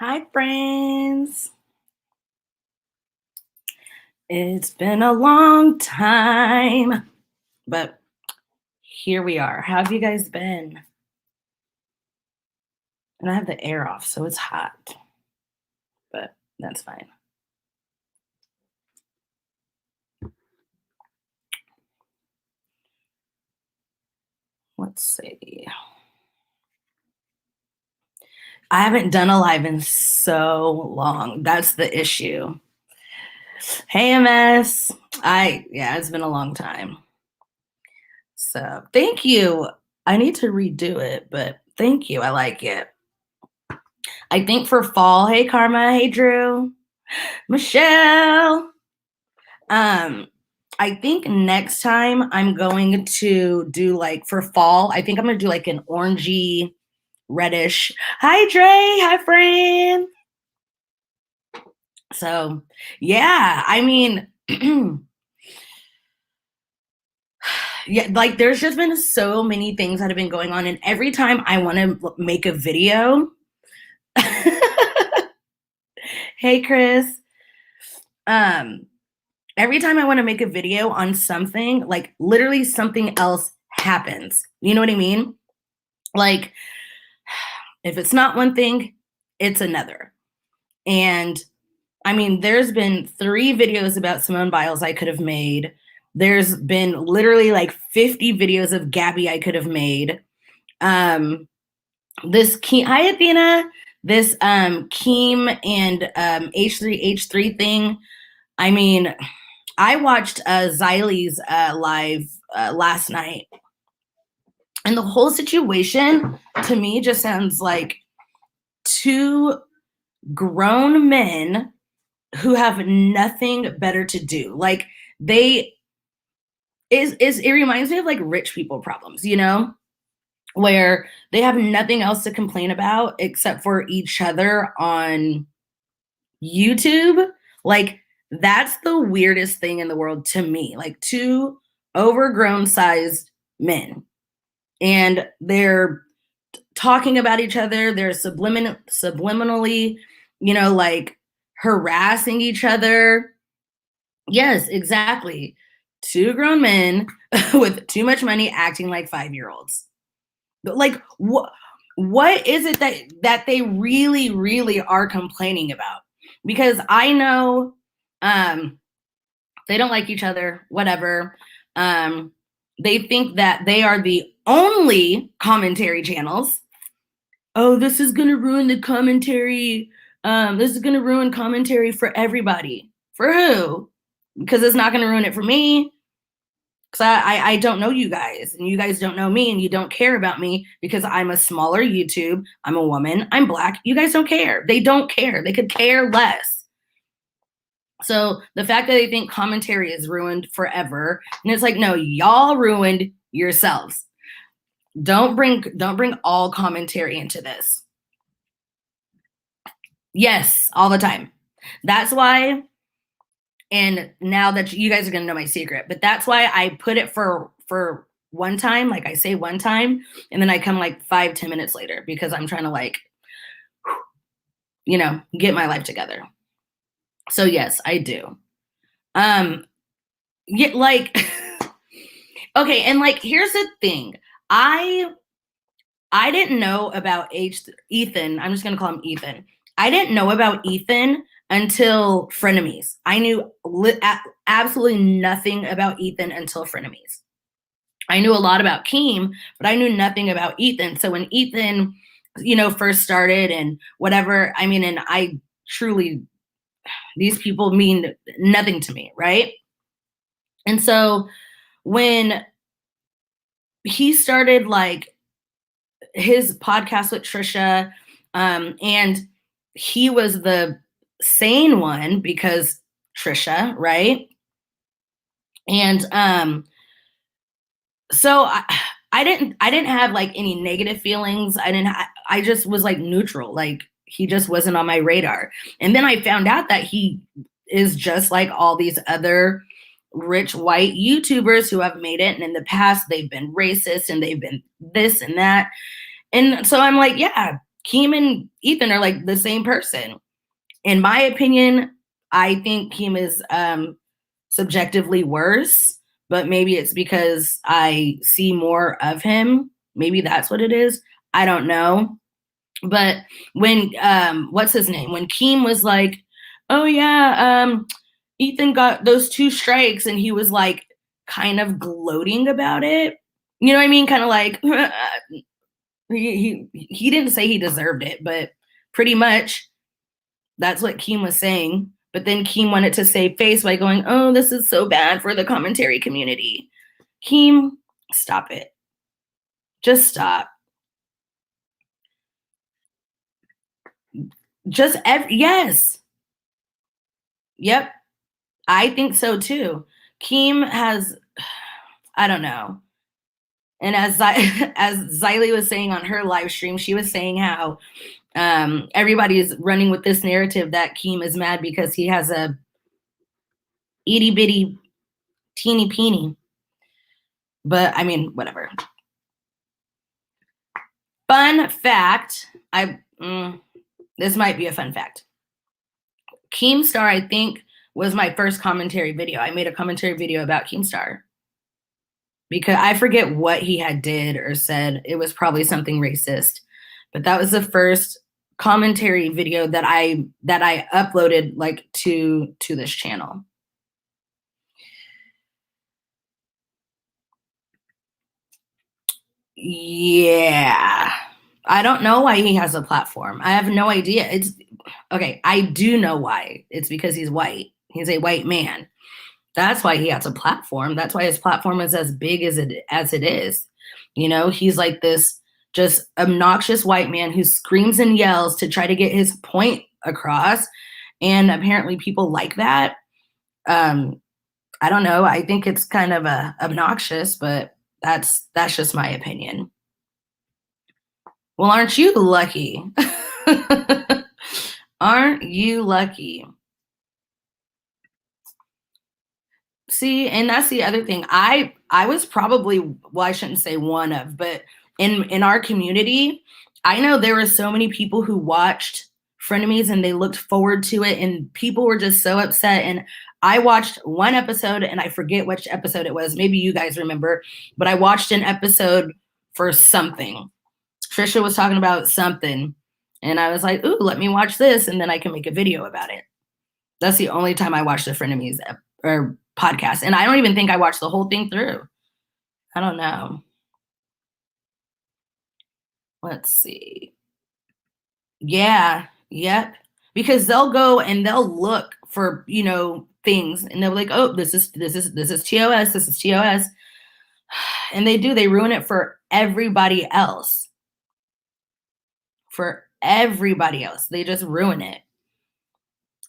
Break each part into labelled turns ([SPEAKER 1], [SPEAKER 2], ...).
[SPEAKER 1] Hi, friends. It's been a long time, but here we are. How have you guys been? And I have the air off, so it's hot, but that's fine. Let's see. I haven't done a live in so long. That's the issue. Hey, MS. It's been a long time. So thank you. I need to redo it, but thank you. I like it. I think for fall, hey, Karma. Hey, Drew. Michelle. I think next time I'm going to do like for fall, I think I'm gonna do like an orangey reddish. Hi Dre, hi friend. So yeah, I mean yeah, like there's just been so many things that have been going on, and every time I want to make a video. Hey Chris. Every time I want to make a video on something, like literally something else happens. You know what I mean? Like, if it's not one thing, it's another. And I mean, there's been 3 videos about Simone Biles I could have made. There's been literally like 50 videos of Gabbie I could have made. This Keem, hi Athena, this Keem and H3H3 thing. I mean, I watched Xylie's live last night, and the whole situation to me just sounds like 2 grown men who have nothing better to do. Like it reminds me of like rich people problems, you know, where they have nothing else to complain about except for each other on YouTube. Like that's the weirdest thing in the world to me. Like 2 overgrown sized men, and they're talking about each other. They're subliminally, you know, like harassing each other. Yes, exactly. 2 grown men with too much money acting like 5-year-olds. But like what is it that they really are complaining about? Because I know they don't like each other, whatever. They think that they are the only commentary channels. Oh, this is going to ruin the commentary. This is going to ruin commentary for everybody. For who? Because it's not going to ruin it for me. Because I don't know you guys, and you guys don't know me, and you don't care about me because I'm a smaller YouTube. I'm a woman. I'm Black. You guys don't care. They don't care. They could care less. So the fact that they think commentary is ruined forever, and it's like, no, y'all ruined yourselves. Don't bring all commentary into this. Yes, all the time. That's why, and now that you guys are gonna know my secret, but that's why I put it for one time, like I say one time, and then I come like 5-10 minutes later because I'm trying to like, you know, get my life together. So yes, I do. Yeah, like okay, and like here's the thing. I didn't know about Ethan. I'm just gonna call him Ethan. I didn't know about Ethan until Frenemies. I knew absolutely nothing about Ethan until Frenemies. I knew a lot about Keem, but I knew nothing about Ethan. So when Ethan, you know, first started and whatever, I mean, and I truly, these people mean nothing to me, right? And so when he started like his podcast with Trisha, and he was the sane one because Trisha, right? And so I didn't have like any negative feelings. I just was like neutral. Like he just wasn't on my radar. And then I found out that he is just like all these other rich white YouTubers who have made it, and in the past they've been racist and they've been this and that. And so I'm like, yeah, Keem and Ethan are like the same person. In my opinion, I think Keem is subjectively worse, but maybe it's because I see more of him. Maybe that's what it is. I don't know. But when what's his name? When Keem was like, "Oh yeah, Ethan got those 2 strikes," and he was like kind of gloating about it. You know what I mean? Kind of like he didn't say he deserved it, but pretty much that's what Keem was saying. But then Keem wanted to save face by going, "Oh, this is so bad for the commentary community." Keem, stop it. Just stop. Yes. Yep. I think so too. Keem has, I don't know. And as as Xylee was saying on her live stream, she was saying how everybody is running with this narrative that Keem is mad because he has a itty bitty teeny peeny. But I mean, whatever. Fun fact. This might be a fun fact. Keemstar, I think, was my first commentary video. I made a commentary video about Keemstar because I forget what he had did or said. It was probably something racist, but that was the first commentary video that I uploaded like to this channel. Yeah. I don't know why he has a platform. I have no idea. It's okay. I do know why. It's because he's white. He's a white man. That's why he has a platform. That's why his platform is as big as it is. You know, he's like this just obnoxious white man who screams and yells to try to get his point across. And apparently people like that. I don't know. I think it's kind of obnoxious, but that's just my opinion. Well, aren't you lucky? Aren't you lucky? See, and that's the other thing. I was probably, well, I shouldn't say one of, but in our community, I know there were so many people who watched Frenemies and they looked forward to it, and people were just so upset. And I watched one episode, and I forget which episode it was. Maybe you guys remember, but I watched an episode for something. Trisha was talking about something, and I was like, "Ooh, let me watch this, and then I can make a video about it." That's the only time I watched the Frenemies or podcast, and I don't even think I watched the whole thing through. I don't know. Let's see. Yeah, yep. Because they'll go and they'll look for, you know, things, and they'll be like, "Oh, this is TOS, this is TOS," and they do. They ruin it for everybody else. For everybody else, they just ruin it.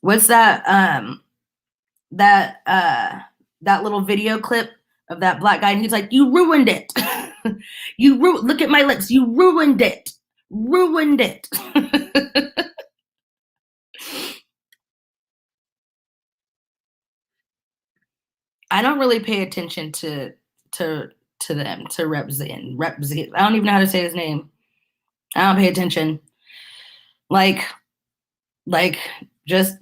[SPEAKER 1] What's that? That little video clip of that black guy, and he's like, "You ruined it. Look at my lips. You ruined it. Ruined it." I don't really pay attention to them, to Rep Z. I don't even know how to say his name. I don't pay attention. Like just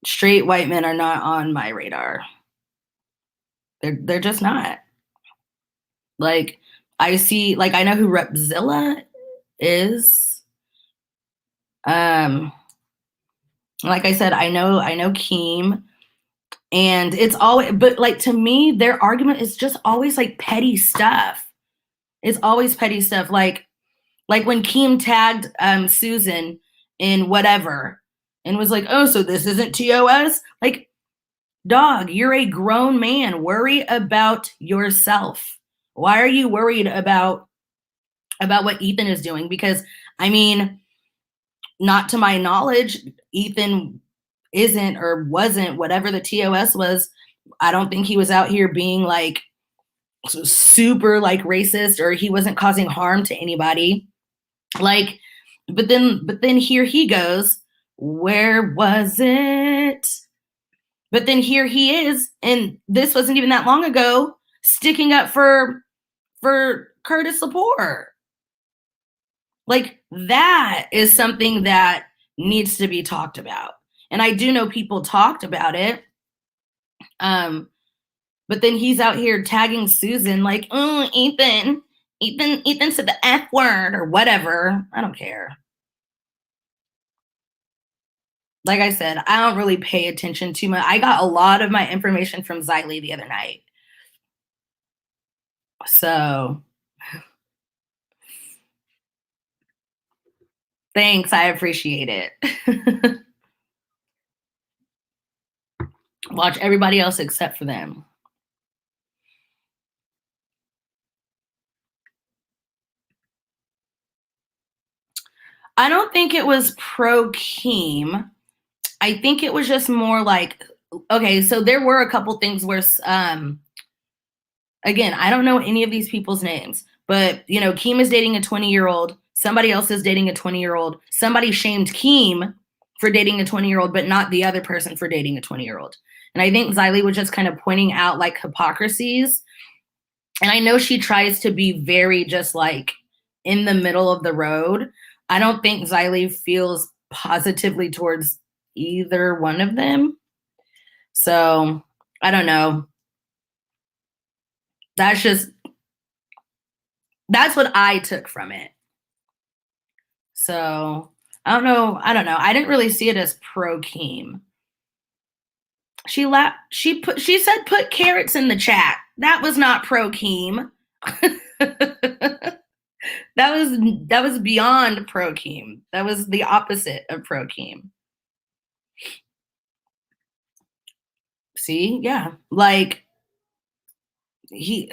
[SPEAKER 1] straight white men are not on my radar. They're just not. Like I see, like I know who Repzilla is. Like I said, I know Keem, and it's always, but like to me, their argument is just always like petty stuff. It's always petty stuff. Like when Keem tagged Susan in whatever and was like, "Oh, so this isn't TOS?" Like, dog, you're a grown man. Worry about yourself. Why are you worried about what Ethan is doing? Because I mean, not to my knowledge, Ethan isn't or wasn't, whatever the TOS was. I don't think he was out here being like super like racist, or he wasn't causing harm to anybody. Like, but then here he goes. Where was it? But then here he is, and this wasn't even that long ago, sticking up for Curtis Lepore. Like, that is something that needs to be talked about. And I do know people talked about it. But then he's out here tagging Susan like, oh, Ethan said the F word or whatever. I don't care. Like I said, I don't really pay attention too much. I got a lot of my information from Xylee the other night. So thanks. I appreciate it. Watch everybody else except for them. I don't think it was pro Keem. I think it was just more like, okay, so there were a couple things where, again, I don't know any of these people's names, but you know, Keem is dating a 20-year-old. Somebody else is dating a 20-year-old. Somebody shamed Keem for dating a 20-year-old, but not the other person for dating a 20-year-old. And I think Xylee was just kind of pointing out like hypocrisies. And I know she tries to be very just like in the middle of the road. I don't think Xylee feels positively towards either one of them. So I don't know. That's what I took from it. So I don't know. I didn't really see it as pro Keem. She said put carrots in the chat. That was not pro Keem. that was beyond pro Keem. That was the opposite of pro Keem. See, yeah, like he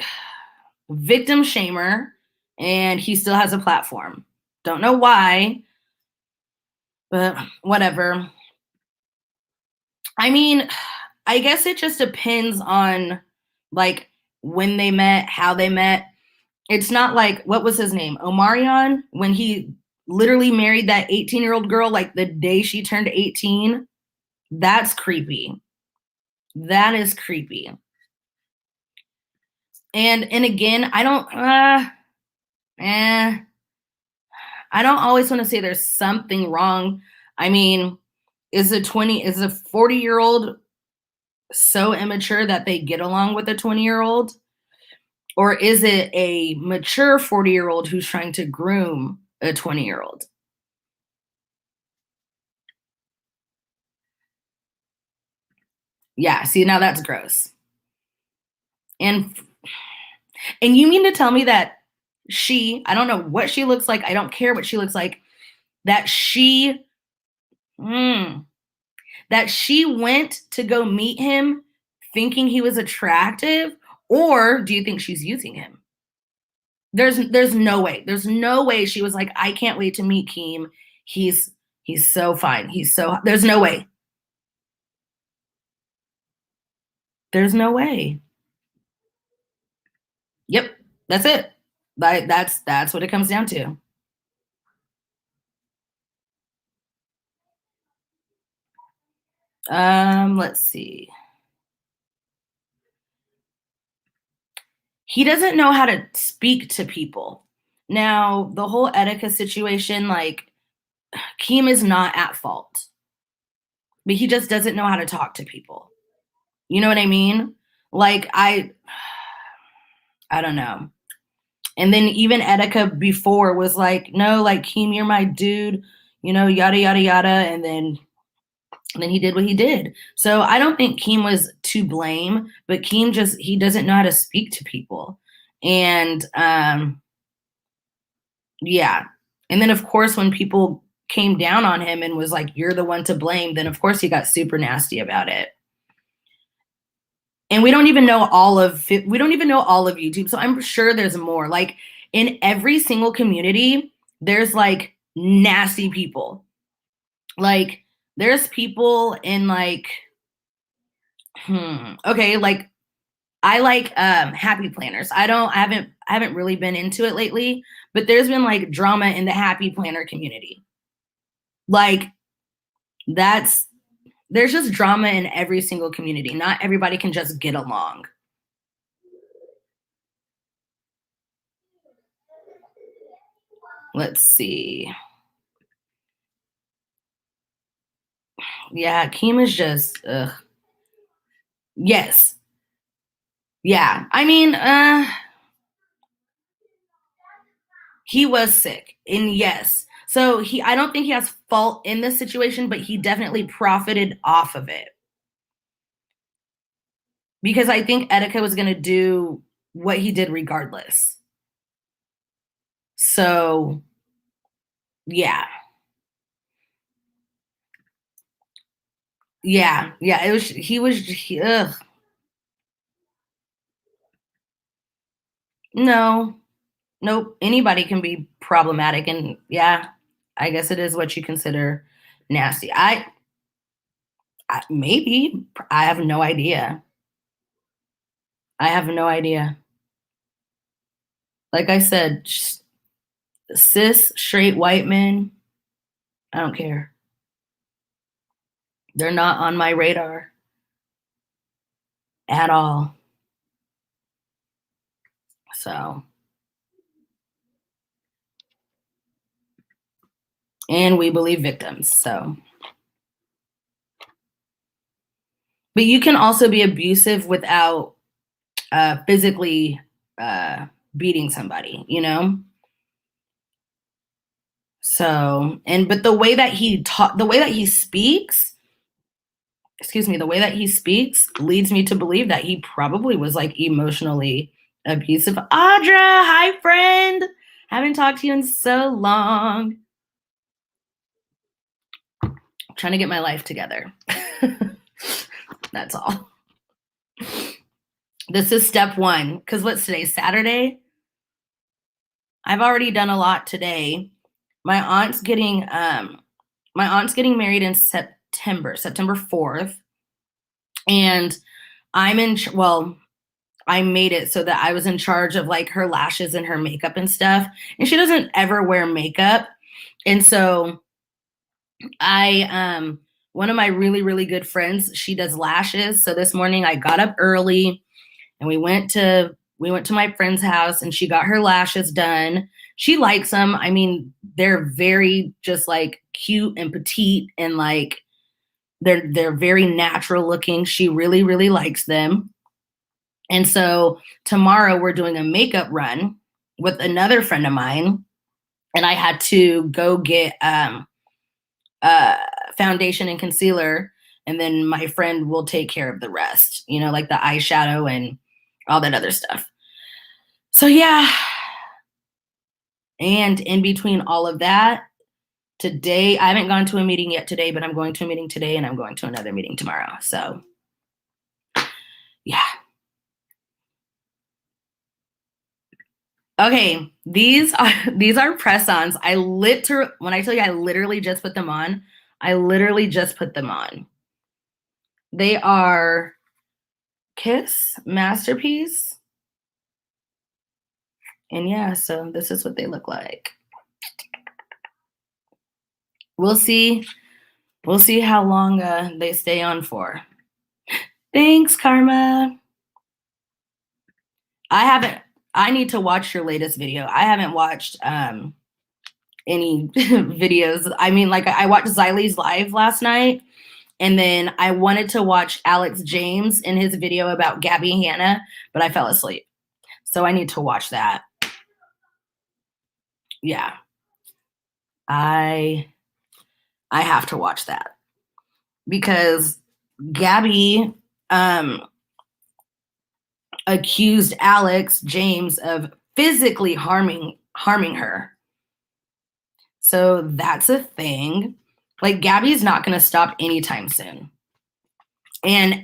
[SPEAKER 1] victim shamer, and he still has a platform. Don't know why, but whatever. I mean, I guess it just depends on like when they met, how they met. It's not like, what was his name? Omarion, when he literally married that 18-year-old girl like the day she turned 18. That's creepy. That is creepy. And again, I don't always want to say there's something wrong. I mean, is a 40-year-old so immature that they get along with a 20-year-old? Or is it a mature 40-year-old who's trying to groom a 20-year-old? Yeah, see, now that's gross. And you mean to tell me that I don't know what she looks like, I don't care what she looks like, that she went to go meet him thinking he was attractive? Or do you think she's using him? There's no way. There's no way she was like, I can't wait to meet Keem. He's so fine. There's no way. There's no way. Yep, that's it. That's what it comes down to. Let's see. He doesn't know how to speak to people. Now, the whole Etika situation, like, Keem is not at fault, but he just doesn't know how to talk to people. You know what I mean? Like, I don't know. And then even Etika before was like, no, like, Keem, you're my dude, you know, yada, yada, yada. And then he did what he did. So I don't think Keem was to blame, but Keem he doesn't know how to speak to people. And yeah. And then of course, when people came down on him and was like, you're the one to blame, then of course he got super nasty about it. And we don't even know all of YouTube. So I'm sure there's more. Like in every single community, there's like nasty people. Like there's people in like, okay, like I like happy planners. I haven't really been into it lately, but there's been like drama in the happy planner community. Like there's just drama in every single community. Not everybody can just get along. Let's see. Yeah, Keem is just, ugh. Yes. Yeah. I mean, he was sick. And yes. So I don't think he has fault in this situation, but he definitely profited off of it. Because I think Etika was going to do what he did regardless. So, yeah. Yeah. Yeah. Ugh. No. Nope. Anybody can be problematic. And yeah, I guess it is what you consider nasty. Maybe. I have no idea. I have no idea. Like I said, cis, straight white men, I don't care. They're not on my radar at all. So, and we believe victims. So, but you can also be abusive without physically beating somebody, you know? So, but the way that the way that he speaks, the way that he speaks leads me to believe that he probably was like emotionally abusive. Audra, hi friend. Haven't talked to you in so long. I'm trying to get my life together. That's all. This is step one. Because what's today? Saturday? I've already done a lot today. My aunt's getting married in September 4th. And I made it so that I was in charge of like her lashes and her makeup and stuff. And she doesn't ever wear makeup. And so one of my really, really good friends, she does lashes. So this morning I got up early and we went to my friend's house and she got her lashes done. She likes them. I mean, they're very just like cute and petite and like they're very natural looking. She really, really likes them. And so tomorrow we're doing a makeup run with another friend of mine. And I had to go get foundation and concealer. And then my friend will take care of the rest, you know, like the eyeshadow and all that other stuff. So yeah. And in between all of that, today, I haven't gone to a meeting yet today, but I'm going to a meeting today and I'm going to another meeting tomorrow. So yeah. Okay, these are press-ons. When I tell you I literally just put them on, I literally just put them on. They are Kiss Masterpiece. And yeah, so this is what they look like. We'll see how long they stay on for. Thanks, Karma. I need to watch your latest video. I haven't watched any videos. I mean, like I watched Xylie's live last night, and then I wanted to watch Alex James in his video about Gabbie and Hanna, but I fell asleep. So I need to watch that. Yeah. I have to watch that because Gabbie accused Alex James of physically harming her. So that's a thing. Like Gabbie's not going to stop anytime soon. And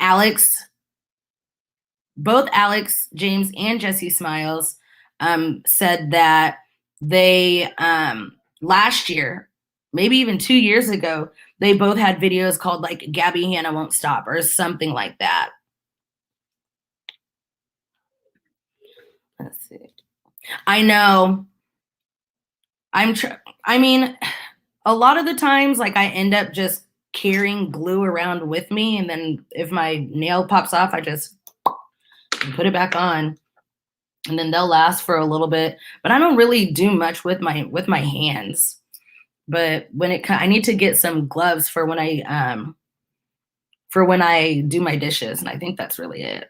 [SPEAKER 1] both Alex James and Jessie Smiles said that they last year, maybe even 2 years ago, they both had videos called like Gabbie Hanna Won't Stop or something like that. Let's see. I know. I mean, a lot of the times, like I end up just carrying glue around with me, and then if my nail pops off, I just put it back on. and then they'll last for a little bit. But I don't really do much with my hands. But I need to get some gloves for when I do my dishes, and I think that's really it.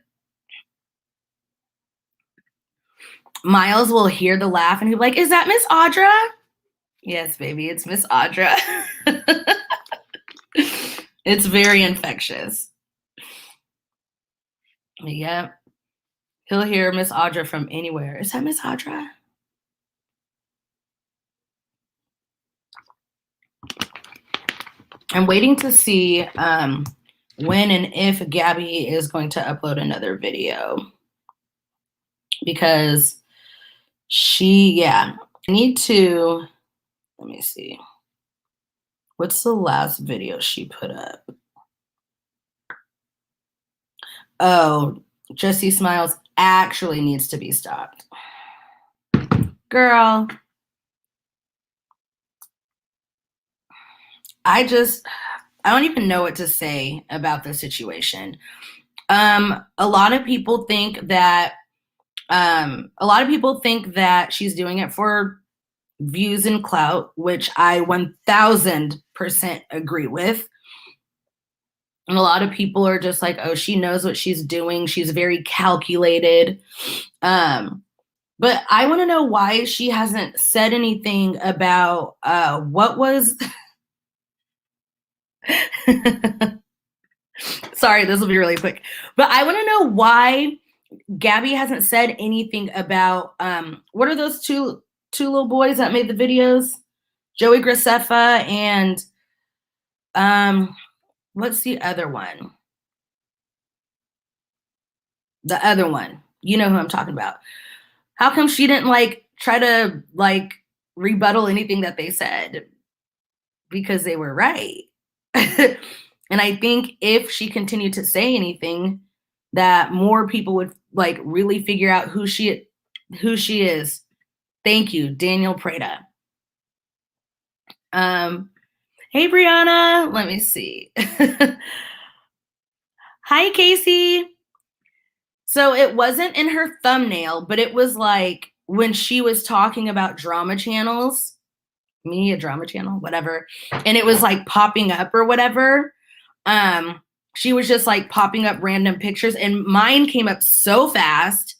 [SPEAKER 1] Miles will hear the laugh and he'll be like, "Is that Miss Audra?" Yes, baby, it's Miss Audra. It's very infectious. Yep. He'll hear Miss Audra from anywhere. Is that Miss Audra? I'm waiting to see when and if Gabbie is going to upload another video, because I need to, let me see. What's the last video she put up? Oh, Jessie Smiles actually needs to be stopped. Girl, I don't even know what to say about the situation. A lot of people think that she's doing it for views and clout, which I 1000% agree with. And a lot of people are just like, oh, she knows what she's doing. She's very calculated. But I want to know why she hasn't said anything about what was. Sorry, this will be really quick. But I want to know why Gabbie hasn't said anything about what are those two little boys that made the videos? Joey Graceffa and what's the other one? The other one. You know who I'm talking about. How come she didn't try to rebuttal anything that they said? Because they were right. And I think if she continued to say anything, that more people would really figure out who she is. Thank you, Daniel Prada. Hey, Brianna. Let me see. Hi, Casey. So it wasn't in her thumbnail, but it was when she was talking about drama channels, media drama channel, whatever, and it was popping up or whatever. She was just popping up random pictures, and mine came up so fast.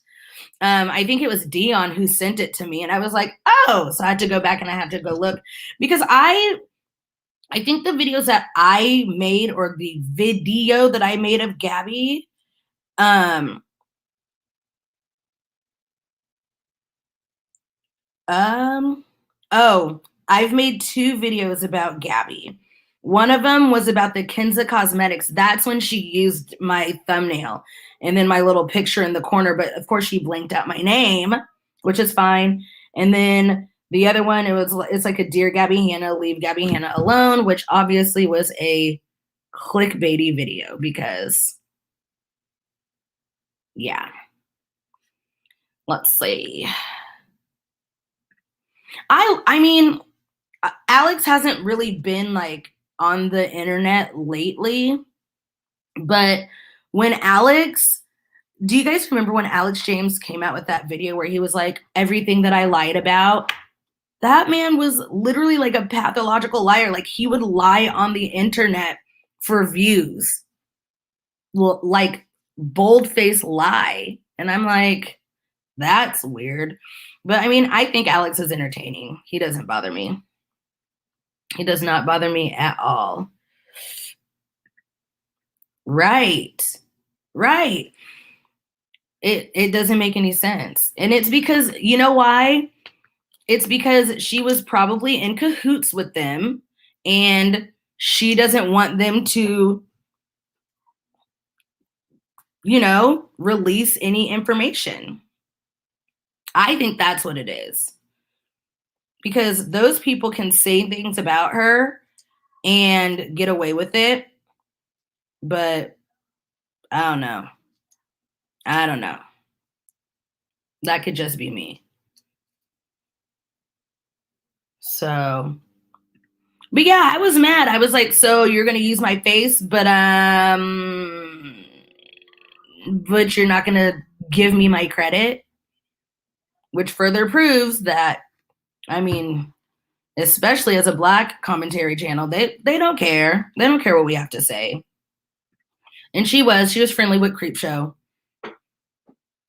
[SPEAKER 1] I think it was Dion who sent it to me, and I was like, oh, so I had to go back and I had to go look, because I think the videos that I made, or the video that I made of Gabbie, I've made 2 videos about Gabbie. One of them was about the Kenza Cosmetics. That's when she used my thumbnail and then my little picture in the corner. But of course, she blanked out my name, which is fine. And then the other one, it's like a Dear Gabbie Hanna, Leave Gabbie Hanna Alone, which obviously was a clickbaity video because, yeah. Let's see. I mean, Alex hasn't really been on the internet lately, but do you guys remember when Alex James came out with that video where he was like, everything that I lied about? That man was literally a pathological liar. He would lie on the internet for views. Bold-faced lie. And I'm like, that's weird. But I mean, I think Alex is entertaining. He doesn't bother me. He does not bother me at all. Right. It doesn't make any sense. And it's because, you know why? It's because she was probably in cahoots with them, and she doesn't want them to, release any information. I think that's what it is. Because those people can say things about her and get away with it. But I don't know. That could just be me. So, but yeah, I was mad. I was like, so you're going to use my face, but you're not going to give me my credit. which further proves that, I mean, especially as a Black commentary channel, they don't care. They don't care what we have to say. And she was friendly with Creepshow.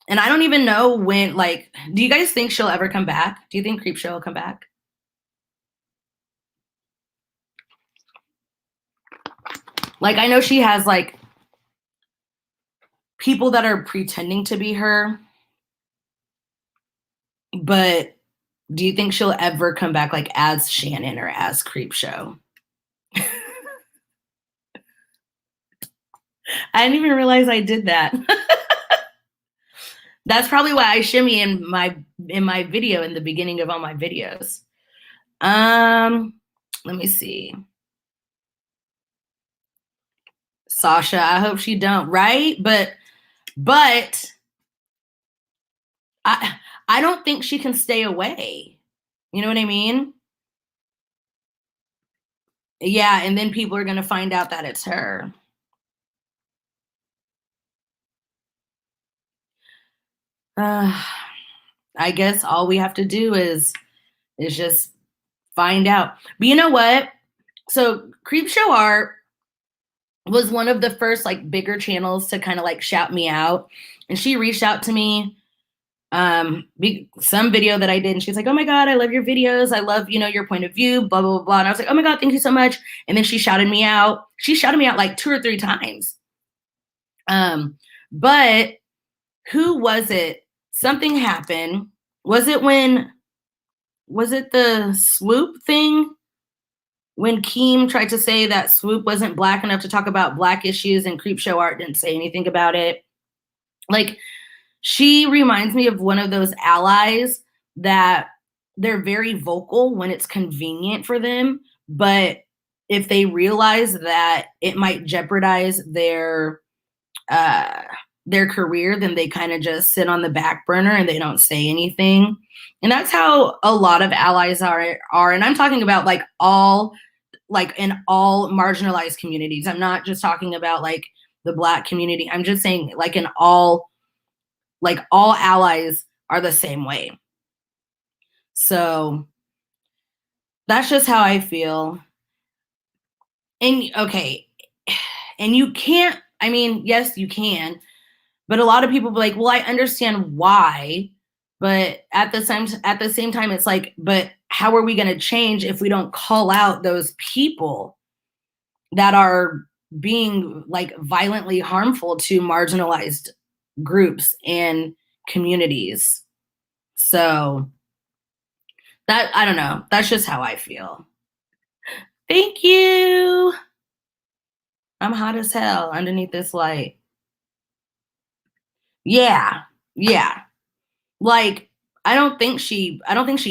[SPEAKER 1] And I don't even know when, like, do you guys think she'll ever come back? Do you think Creepshow will come back? Like, I know she has, like, people that are pretending to be her, but do you think she'll ever come back, like, as Shannon or as Creepshow? I didn't even realize I did that. That's probably why I shimmy in my video in the beginning of all my videos. Let me see. Sasha, I hope she don't, right? But I don't think she can stay away. You know what I mean? Yeah, and then people are gonna find out that it's her. I guess all we have to do is just find out. But you know what? So Creepshow Art was one of the first like bigger channels to kind of like shout me out, and she reached out to me some video that I did, and she's like, oh my god, I love your videos, I love, you know, your point of view, blah blah blah. And I was like, oh my god, thank you so much. And then she shouted me out like 2 or 3 times. But who was it? Something happened. Was it the Swoop thing, when Keem tried to say that Swoop wasn't Black enough to talk about Black issues and Creepshow Art didn't say anything about it? Like, she reminds me of one of those allies that they're very vocal when it's convenient for them, but if they realize that it might jeopardize their career, then they kind of just sit on the back burner and they don't say anything. And that's how a lot of allies are. And I'm talking about like in all marginalized communities. I'm not just talking about like the Black community. I'm just saying like in all allies are the same way. So that's just how I feel. And okay, and you can't, I mean, yes, you can, but a lot of people be like, well, I understand why, but at the same time, it's like, but how are we going to change if we don't call out those people that are being like violently harmful to marginalized groups and communities? So that, I don't know, that's just how I feel. Thank you. I'm hot as hell underneath this light. Yeah. Like, I don't think she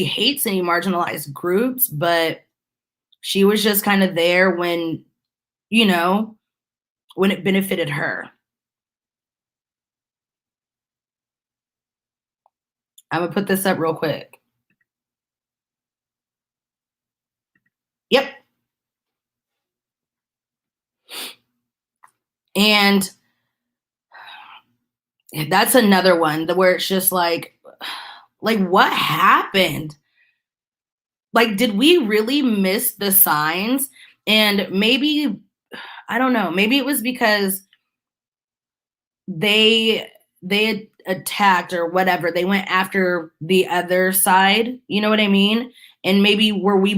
[SPEAKER 1] hates any marginalized groups, but she was just kind of there when, you know, when it benefited her. I'm gonna put this up real quick. Yep. And that's another one where it's just like what happened? Like, did we really miss the signs? And maybe, I don't know, maybe it was because they attacked or whatever. They went after the other side. You know what I mean? And maybe were we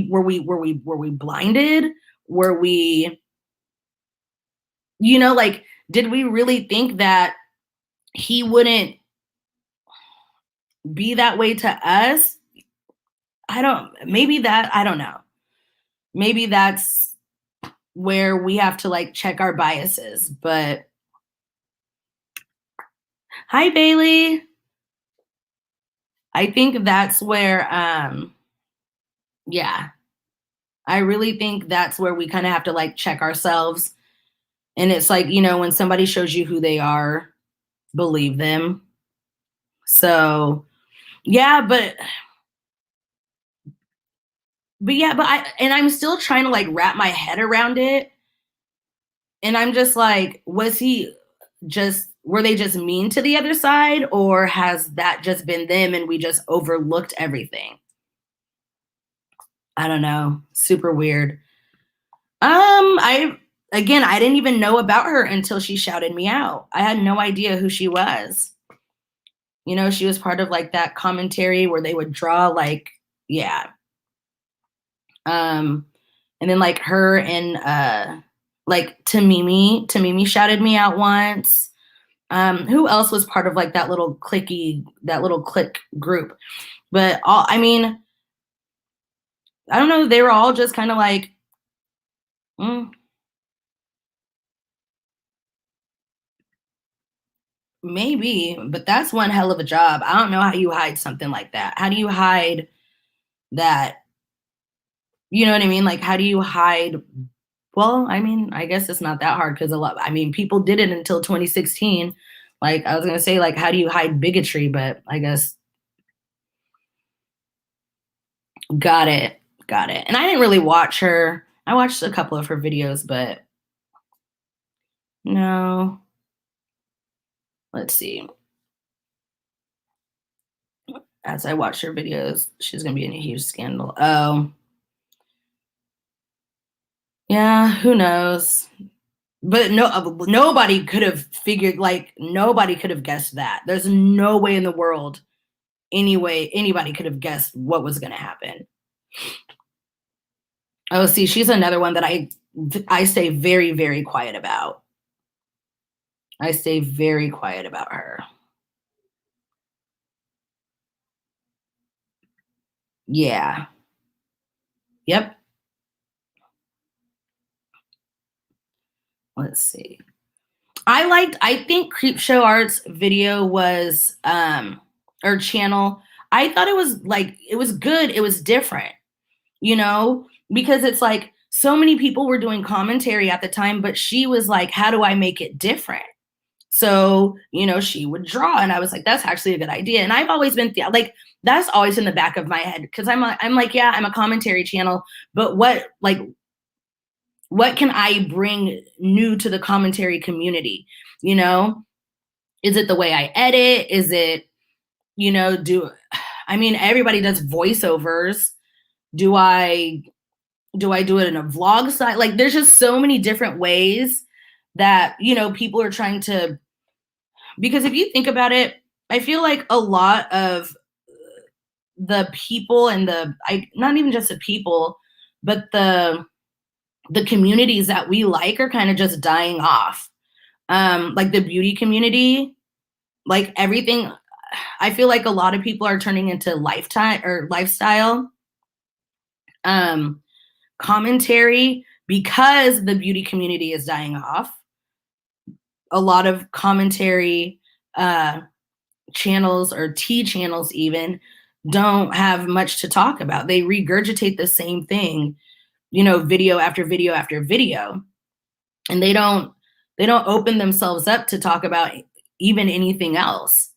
[SPEAKER 1] blinded? Were we, you know, like, did we really think that he wouldn't be that way to us? I don't know. Maybe that's where we have to like check our biases. But hi, Bailey. I think that's where, yeah, I really think that's where we kind of have to like check ourselves. And it's like, you know, when somebody shows you who they are, believe them. So yeah, but I'm still trying to like wrap my head around it. And I'm just like, was he just were they just mean to the other side, or has that just been them and we just overlooked everything? I don't know. Super weird. I again, I didn't even know about her until she shouted me out. I had no idea who she was. You know, she was part of like that commentary where they would draw like, yeah. Um, and then like her and like Tamimi shouted me out once. Who else was part of like that little click group? But all, I mean, I don't know, they were all just kind of like, mm, maybe, but that's one hell of a job. I don't know how you hide something like that. How do you hide that? You know what I mean? Like, how do you hide? Well, I mean, I guess it's not that hard because a lot, I mean, people did it until 2016. Like, I was going to say, like, how do you hide bigotry? But I guess, got it. Got it. And I didn't really watch her. I watched a couple of her videos, but no. Let's see. As I watch her videos, she's going to be in a huge scandal. Oh, yeah, who knows? But nobody could have figured, like, nobody could have guessed that. There's no way in the world, anyway, anybody could have guessed what was going to happen. Oh, see, she's another one that I stay very, very quiet about. I stay very quiet about her. Yeah. Yep. Let's see. I think Creepshow Art's video was, or channel, I thought it was like, it was good. It was different, you know, because it's like so many people were doing commentary at the time, but she was like, how do I make it different? So, you know, she would draw, and I was like, that's actually a good idea. And I've always been like, that's always in the back of my head because I'm like, yeah, I'm a commentary channel, but what can I bring new to the commentary community? You know, is it the way I edit? Is it, you know, I mean, everybody does voiceovers. Do I do it in a vlog style? Like, there's just so many different ways that, you know, people are trying to, because if you think about it, I feel like a lot of the people and not even just the people, but the communities that we like are kind of just dying off. Like the beauty community, like everything. I feel like a lot of people are turning into lifestyle um, commentary because the beauty community is dying off. A lot of commentary channels or T channels even don't have much to talk about. They regurgitate the same thing, you know, video after video after video, and they don't open themselves up to talk about even anything else.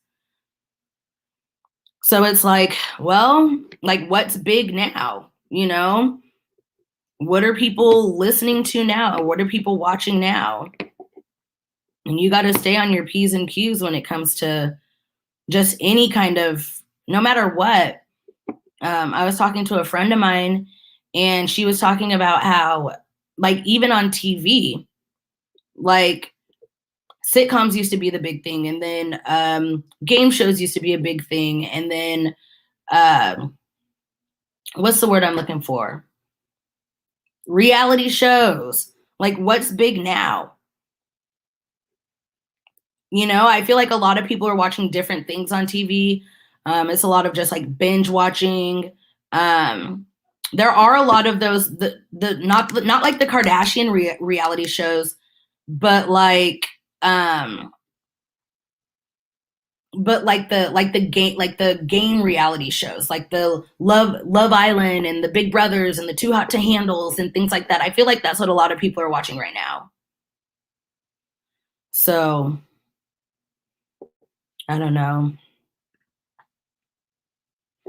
[SPEAKER 1] So it's like, well, like, what's big now? You know, what are people listening to now? What are people watching now? And you got to stay on your P's and Q's when it comes to just any kind of, no matter what. I was talking to a friend of mine, and she was talking about how, like, even on TV, like, sitcoms used to be the big thing, and then game shows used to be a big thing, and then what's the word I'm looking for? Reality shows. Like, what's big now? You know, I feel like a lot of people are watching different things on TV. It's a lot of just like binge watching. There are a lot of those the not like the Kardashian reality shows, but um the game reality shows, like the Love Island and the Big Brothers and the Too Hot to Handles and things like that. I feel like that's what a lot of people are watching right now. So I don't know.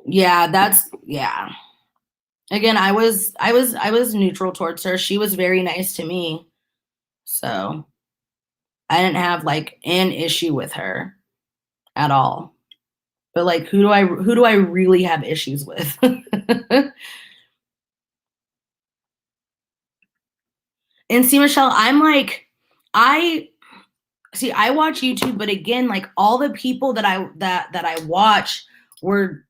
[SPEAKER 1] Yeah. Again, I was neutral towards her. She was very nice to me. So I didn't have like an issue with her at all. But like, who do I really have issues with? And see, Michelle, I'm like, I see, I watch YouTube, but again, like all the people that I watch were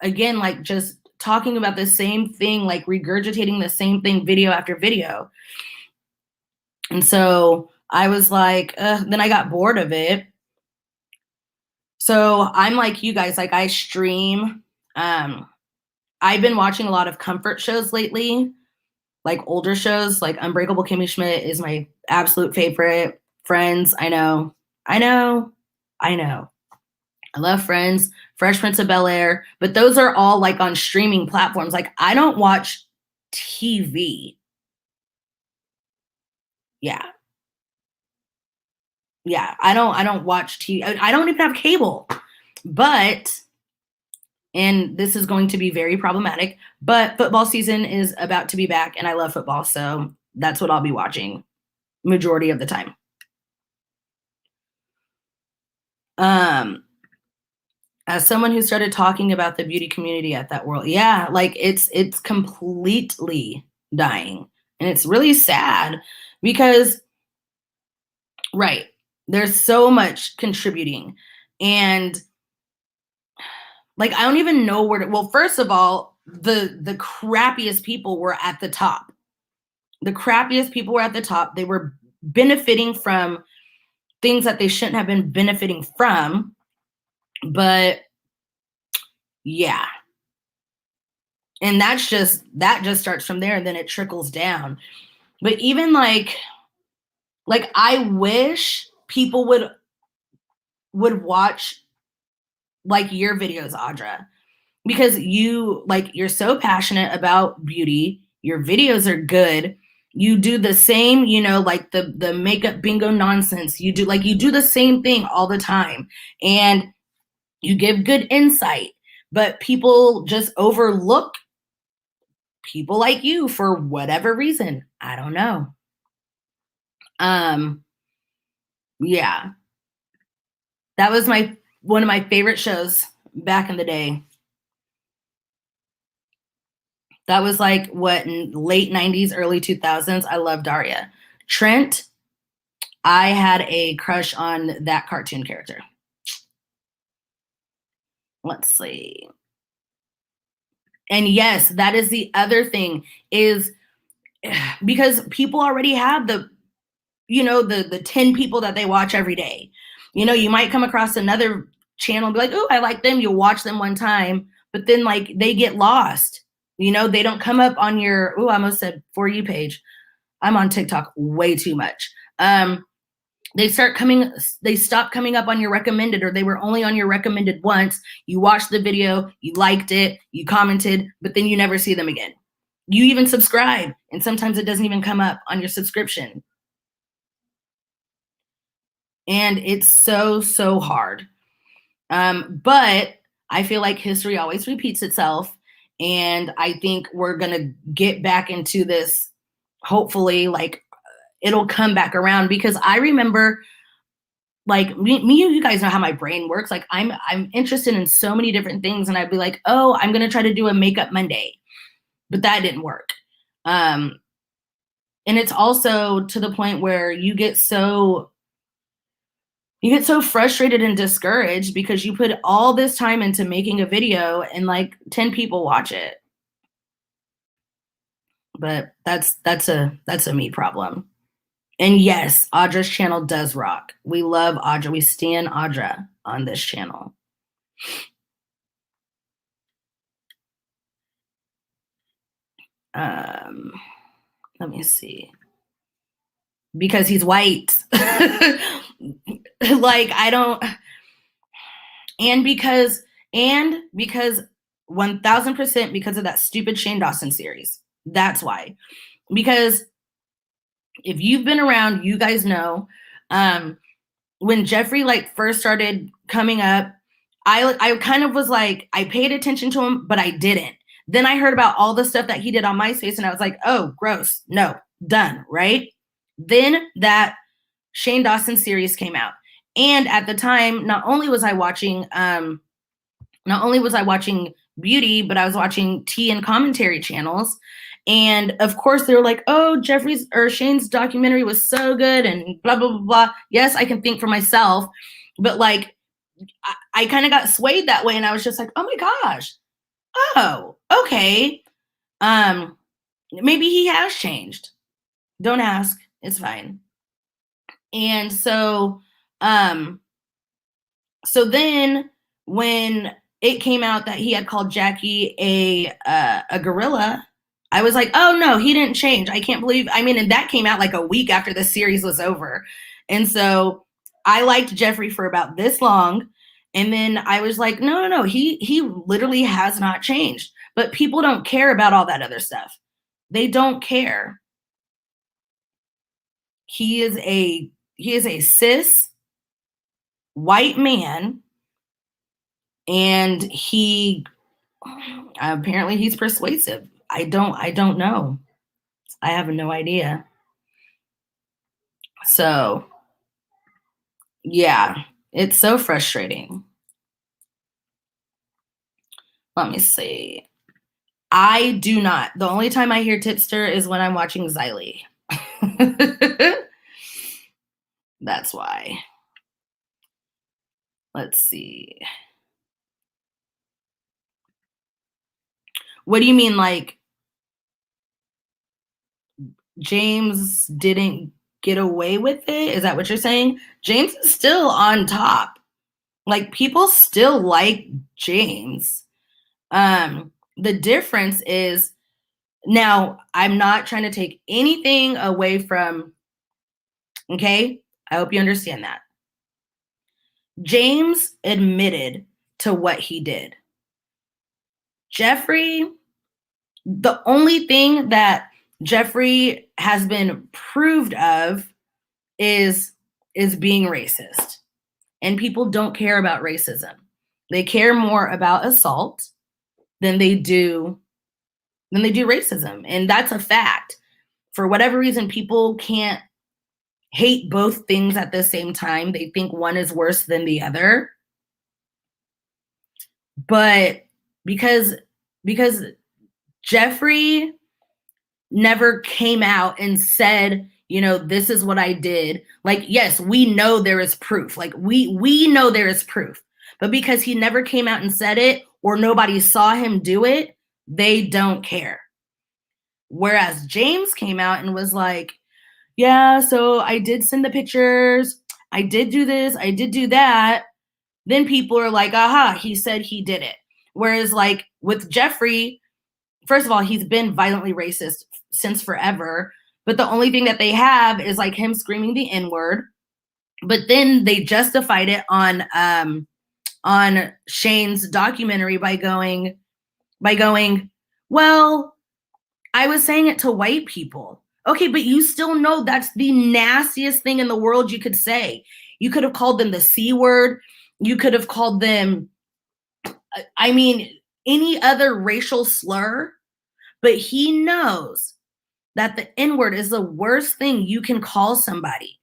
[SPEAKER 1] again like just talking about the same thing, like regurgitating the same thing video after video. And so I was like, then I got bored of it. So I'm like you guys, like I stream. I've been watching a lot of comfort shows lately, like older shows, like Unbreakable Kimmy Schmidt is my absolute favorite. Friends, I know. I love Friends, Fresh Prince of Bel-Air, but those are all like on streaming platforms. Like I don't watch TV. Yeah. Yeah, I don't watch TV. I don't even have cable. But and this is going to be very problematic, but football season is about to be back and I love football, so that's what I'll be watching majority of the time. As someone who started talking about the beauty community at that world, yeah, like it's completely dying. And it's really sad because right, there's so much contributing. And like I don't even know where to, well, first of all, the crappiest people were at the top. The crappiest people were at the top. They were benefiting from things that they shouldn't have been benefiting from. But yeah. And that just starts from there and then it trickles down. But even like I wish people would watch like your videos, Audra, because you're so passionate about beauty. Your videos are good. You do the same, like the makeup bingo nonsense. You do the same thing all the time. And you give good insight, but people just overlook people like you for whatever reason. I don't know. Yeah. That was one of my favorite shows back in the day. That was like what, in late 90s, early 2000s. I love Daria. Trent, I had a crush on that cartoon character. Let's see. And yes, that is the other thing is because people already have the 10 people that they watch every day. You might come across another channel and be like, oh, I like them. You'll watch them one time, but then like they get lost. They don't come up on your, I almost said For You page. I'm on TikTok way too much. They stop coming up on your recommended, or they were only on your recommended once. You watched the video, you liked it, you commented, but then you never see them again. You even subscribe, and sometimes it doesn't even come up on your subscription. And it's so, so hard. But I feel like history always repeats itself. And I think we're going to get back into this, hopefully, like it'll come back around, because I remember like me, you guys know how my brain works. Like I'm interested in so many different things, and I'd be like, oh, I'm going to try to do a makeup Monday, but that didn't work. And it's also to the point where you get so frustrated and discouraged because you put all this time into making a video and like 10 people watch it. But that's a me problem. And yes, Audra's channel does rock. We love Audra. We stan Audra on this channel. Let me see. Because he's white. Like I don't, and because 1000% because of that stupid Shane Dawson series. That's why. Because if you've been around, you guys know, when Jeffrey like first started coming up, I kind of was like, I paid attention to him, but I didn't. Then I heard about all the stuff that he did on MySpace, and I was like, oh, gross. No, done, right? Then that Shane Dawson's series came out. And at the time, not only was I watching beauty, but I was watching tea and commentary channels. And of course, they were like, oh, Shane's documentary was so good and blah, blah, blah, blah. Yes, I can think for myself. But like, I kind of got swayed that way. And I was just like, oh my gosh. Oh, okay. Maybe he has changed. Don't ask. It's fine. And so then when it came out that he had called Jackie a gorilla, I was like, oh no, he didn't change. I can't believe, and that came out like a week after the series was over. And so I liked Jeffree for about this long. And then I was like, no, he literally has not changed. But people don't care about all that other stuff. They don't care. He is a cis white man, and apparently he's persuasive. I don't know. I have no idea. So yeah, it's so frustrating. Let me see. I do not. The only time I hear Tipster is when I'm watching Xylee. That's why. Let's see. What do you mean, like, James didn't get away with it? Is that what you're saying? James is still on top. Like, people still like James. The difference is, now, I'm not trying to take anything away from, okay? I hope you understand that. James admitted to what he did. Jeffree, the only thing that Jeffree has been proved of is being racist. And people don't care about racism. They care more about assault than they do racism. And that's a fact. For whatever reason, people can't hate both things at the same time. They think one is worse than the other. But because Jeffree never came out and said, this is what I did. Like, yes, we know there is proof. Like, we know there is proof. But because he never came out and said it, or nobody saw him do it, they don't care. Whereas James came out and was like, yeah, so I did send the pictures. I did do this. I did do that. Then people are like, aha, he said he did it. Whereas like with Jeffree, first of all, he's been violently racist since forever. But the only thing that they have is like him screaming the N-word. But then they justified it on Shane's documentary by going, well, I was saying it to white people. Okay, but you still know that's the nastiest thing in the world you could say. You could have called them the C word. You could have called them, any other racial slur. But he knows that the N-word is the worst thing you can call somebody.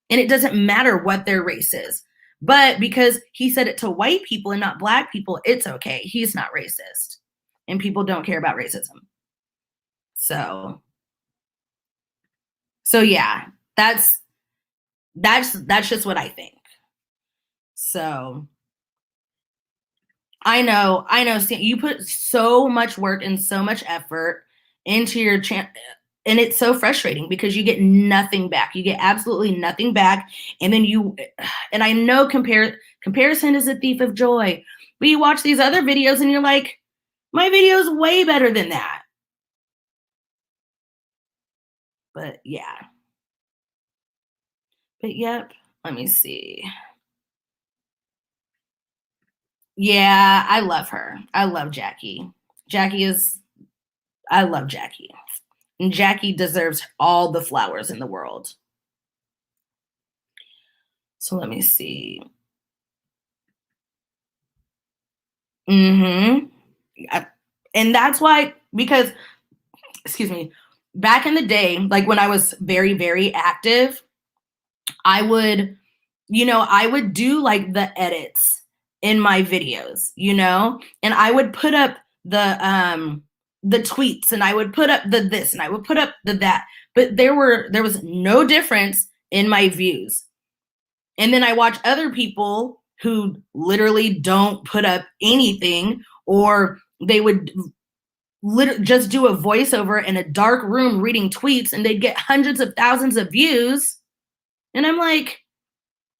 [SPEAKER 1] And it doesn't matter what their race is. But because he said it to white people and not black people, it's okay. He's not racist. And people don't care about racism. So yeah, that's just what I think. So I know, you put so much work and so much effort into your channel, and it's so frustrating because you get nothing back. You get absolutely nothing back. And then and I know comparison is a thief of joy, but you watch these other videos and you're like, my video is way better than that. But yeah. But yep, let me see. Yeah, I love her. I love Jackie. I love Jackie. And Jackie deserves all the flowers in the world. So let me see. And that's why, because, excuse me, back in the day, like when I was very, very active, I would, I would do like the edits in my videos, and I would put up the tweets, and I would put up the this, and I would put up the that, but there was no difference in my views. And then I watch other people who literally don't put up anything, or they would just do a voiceover in a dark room reading tweets, and they'd get hundreds of thousands of views. And I'm like,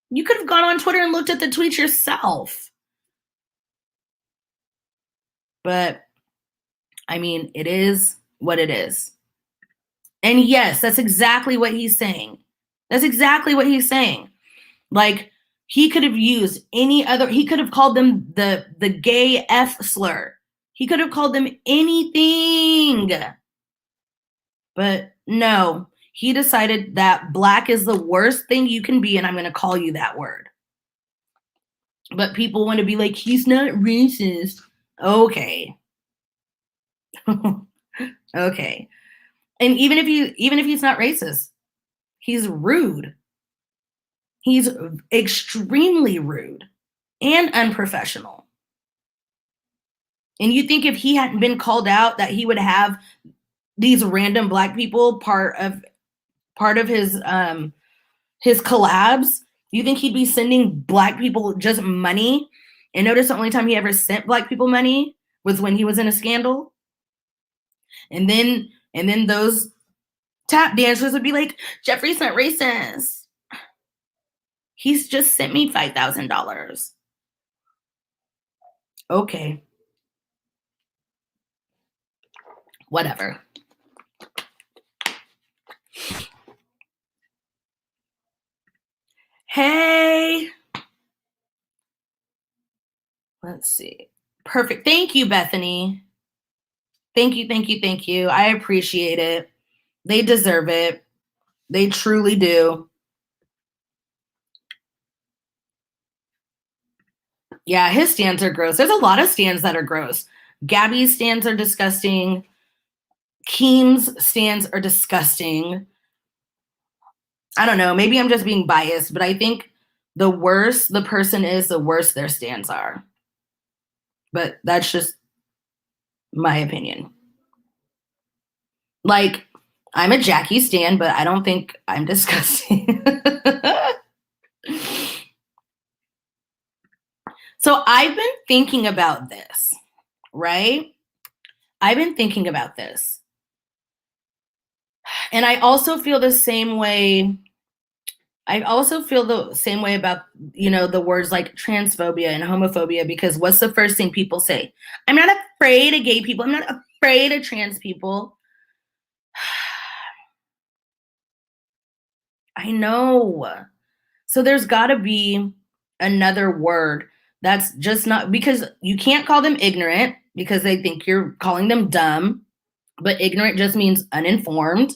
[SPEAKER 1] you could have gone on Twitter and looked at the tweets yourself. But I mean, it is what it is. And yes, that's exactly what he's saying. That's exactly what he's saying. Like, he could have used he could have called them the gay F slur. He could have called them anything. But no, he decided that black is the worst thing you can be, and I'm going to call you that word. But people want to be like, he's not racist. Okay. Okay. And even if he's not racist, he's rude. He's extremely rude and unprofessional. And you think if he hadn't been called out that he would have these random black people part of his collabs? You think he'd be sending black people just money? And notice the only time he ever sent black people money was when he was in a scandal. And then those tap dancers would be like, Jeffrey's not racist. He's just sent me $5,000. Okay. Whatever. Hey. Let's see. Perfect. Thank you, Bethany. Thank you, thank you, thank you. I appreciate it. They deserve it. They truly do. Yeah, his stands are gross. There's a lot of stands that are gross. Gabbie's stands are disgusting. Keem's stands are disgusting. I don't know. Maybe I'm just being biased, but I think the worse the person is, the worse their stands are. But that's just my opinion. Like, I'm a Jackie stan, but I don't think I'm disgusting. So I've been thinking about this, right? I've been thinking about this. And I also feel the same way. I also feel the same way about, the words like transphobia and homophobia, because what's the first thing people say? I'm not afraid of gay people. I'm not afraid of trans people. I know. So there's got to be another word that's just not, because you can't call them ignorant because they think you're calling them dumb, but ignorant just means uninformed.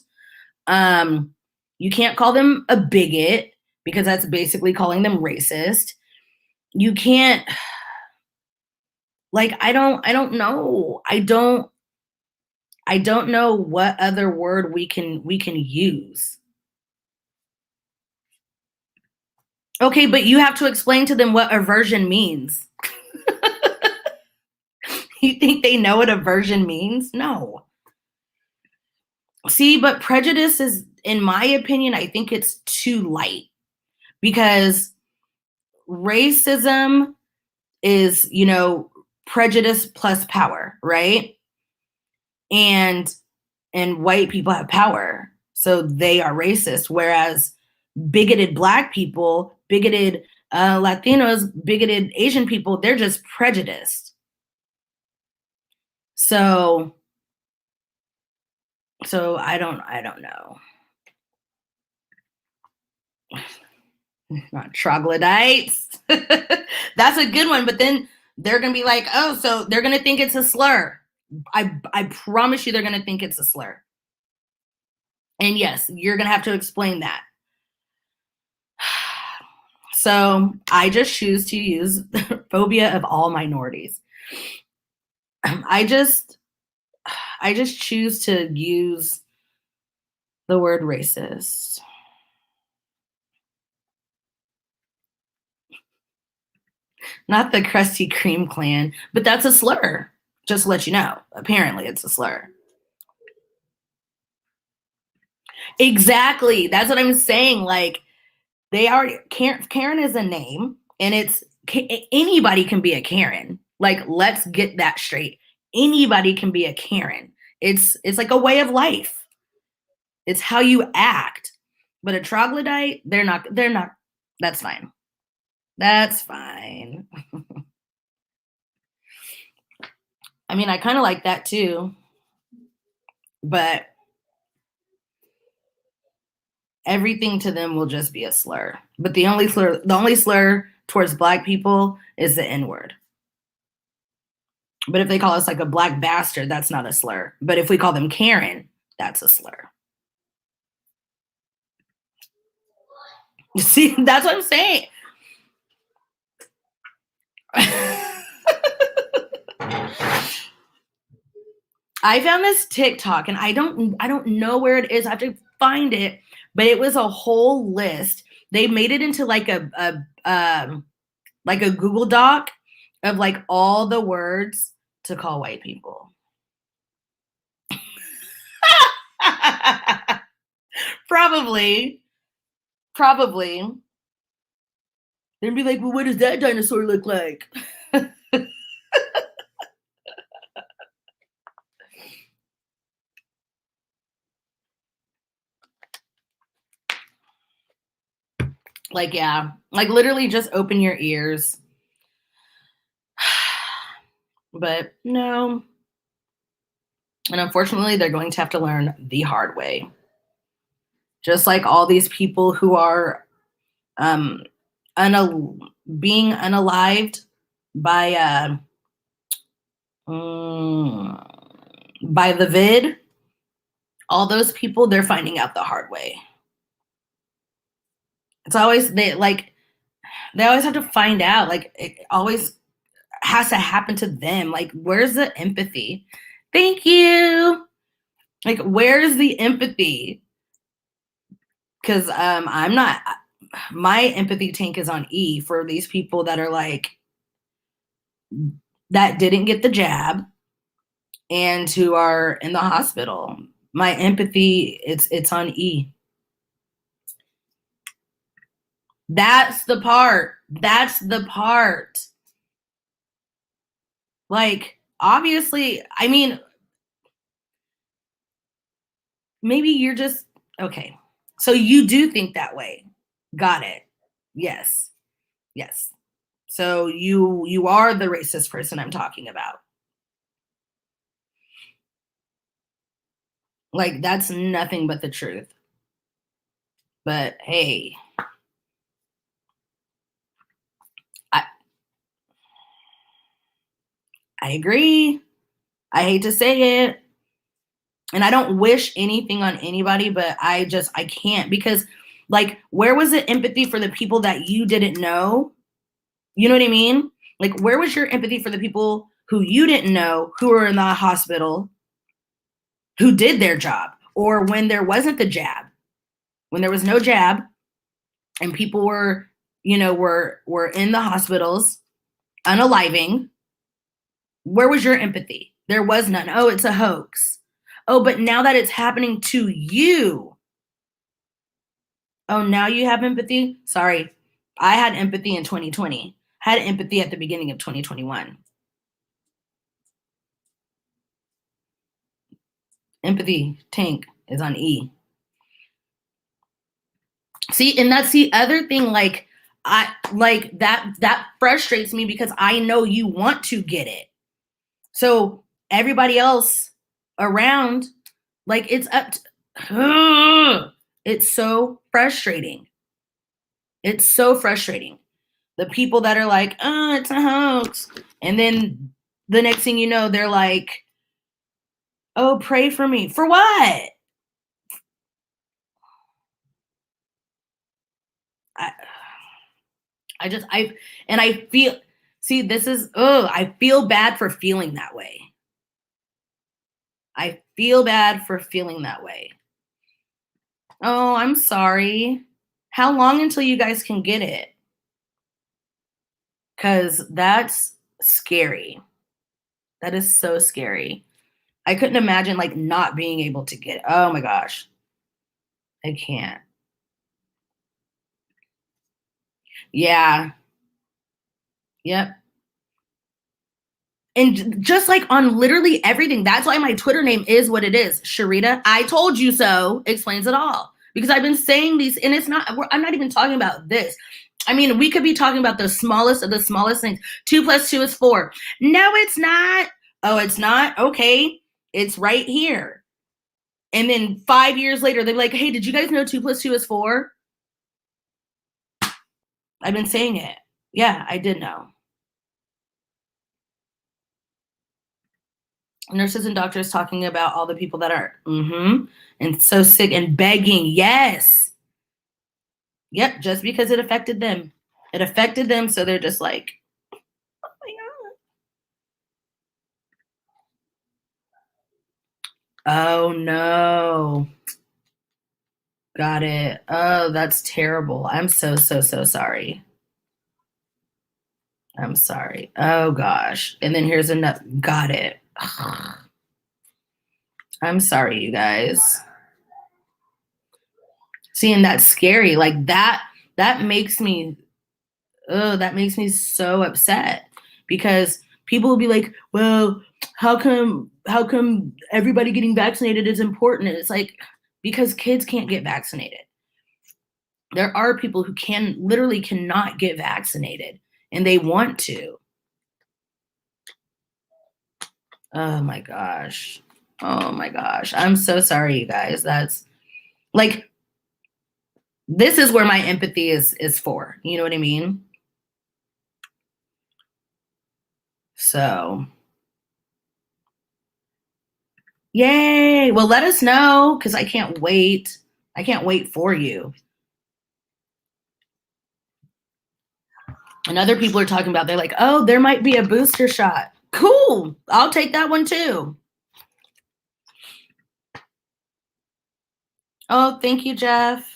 [SPEAKER 1] You can't call them a bigot because that's basically calling them racist. You can't, like, I don't know. I don't know what other word we can use. Okay, but you have to explain to them what aversion means. You think they know what aversion means? No. See, but prejudice is, in my opinion, I think it's too light, because racism is, prejudice plus power, right? And white people have power, so they are racist, whereas bigoted Black people, bigoted Latinos, bigoted Asian people, they're just prejudiced. So I don't know. Not troglodytes. That's a good one, but then they're gonna be like, oh, so they're gonna think it's a slur. I promise you they're gonna think it's a slur. And yes, you're gonna have to explain that. So I just choose to use phobia of all minorities. I just choose to use the word racist. Not the Krusty Kreme clan, but that's a slur. Just to let you know. Apparently, it's a slur. Exactly. That's what I'm saying. Like, they already Karen is a name, and it's anybody can be a Karen. Like, let's get that straight. Anybody can be a Karen. It's like a way of life. It's how you act. But a troglodyte, they're not. They're not. That's fine. That's fine. I mean, I kind of like that too, but everything to them will just be a slur. But the only slur towards black people is the N word. But if they call us like a black bastard, that's not a slur. But if we call them Karen, that's a slur. See, that's what I'm saying. I found this TikTok, and I don't know where it is. I have to find it, but it was a whole list. They made it into like a Google Doc of like all the words to call white people. Probably. They'd be like, well, what does that dinosaur look like? Like, yeah, like literally just open your ears. But no. And unfortunately, they're going to have to learn the hard way. Just like all these people who are um, being unalived by by the vid, all those people, they're finding out the hard way. It's always they always have to find out. Like, it always has to happen to them. Like, where's the empathy? Thank you. Like, where's the empathy? Because I'm not. My empathy tank is on E for these people that are like that didn't get the jab and who are in the hospital. My empathy, it's on E. That's the part. That's the part. Like, obviously, I mean, maybe you're just okay. So you do think that way. Got it. Yes. Yes. So you are the racist person I'm talking about. Like, that's nothing but the truth. But hey, I agree. I hate to say it. And I don't wish anything on anybody, but I can't, because like, where was the empathy for the people that you didn't know? You know what I mean? Like, where was your empathy for the people who you didn't know, who were in the hospital, who did their job? Or when there wasn't the jab, when there was no jab and people were, were in the hospitals unaliving, where was your empathy? There was none. Oh, it's a hoax. Oh, but now that it's happening to you, oh, now you have empathy? Sorry. I had empathy in 2020. I had empathy at the beginning of 2021. Empathy tank is on E. See, and that's the other thing, like, I like that frustrates me because I know you want to get it. So everybody else around, like, it's up to, it's so frustrating. It's so frustrating. The people that are like, oh, it's a hoax. And then the next thing you know, they're like, oh, pray for me. For what? I feel, see, this is, I feel bad for feeling that way. I feel bad for feeling that way. Oh, I'm sorry. How long until you guys can get it? because that's scary. That is so scary. I couldn't imagine like not being able to get it. Oh my gosh. I can't. Yeah. Yep. And just like on literally everything. That's why my Twitter name is what it is. Sharita, I told you so explains it all. Because I've been saying these, and it's not, I'm not even talking about this. I mean, we could be talking about the smallest of the smallest things. 2 + 2 is 4. No, it's not. Oh, it's not? Okay. It's right here. And then 5 years later, they're like, hey, did you guys know 2 + 2 is 4? I've been saying it. Yeah, I did know. Nurses and doctors talking about all the people that are and so sick and begging. Yes. Yep, just because it affected them. It affected them, so they're just like, oh my God. Oh no. Got it. Oh, that's terrible. I'm so sorry. I'm sorry. Oh gosh. And then here's another. Got it. Ugh. I'm sorry, you guys. See, and that's scary. Like that makes me so upset because people will be like, well, how come everybody getting vaccinated is important? And it's like, because kids can't get vaccinated. There are people who literally cannot get vaccinated and they want to. Oh my gosh. Oh my gosh. I'm so sorry, you guys. That's like, this is where my empathy is for. You know what I mean? So, yay. Well, let us know because I can't wait. I can't wait for you. And other people are talking about, they're like, oh, there might be a booster shot. Cool. I'll take that one too. Oh, thank you, Jeff.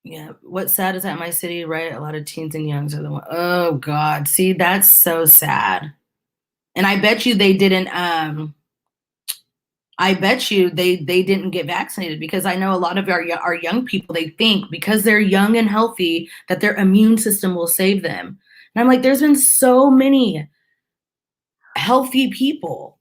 [SPEAKER 1] Yeah, what's sad is that my city, right? A lot of teens and youngs are the one. Oh God, see, that's so sad. And I bet you they didn't. I bet you they didn't get vaccinated because I know a lot of our young people. They think because they're young and healthy that their immune system will save them. And I'm like, there's been so many healthy people.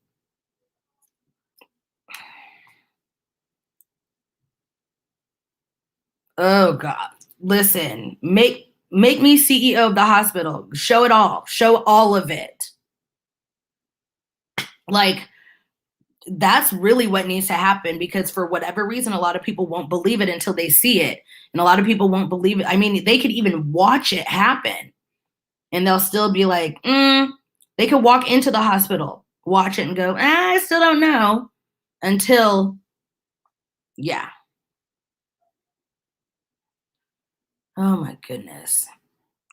[SPEAKER 1] Oh God, listen, make me CEO of the hospital. Show it all. Show all of it. Like, that's really what needs to happen because for whatever reason, a lot of people won't believe it until they see it. And a lot of people won't believe it. I mean, they could even watch it happen and they'll still be like, they could walk into the hospital, watch it and go, I still don't know until, yeah. Oh my goodness.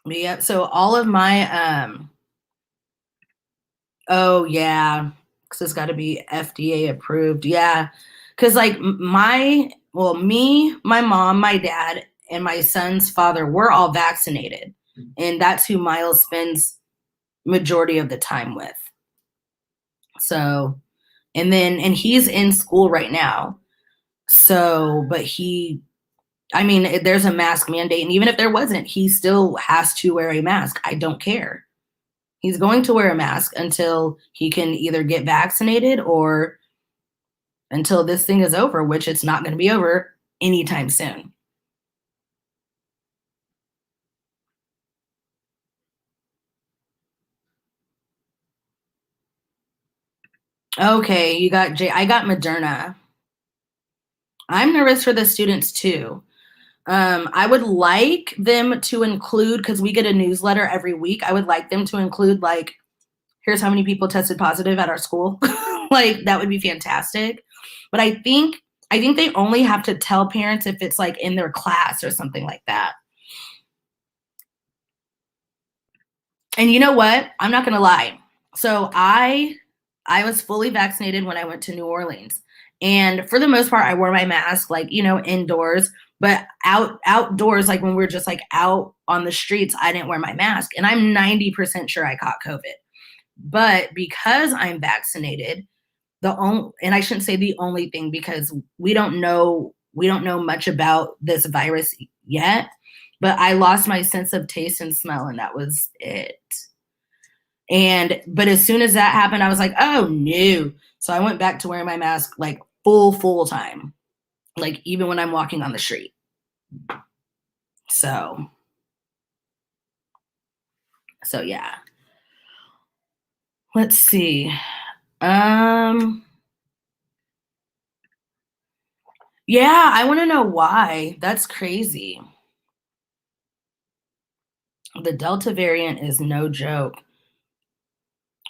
[SPEAKER 1] But yeah. So all of my, oh yeah, because it's got to be FDA approved. Yeah. Because like me, my mom, my dad, and my son's father, we're all vaccinated. And that's who Miles spends majority of the time with. So, and he's in school right now. So, but I mean, there's a mask mandate. And even if there wasn't, he still has to wear a mask. I don't care. He's going to wear a mask until he can either get vaccinated or until this thing is over, which it's not going to be over anytime soon. Okay, you got I got Moderna. I'm nervous for the students too. I would like them to include, because we get a newsletter every week, I would like them to include like, here's how many people tested positive at our school. Like that would be fantastic. But I think they only have to tell parents if it's like in their class or something like that. And you know what? I'm not gonna lie. So I was fully vaccinated when I went to New Orleans. And for the most part, I wore my mask, like, you know, indoors, but outdoors, like when we're just like out on the streets, I didn't wear my mask. And I'm 90% sure I caught COVID. But because I'm vaccinated, and I shouldn't say the only thing, because we don't know much about this virus yet, but I lost my sense of taste and smell, and that was it. But as soon as that happened, I was like, oh no. So I went back to wearing my mask like full time, like even when I'm walking on the street. So yeah. Let's see. Yeah, I want to know why. That's crazy. The Delta variant is no joke.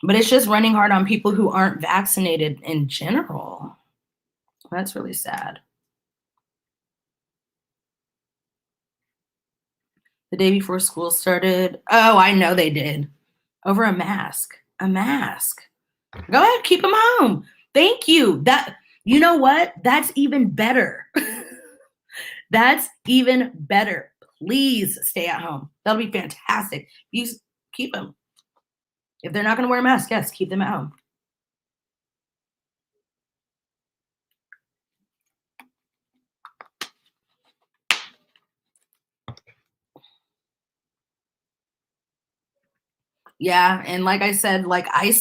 [SPEAKER 1] But it's just running hard on people who aren't vaccinated in general. That's really sad. The day before school started. Oh, I know they did. Over a mask. A mask. Go ahead, keep them home. Thank you. You know what? That's even better. That's even better. Please stay at home. That'll be fantastic. You keep them. If they're not going to wear a mask, yes, keep them at home. Yeah, and like I said, like I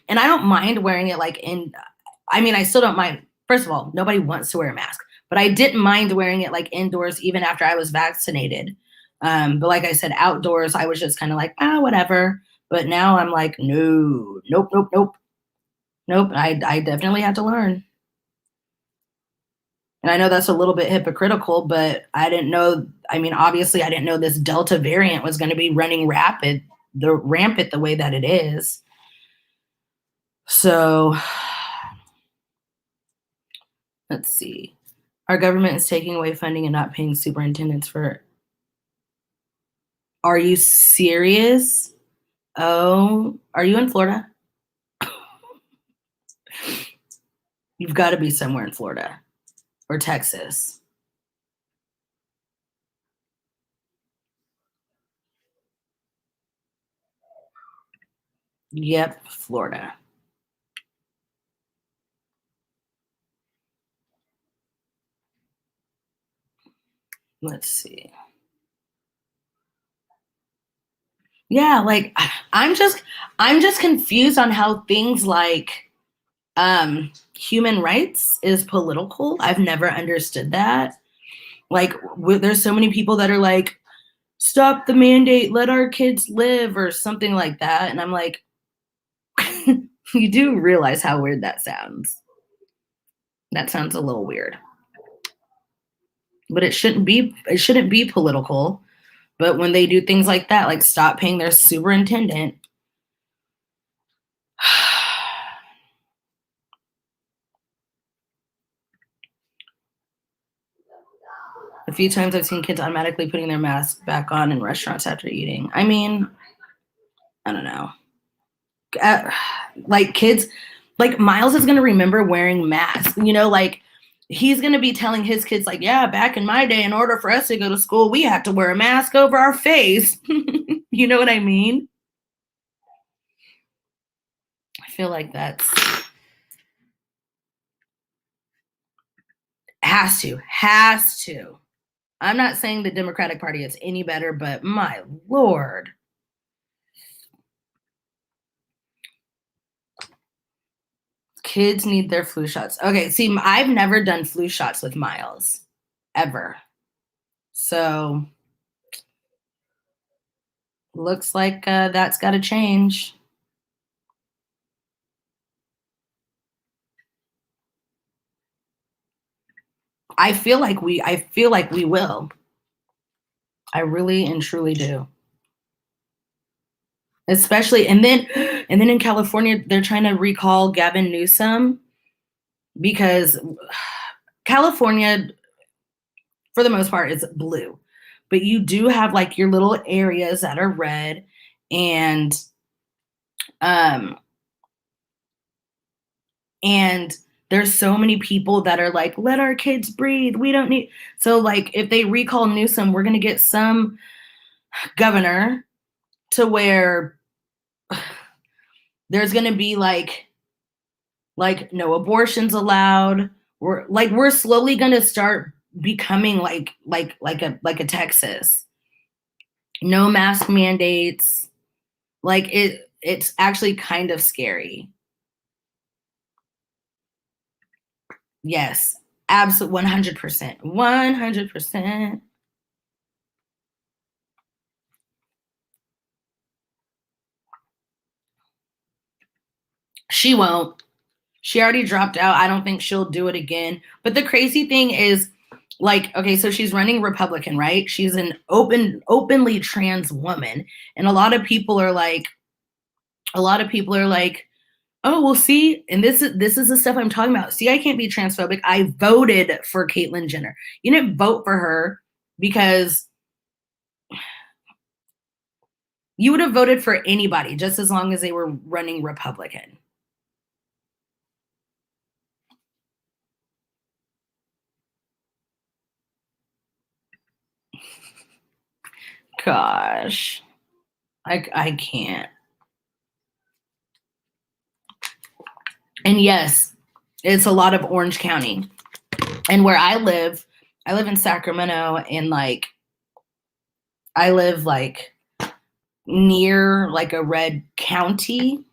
[SPEAKER 1] don't mind wearing it I still don't mind. First of all, nobody wants to wear a mask, but I didn't mind wearing it like indoors even after I was vaccinated. But like I said, outdoors, I was just kind of like, whatever. But now I'm like, no, nope, nope, nope, nope. I definitely had to learn. And I know that's a little bit hypocritical, but I didn't know. Obviously, I didn't know this Delta variant was going to be running rampant the way that it is. So let's see. Our government is taking away funding and not paying superintendents for. Are you serious? Oh, are you in Florida? You've got to be somewhere in Florida or Texas. Yep, Florida. Let's see. Yeah, like I'm just confused on how things like human rights is political. I've never understood that. Like there's so many people that are like, stop the mandate, let our kids live, or something like that. And I'm like, you do realize how weird that sounds. That sounds a little weird. But it shouldn't be political. But when they do things like that, like stop paying their superintendent. A few times I've seen kids automatically putting their mask back on in restaurants after eating. I don't know. Like kids, like Miles is going to remember wearing masks, like he's going to be telling his kids like, yeah, back in my day, in order for us to go to school, we had to wear a mask over our face. You know what I mean? I feel like that's has to. I'm not saying the Democratic Party is any better, but my Lord. Kids need their flu shots. Okay, see, I've never done flu shots with Miles, ever. So, looks like that's got to change. I feel like we will. I really and truly do. Especially, and then in California, they're trying to recall Gavin Newsom because California, for the most part, is blue, but you do have like your little areas that are red, and there's so many people that are like, let our kids breathe. We don't need. So, like, if they recall Newsom, we're going to get some governor to where there's going to be like no abortions allowed. We're slowly going to start becoming like a Texas. No mask mandates. Like it's actually kind of scary. Yes, absolutely 100%. 100%. She won't. She already dropped out. I don't think she'll do it again. But the crazy thing is, like, okay, so she's running Republican, right? She's an openly trans woman. And a lot of people are like, oh, well, see, and this is the stuff I'm talking about. See, I can't be transphobic. I voted for Caitlyn Jenner. You didn't vote for her because you would have voted for anybody just as long as they were running Republican. Gosh, I can't. And yes, it's a lot of Orange County. And where I live in Sacramento, and like I live like near like a red county.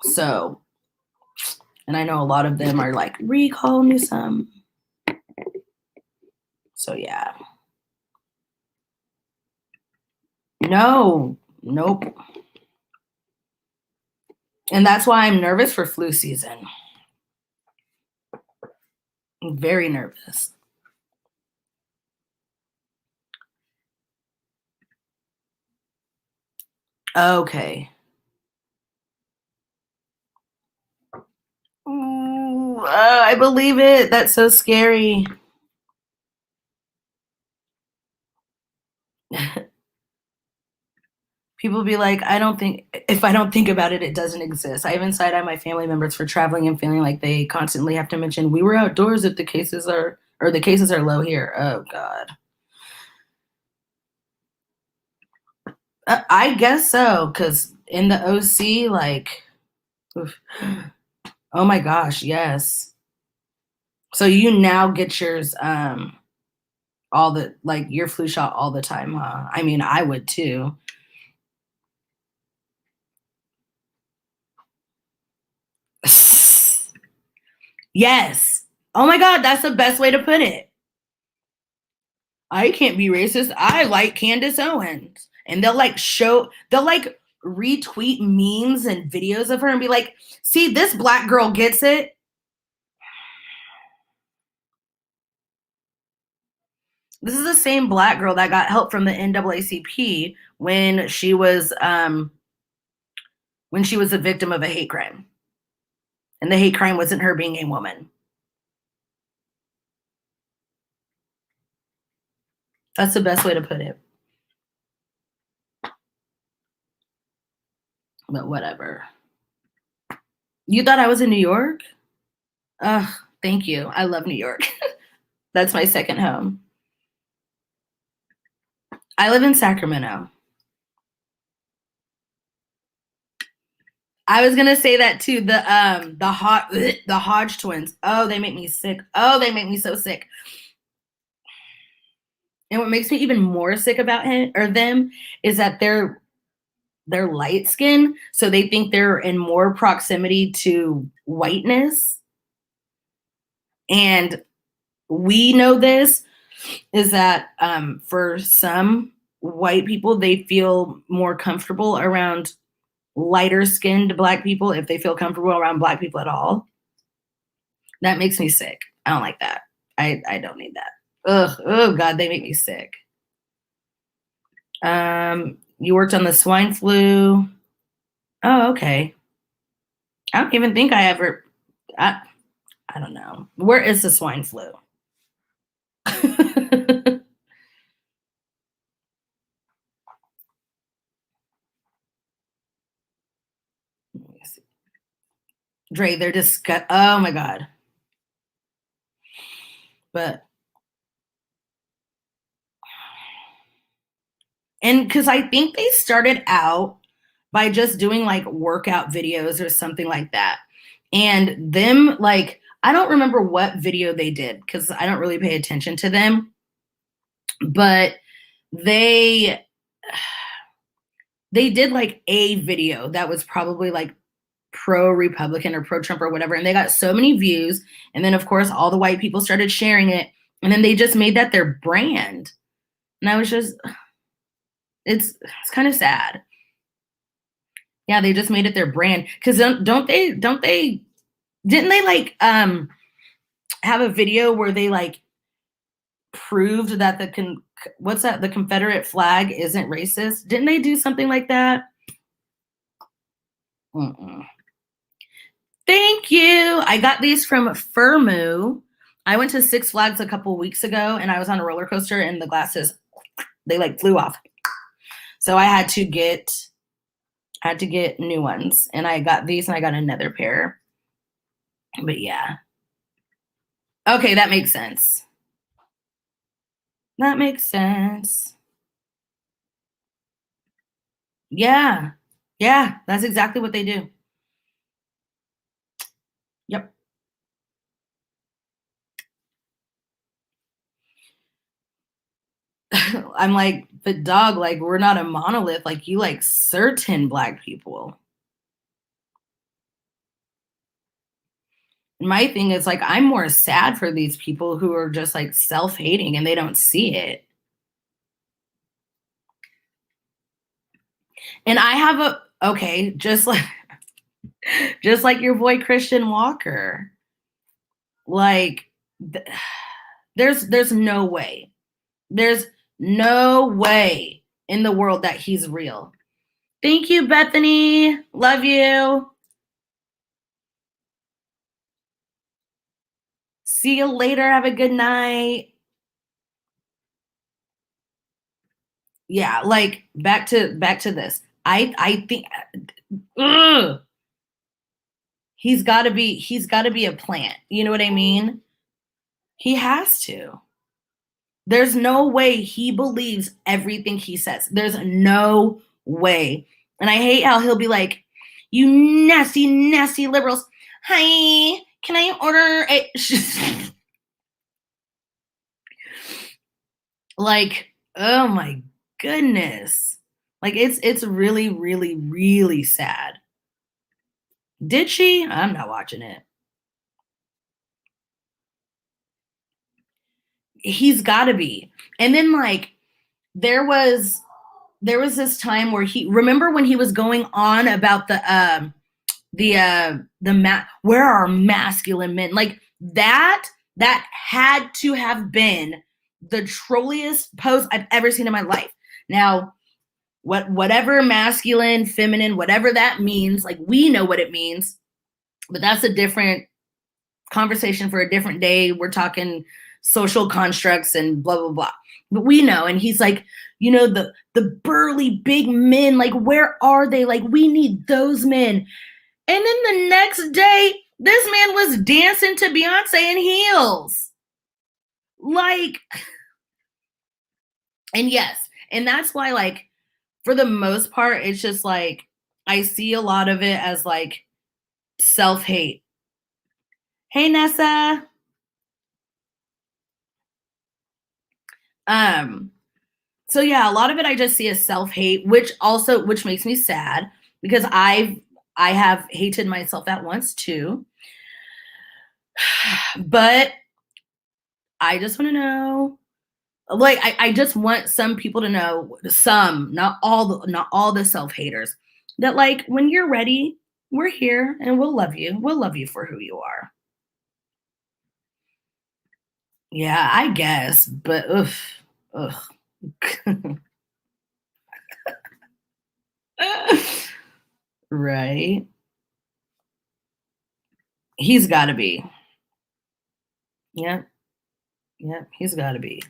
[SPEAKER 1] So, and I know a lot of them are like recall Newsom. So yeah. No, nope. And that's why I'm nervous for flu season. I'm very nervous. Okay. Ooh, I believe it. That's so scary. People be like, if I don't think about it, it doesn't exist. I even side eye my family members for traveling and feeling like they constantly have to mention we were outdoors if the cases are low here. Oh God. I guess so, because in the OC, like, oof. Oh my gosh, yes. So you now get yours, all the like your flu shot all the time, huh? I mean, I would too. Yes. Oh my God, that's the best way to put it. I can't be racist. I like Candace Owens. And they'll like retweet memes and videos of her and be like, see, this black girl gets it. This is the same black girl that got help from the NAACP when she was a victim of a hate crime. And the hate crime wasn't her being a woman. That's the best way to put it. But whatever. You thought I was in New York? Ugh, thank you. I love New York. That's my second home. I live in Sacramento. I was gonna say that too. The Hodge twins. Oh, they make me sick. Oh, they make me so sick. And what makes me even more sick about him or them is that they're light skin, so they think they're in more proximity to whiteness. And we know this is that for some white people, they feel more comfortable around lighter skinned black people if they feel comfortable around black people at all. That makes me sick. I don't like that. I don't need that. Ugh, oh God, they make me sick. You worked on the swine flu. Oh, okay. I don't even think I ever. I, I don't know. Where is the swine flu? Dre, they're oh my God. But, and because I think they started out by just doing like workout videos or something like that. And them, like, I don't remember what video they did because I don't really pay attention to them, but they did like a video that was probably like pro Republican or pro Trump or whatever, and they got so many views, and then of course all the white people started sharing it, and then they just made that their brand. And I was just, it's kind of sad. Yeah, they just made it their brand. Because didn't they like have a video where they like proved that the Confederate flag isn't racist? Didn't they do something like that? Mm-mm. Thank you. I got these from Firmoo. I went to Six Flags a couple weeks ago, and I was on a roller coaster, and the glasses, they like flew off. So I had to get new ones, and I got these, and I got another pair. But yeah. Okay, that makes sense. That makes sense. Yeah. Yeah, that's exactly what they do. Yep. I'm like, but dog, like, we're not a monolith. Like, you like certain Black people. My thing is, like, I'm more sad for these people who are just like self-hating and they don't see it. And I have okay, just like your boy Christian Walker. Like, there's no way. There's no way in the world that he's real. Thank you, Bethany. Love you. See you later. Have a good night. Yeah, like back to this. I think ugh, he's got to be a plant. You know what I mean? He has to. There's no way he believes everything he says. There's no way. And I hate how he'll be like, "You nasty, nasty liberals. Hi, can I order a..." Like, oh my goodness. Like, it's really, really, really sad. Did she? I'm not watching it. He's got to be. And then like there was this time where remember when he was going on about where are masculine men? Like that had to have been the trolliest post I've ever seen in my life. Now, whatever masculine, feminine, whatever that means, like we know what it means, but that's a different conversation for a different day. We're talking social constructs and blah blah blah. But we know, and he's like, you know, the burly big men, like where are they? Like we need those men. And then the next day, this man was dancing to Beyonce in heels. Like, and yes, and that's why, like, for the most part, it's just like I see a lot of it as like self-hate. Hey, Nessa. So yeah, a lot of it I just see as self-hate, which makes me sad because I have hated myself at once too. But I just want to know, like, I just want some people to know, not all the self-haters, that like when you're ready, we're here and we'll love you. We'll love you for who you are. Yeah, I guess, but ugh. Right. He's got to be. Yeah. Yeah, he's got to be.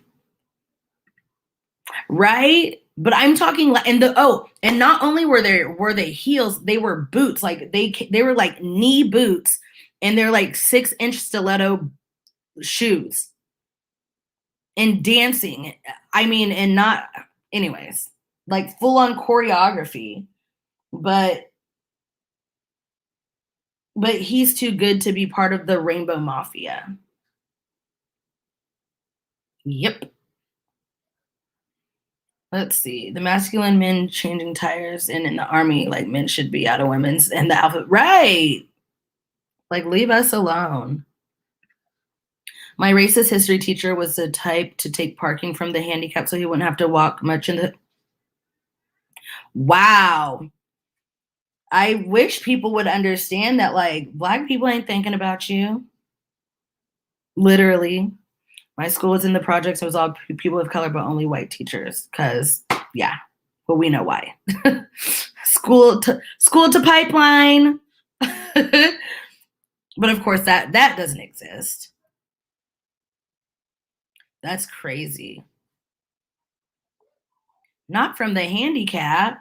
[SPEAKER 1] Right? But I'm talking like, and not only were they heels, they were boots. Like they were like knee boots, and they're like 6-inch stiletto shoes, and dancing. I mean, and not, anyways, like full on choreography. But he's too good to be part of the Rainbow Mafia. Yep. Let's see. The masculine men changing tires, and in the army, like men should be out of women's and the outfit. Right. Like, leave us alone. My racist history teacher was the type to take parking from the handicap so he wouldn't have to walk much in the. Wow. I wish people would understand that, like, Black people ain't thinking about you. Literally. My school was in the projects. It was all people of color, but only white teachers. Because, yeah, but we know why. School to pipeline. But of course, that doesn't exist. That's crazy. Not from the handicap.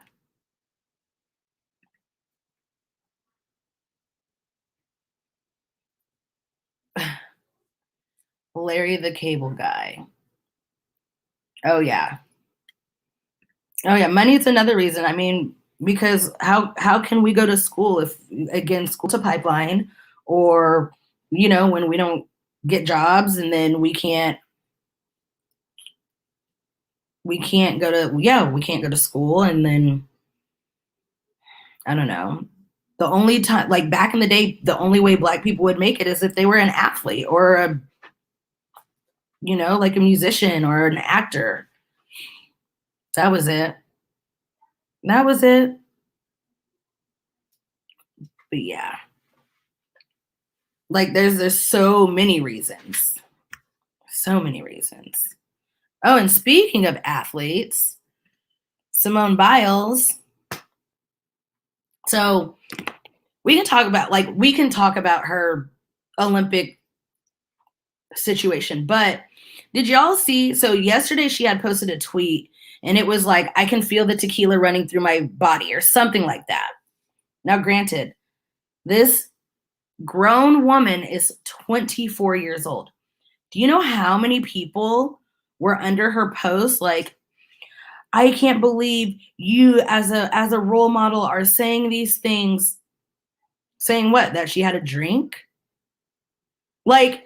[SPEAKER 1] Larry the Cable Guy. Oh yeah. Oh yeah. Money's another reason. I mean, because how can we go to school if, again, school to pipeline, or when we don't get jobs, and then we can't go to, we can't go to school, and then I don't know. The only time, like back in the day, the only way Black people would make it is if they were an athlete or like a musician or an actor. That was it. That was it. But yeah, like there's so many reasons. So many reasons. Oh, and speaking of athletes, Simone Biles. So we can talk about her Olympic situation, but did y'all see? So yesterday she had posted a tweet, and it was like, I can feel the tequila running through my body, or something like that. Now, granted, this grown woman is 24 years old. Do you know how many people were under her post like, I can't believe you as a role model are saying these things? Saying what? That she had a drink? Like,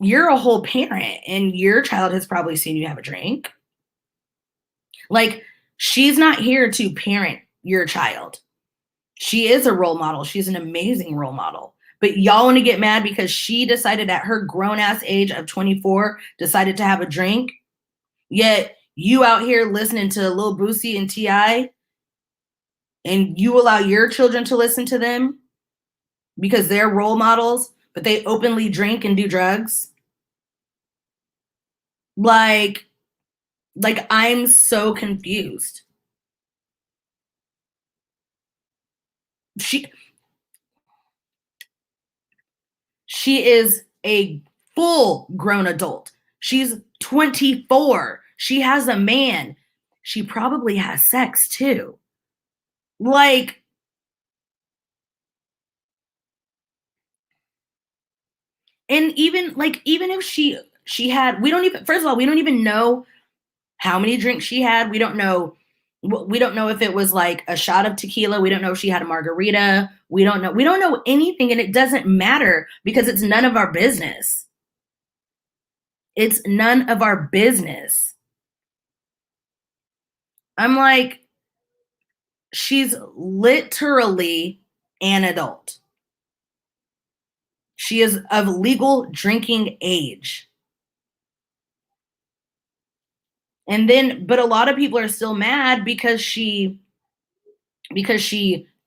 [SPEAKER 1] you're a whole parent, and your child has probably seen you have a drink. Like, she's not here to parent your child. She is a role model. She's an amazing role model. But y'all want to get mad because she decided at her grown-ass age of 24, decided to have a drink? Yet you out here listening to Lil Boosie and T.I., and you allow your children to listen to them because they're role models, but they openly drink and do drugs? Like I'm so confused. She is a full grown adult. She's 24. She has a man. She probably has sex too. Like, and even if she had, we don't even, first of all, we don't even know how many drinks she had. We don't know if it was like a shot of tequila. We don't know if she had a margarita. We don't know anything, and it doesn't matter because it's none of our business. It's none of our business. I'm like, she's literally an adult. She is of legal drinking age. And then, but a lot of people are still mad because she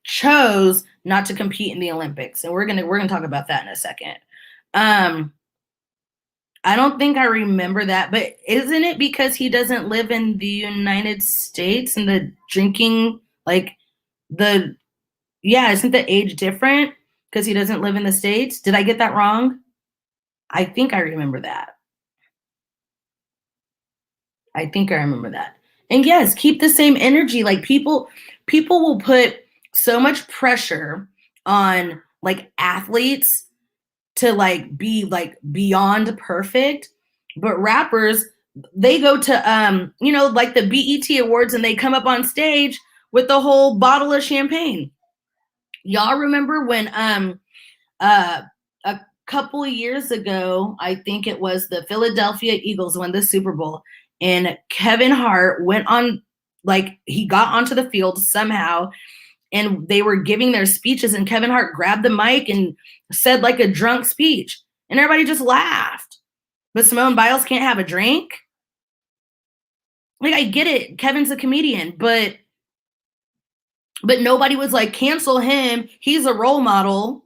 [SPEAKER 1] chose not to compete in the Olympics. And we're gonna talk about that in a second. I don't think I remember that, but isn't it because he doesn't live in the United States, and the drinking, like isn't the age different because he doesn't live in the States? Did I get that wrong? I think I remember that. And yes, keep the same energy. Like people will put so much pressure on like athletes to like be like beyond perfect, but rappers, they go to like the BET awards and they come up on stage with the whole bottle of champagne. Y'all remember when uh a couple of years ago, I think it was the Philadelphia Eagles won the Super Bowl, and Kevin Hart went on, like he got onto the field somehow, and they were giving their speeches, and Kevin Hart grabbed the mic and said like a drunk speech, and everybody just laughed. But Simone Biles can't have a drink? Like, I get it, Kevin's a comedian, but nobody was like, cancel him, he's a role model.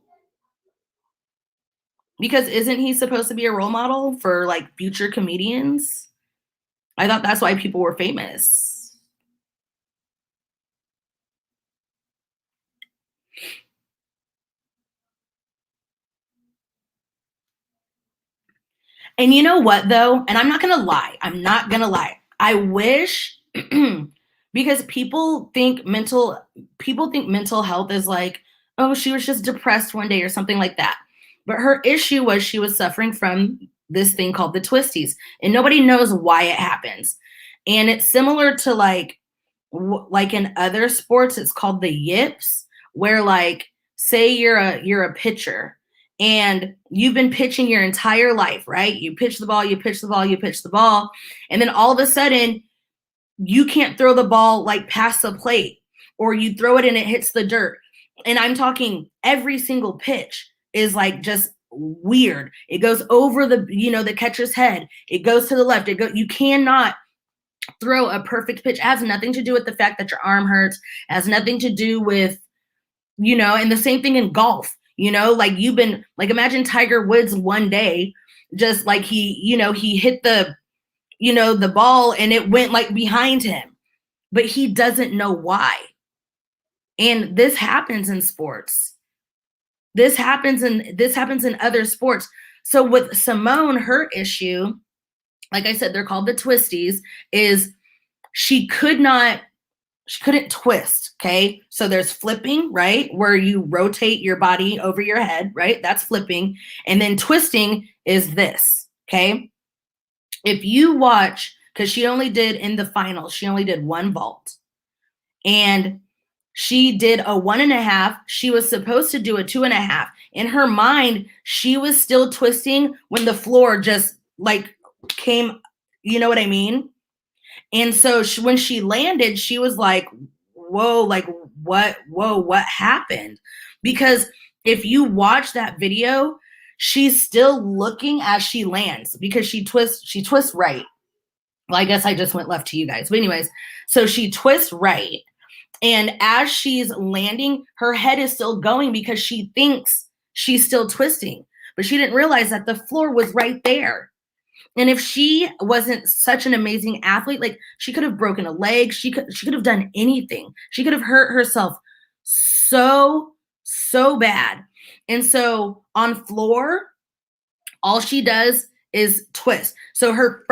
[SPEAKER 1] Because isn't he supposed to be a role model for like future comedians? I thought that's why people were famous. And you know what though? And I'm not gonna lie. I wish because people think mental health is like, oh, she was just depressed one day or something like that. But her issue was she was suffering from this thing called the twisties, and nobody knows why it happens. And it's similar to like in other sports, it's called the yips, where like say you're a pitcher and you've been pitching your entire life, right? You pitch the ball, you pitch the ball, you pitch the ball, and then all of a sudden you can't throw the ball like past the plate, or you throw it and it hits the dirt. And I'm talking every single pitch is like just weird. It goes over the catcher's head. It goes to the left. You cannot throw a perfect pitch. It has nothing to do with the fact that your arm hurts. It has nothing to do with, and the same thing in golf. Like you've been like, imagine Tiger Woods one day, just like he hit the ball and it went like behind him, but he doesn't know why. And this happens in sports. This happens in other sports. So with Simone, her issue, like I said, they're called the twisties, is she couldn't twist. Okay. So there's flipping, right? Where you rotate your body over your head, right? That's flipping. And then twisting is this. Okay. If you watch, because she only did in the finals, she only did one vault. And she did a 1.5. She was supposed to do a 2.5. In her mind, she was still twisting when the floor just like came, you know what I mean? And so when she landed, she was like, whoa, like what happened? Because if you watch that video, she's still looking as she lands because she twists right. Well, I guess I just went left to you guys. But anyways, so she twists right. And as she's landing, her head is still going because she thinks she's still twisting. But she didn't realize that the floor was right there. And if she wasn't such an amazing athlete, like she could have broken a leg, she could have done anything. She could have hurt herself so bad. And so on floor, all she does is twist. So her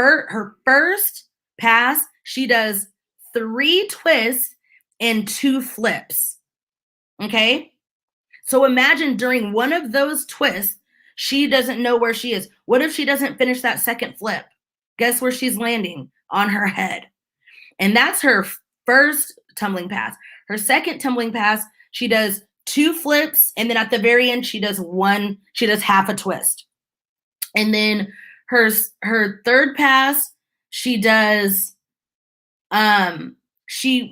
[SPEAKER 1] first pass, she does 3 twists and 2 flips. Okay? So imagine during one of those twists, she doesn't know where she is. What if she doesn't finish that second flip? Guess where she's landing? On her head. And that's her first tumbling pass. Her second tumbling pass, she does 2 flips, and then at the very end, she does half a twist. And then her third pass, she does she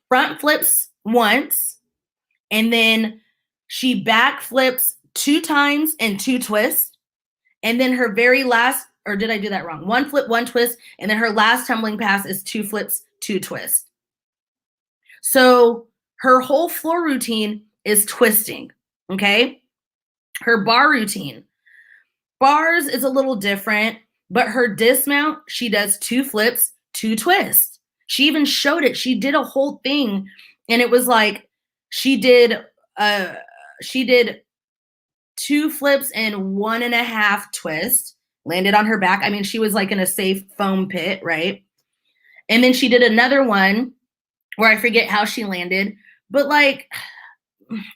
[SPEAKER 1] front flips once, and then she back flips 2 times and 2 twists. And then her very last, or did I do that wrong? 1 flip, 1 twist, and then her last tumbling pass is 2 flips, 2 twists. So her whole floor routine is twisting, okay? Her bar routine. Bars is a little different, but her dismount, she does 2 flips, 2 twists. She even showed it. She did a whole thing, and it was like she did 2 flips and 1.5 twists, landed on her back. I mean, she was like in a safe foam pit, right? And then she did another one where I forget how she landed, but like,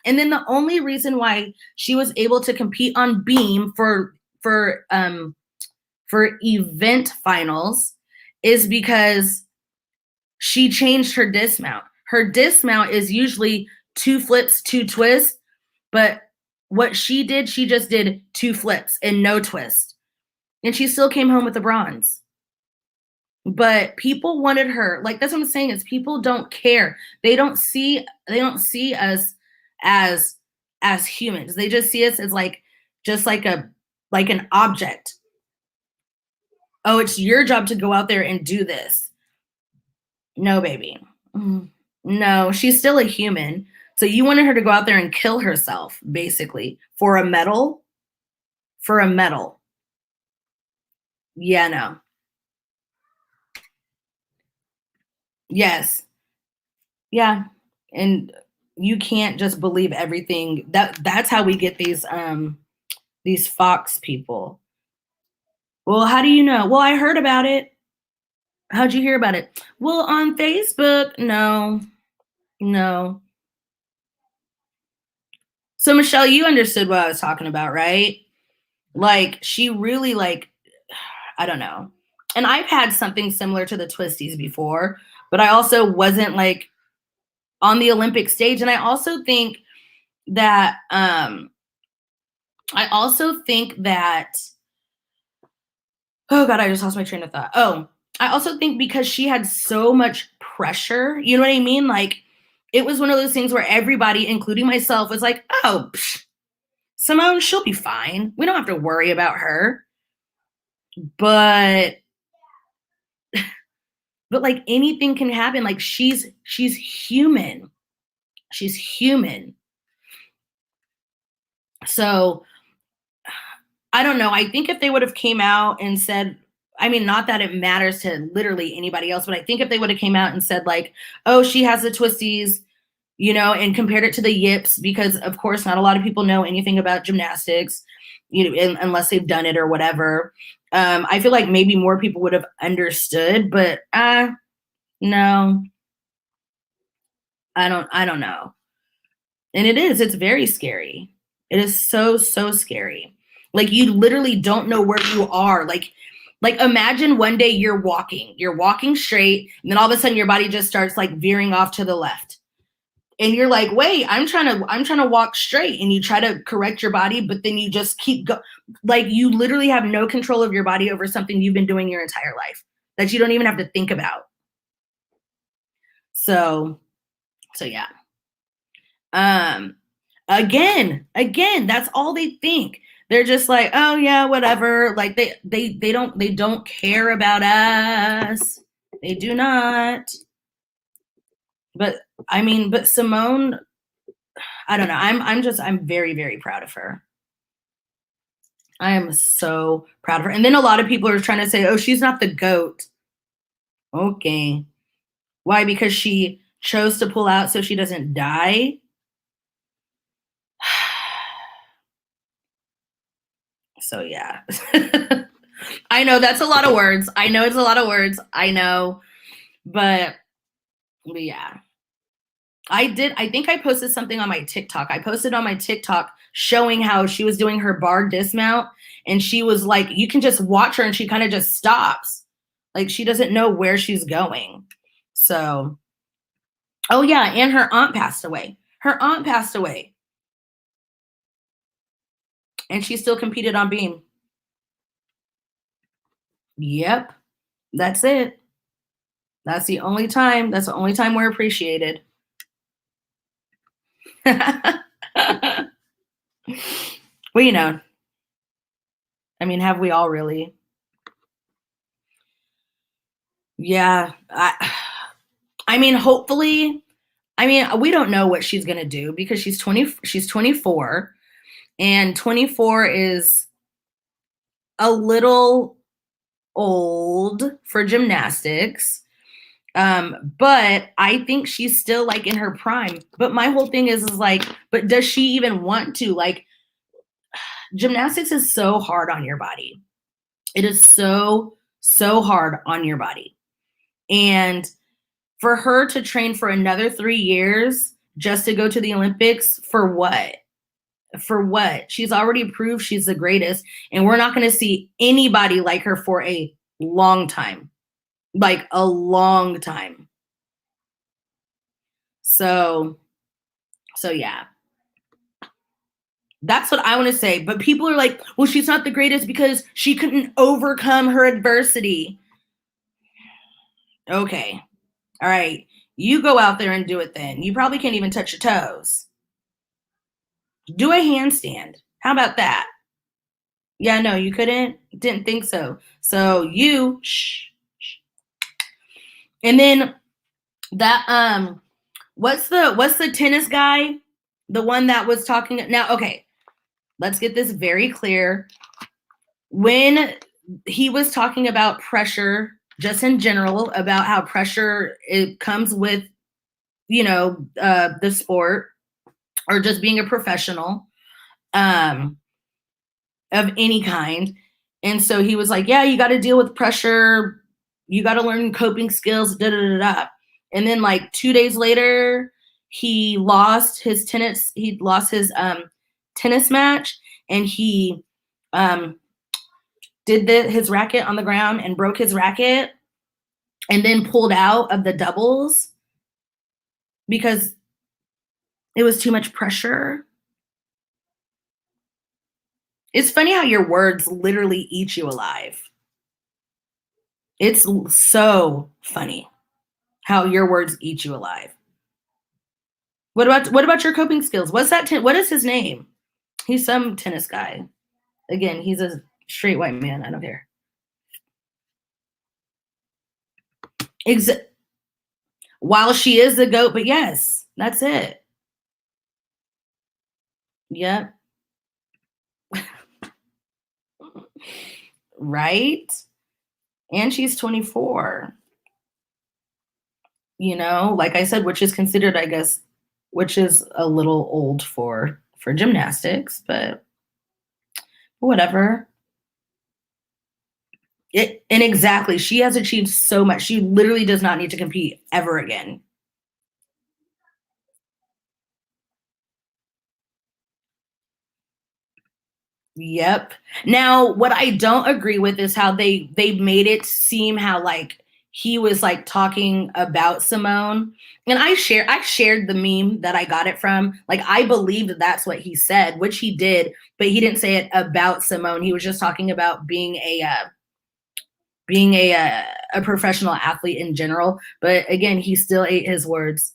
[SPEAKER 1] and then the only reason why she was able to compete on beam for event finals is because she changed her dismount. Her dismount is usually 2 flips, 2 twists, but what she did, she just did 2 flips and no twist. And she still came home with the bronze. But people wanted her, like that's what I'm saying, is people don't care. They don't see us as humans. They just see us as like just like an object. Oh, it's your job to go out there and do this. No, baby. No, she's still a human. So you wanted her to go out there and kill herself, basically, for a medal? For a medal. Yeah, no. Yes. Yeah. And you can't just believe everything. That's how we get these Fox people. Well, how do you know? Well, I heard about it. How'd you hear about it? Well, on Facebook. No. No. So Michelle, you understood what I was talking about, right? Like she really like I don't know. And I've had something similar to the twisties before, but I also wasn't like on the Olympic stage. And I also think that oh God, I just lost my train of thought. Oh, I also think because she had so much pressure, you know what I mean? Like it was one of those things where everybody, including myself, was like, oh, Simone, she'll be fine. We don't have to worry about her. But like anything can happen. Like she's human. She's human. So I don't know. I think if they would have came out and said, I mean, not that it matters to literally anybody else, but I think if they would have came out and said like, oh, she has the twisties, you know, and compared it to the yips, because of course not a lot of people know anything about gymnastics, you know, unless they've done it or whatever. I feel like maybe more people would have understood, but no, I don't know. And it's very scary. It is so scary. Like you literally don't know where you are. Like imagine one day you're walking straight, and then all of a sudden your body just starts like veering off to the left. And you're like, wait, I'm trying to walk straight, and you try to correct your body, but then you just keep like you literally have no control of your body over something you've been doing your entire life that you don't even have to think about. So yeah. Again, that's all they think. They're just like, oh yeah, whatever. Like they don't care about us. They do not. But I mean, but Simone, I don't know. I'm very, very proud of her. I am so proud of her. And then a lot of people are trying to say, oh, she's not the GOAT. Okay. Why? Because she chose to pull out so she doesn't die? So yeah. I know that's a lot of words. I know it's a lot of words. I know. But yeah. I think I posted something on my TikTok. I posted on my TikTok showing how she was doing her bar dismount, and she was like, you can just watch her and she kind of just stops. Like she doesn't know where she's going. So, oh yeah, and her aunt passed away. Her aunt passed away. And she still competed on beam. Yep. That's it. That's the only time we're appreciated. Well, you know, I mean, have we all really? Yeah. I mean, hopefully, I mean, we don't know what she's going to do because she's 24, and 24 is a little old for gymnastics. But I think she's still like in her prime. But my whole thing is like, but does she even want to? Like, gymnastics is so hard on your body. It is so hard on your body. And for her to train for another 3 years just to go to the Olympics, for what? For what? She's already proved she's the greatest, and we're not going to see anybody like her for a long time. Like a long time. So yeah. That's what I want to say. But people are like, well, she's not the greatest because she couldn't overcome her adversity. Okay. All right. You go out there and do it then. You probably can't even touch your toes. Do a handstand. How about that? Yeah, no, you couldn't? Didn't think so. So you, shh. And then that, what's the tennis guy? The one that was talking now, okay. Let's get this very clear. When he was talking about pressure, just in general, about how pressure it comes with, the sport or just being a professional of any kind. And so he was like, yeah, you got to deal with pressure. You got to learn coping skills, da, da, da, da. And then like 2 days later, he lost his tennis match, and he did his racket on the ground and broke his racket and then pulled out of the doubles because it was too much pressure. It's funny how your words literally eat you alive. It's so funny how your words eat you alive. What about your coping skills? What's that? What is his name? He's some tennis guy. Again, he's a straight white man. I don't care. While she is the GOAT, but yes, that's it. Yep. Right? And she's 24. Like I said, which is considered, I guess, which is a little old for gymnastics, but whatever. And exactly, she has achieved so much. She literally does not need to compete ever again. Yep. Now, what I don't agree with is how they made it seem how like he was like talking about Simone. And I shared the meme that I got it from. Like I believed that's what he said, which he did, but he didn't say it about Simone. He was just talking about being a professional athlete in general. But again, he still ate his words.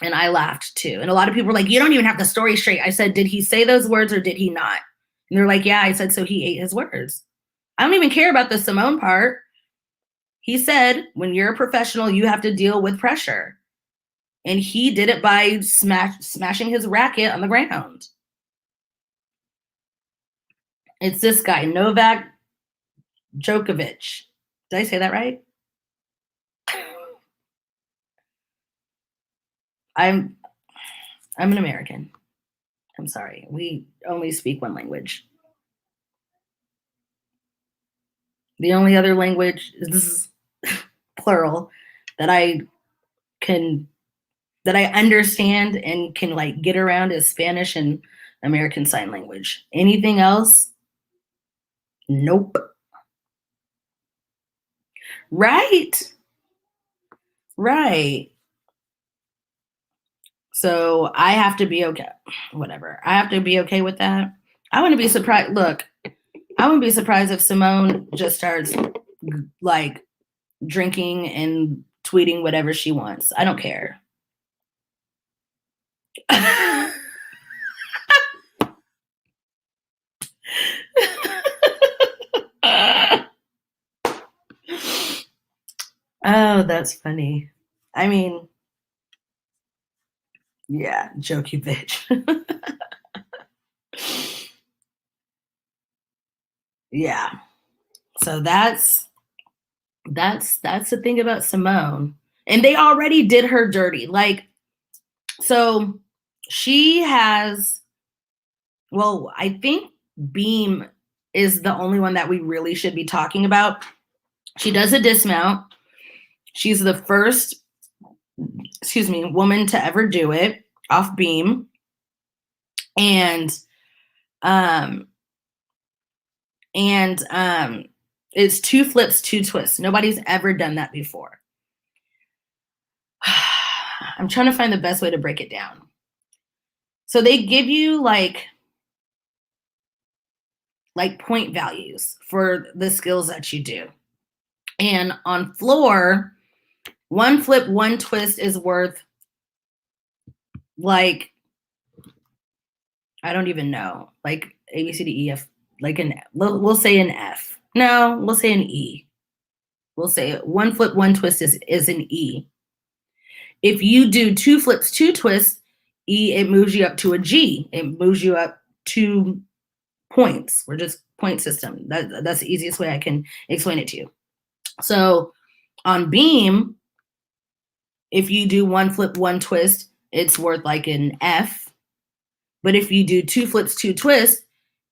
[SPEAKER 1] And I laughed too. And a lot of people were like, you don't even have the story straight. I said, did he say those words or did he not? And they're like, yeah. I said, so he ate his words. I don't even care about the Simone part. He said, when you're a professional, you have to deal with pressure. And he did it by smashing his racket on the ground. It's this guy, Novak Djokovic. Did I say that right? I'm an American. I'm sorry. We only speak one language. The only other language is plural that I understand and can like get around is Spanish and American Sign Language. Anything else? Nope. Right. So I have to be okay. Whatever. I have to be okay with that. I wouldn't be surprised. Look, I wouldn't be surprised if Simone just starts like drinking and tweeting whatever she wants. I don't care. Oh, that's funny. I mean, yeah, jokey bitch. Yeah. So that's the thing about Simone. And they already did her dirty. Like, so she has, well, I think Beam is the only one that we really should be talking about. She does a dismount. She's the first, woman to ever do it off beam. And it's 2 flips, 2 twists. Nobody's ever done that before. I'm trying to find the best way to break it down. So they give you like point values for the skills that you do. And on floor, 1 flip, 1 twist is worth like, I don't even know, like A, B, C, D, E, F, like we'll say an F. No, we'll say an E. We'll say 1 flip, 1 twist is an E. If you do 2 flips, 2 twists, E, it moves you up to a G. It moves you up 2 points. We're just point system. That's the easiest way I can explain it to you. So on beam, if you do 1 flip, 1 twist, it's worth like an F. But if you do 2 flips, 2 twists,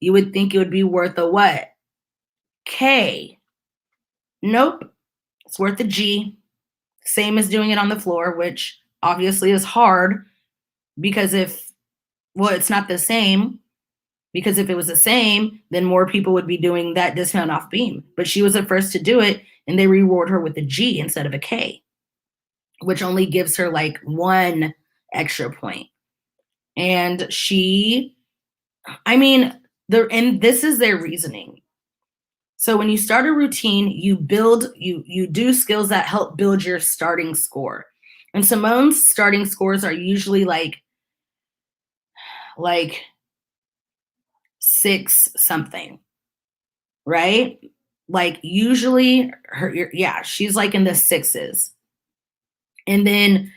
[SPEAKER 1] you would think it would be worth a what? K. Nope. It's worth a G. Same as doing it on the floor, which obviously is hard because it's not the same. Because if it was the same, then more people would be doing that dismount off beam. But she was the first to do it, and they reward her with a G instead of a K, which only gives her like 1 extra point. And this is their reasoning. So when you start a routine, you do skills that help build your starting score. And Simone's starting scores are usually like 6 something, right? Like usually she's like in the 6s. And then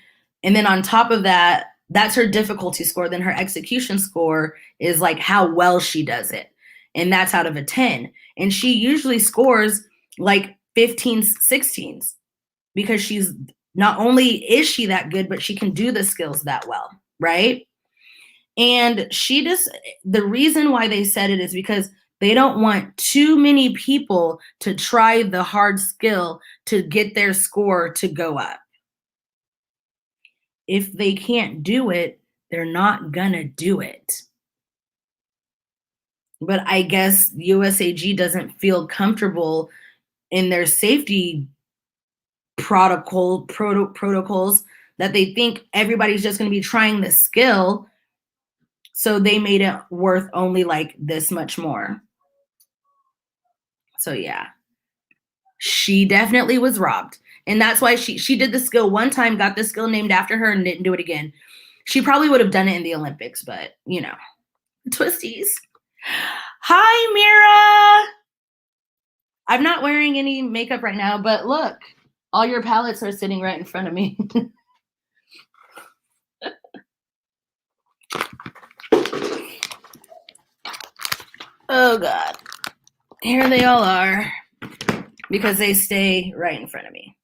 [SPEAKER 1] on top of that, that's her difficulty score. Then her execution score is like how well she does it. And that's out of a 10. And she usually scores like 15s, 16s because she's not only is she that good, but she can do the skills that well, right? And the reason why they said it is because they don't want too many people to try the hard skill to get their score to go up. If they can't do it, they're not gonna do it. But I guess USAG doesn't feel comfortable in their safety protocols that they think everybody's just going to be trying the skill. So they made it worth only like this much more. So yeah, she definitely was robbed. And that's why she did the skill one time, got the skill named after her, and didn't do it again. She probably would have done it in the Olympics, but twisties. Hi, Mira. I'm not wearing any makeup right now, but look, all your palettes are sitting right in front of me. Oh, God. Here they all are because they stay right in front of me.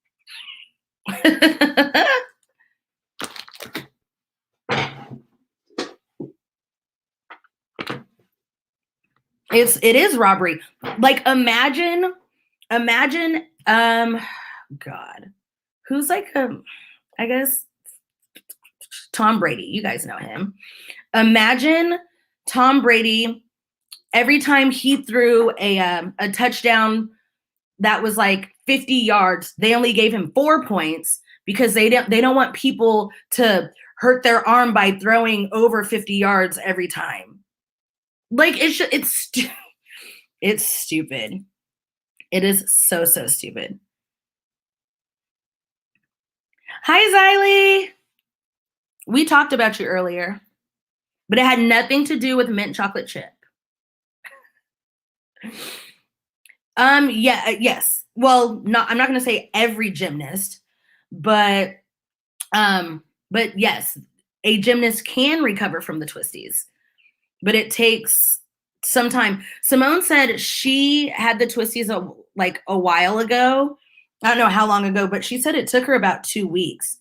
[SPEAKER 1] It is robbery. Like imagine, God, who's like I guess Tom Brady. You guys know him. Imagine Tom Brady every time he threw a touchdown that was like 50 yards, they only gave him 4 points because they don't want people to hurt their arm by throwing over 50 yards every time. Like it's stupid. It is so stupid. Hi, Xylee. We talked about you earlier, but it had nothing to do with mint chocolate chip. Yes. Well, I'm not going to say every gymnast, but yes, a gymnast can recover from the twisties, but it takes some time. Simone said she had the twisties a while ago. I don't know how long ago, but she said it took her about 2 weeks.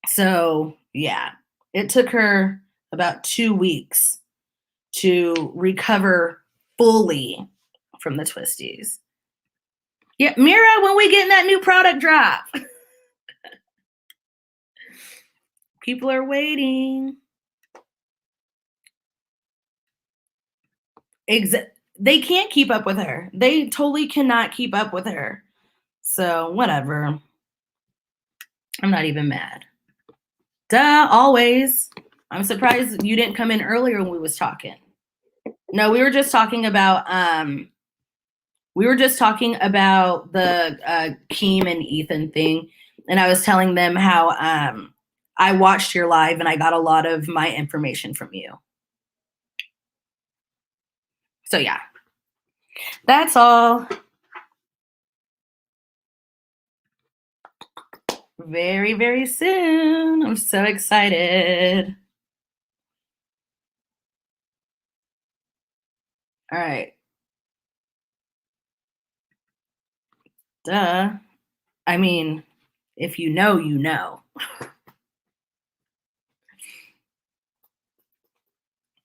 [SPEAKER 1] So yeah, it took her about 2 weeks to recover fully from the twisties. Yeah, Mira, when we getting that new product drop? People are waiting. They can't keep up with her. They totally cannot keep up with her. So whatever. I'm not even mad. Duh, always. I'm surprised you didn't come in earlier when we was talking. No, we were just talking about the Keem and Ethan thing, and I was telling them how I watched your live and I got a lot of my information from you. So yeah, that's all. Very, very soon. I'm so excited. All right. Duh. I mean, if you know, you know.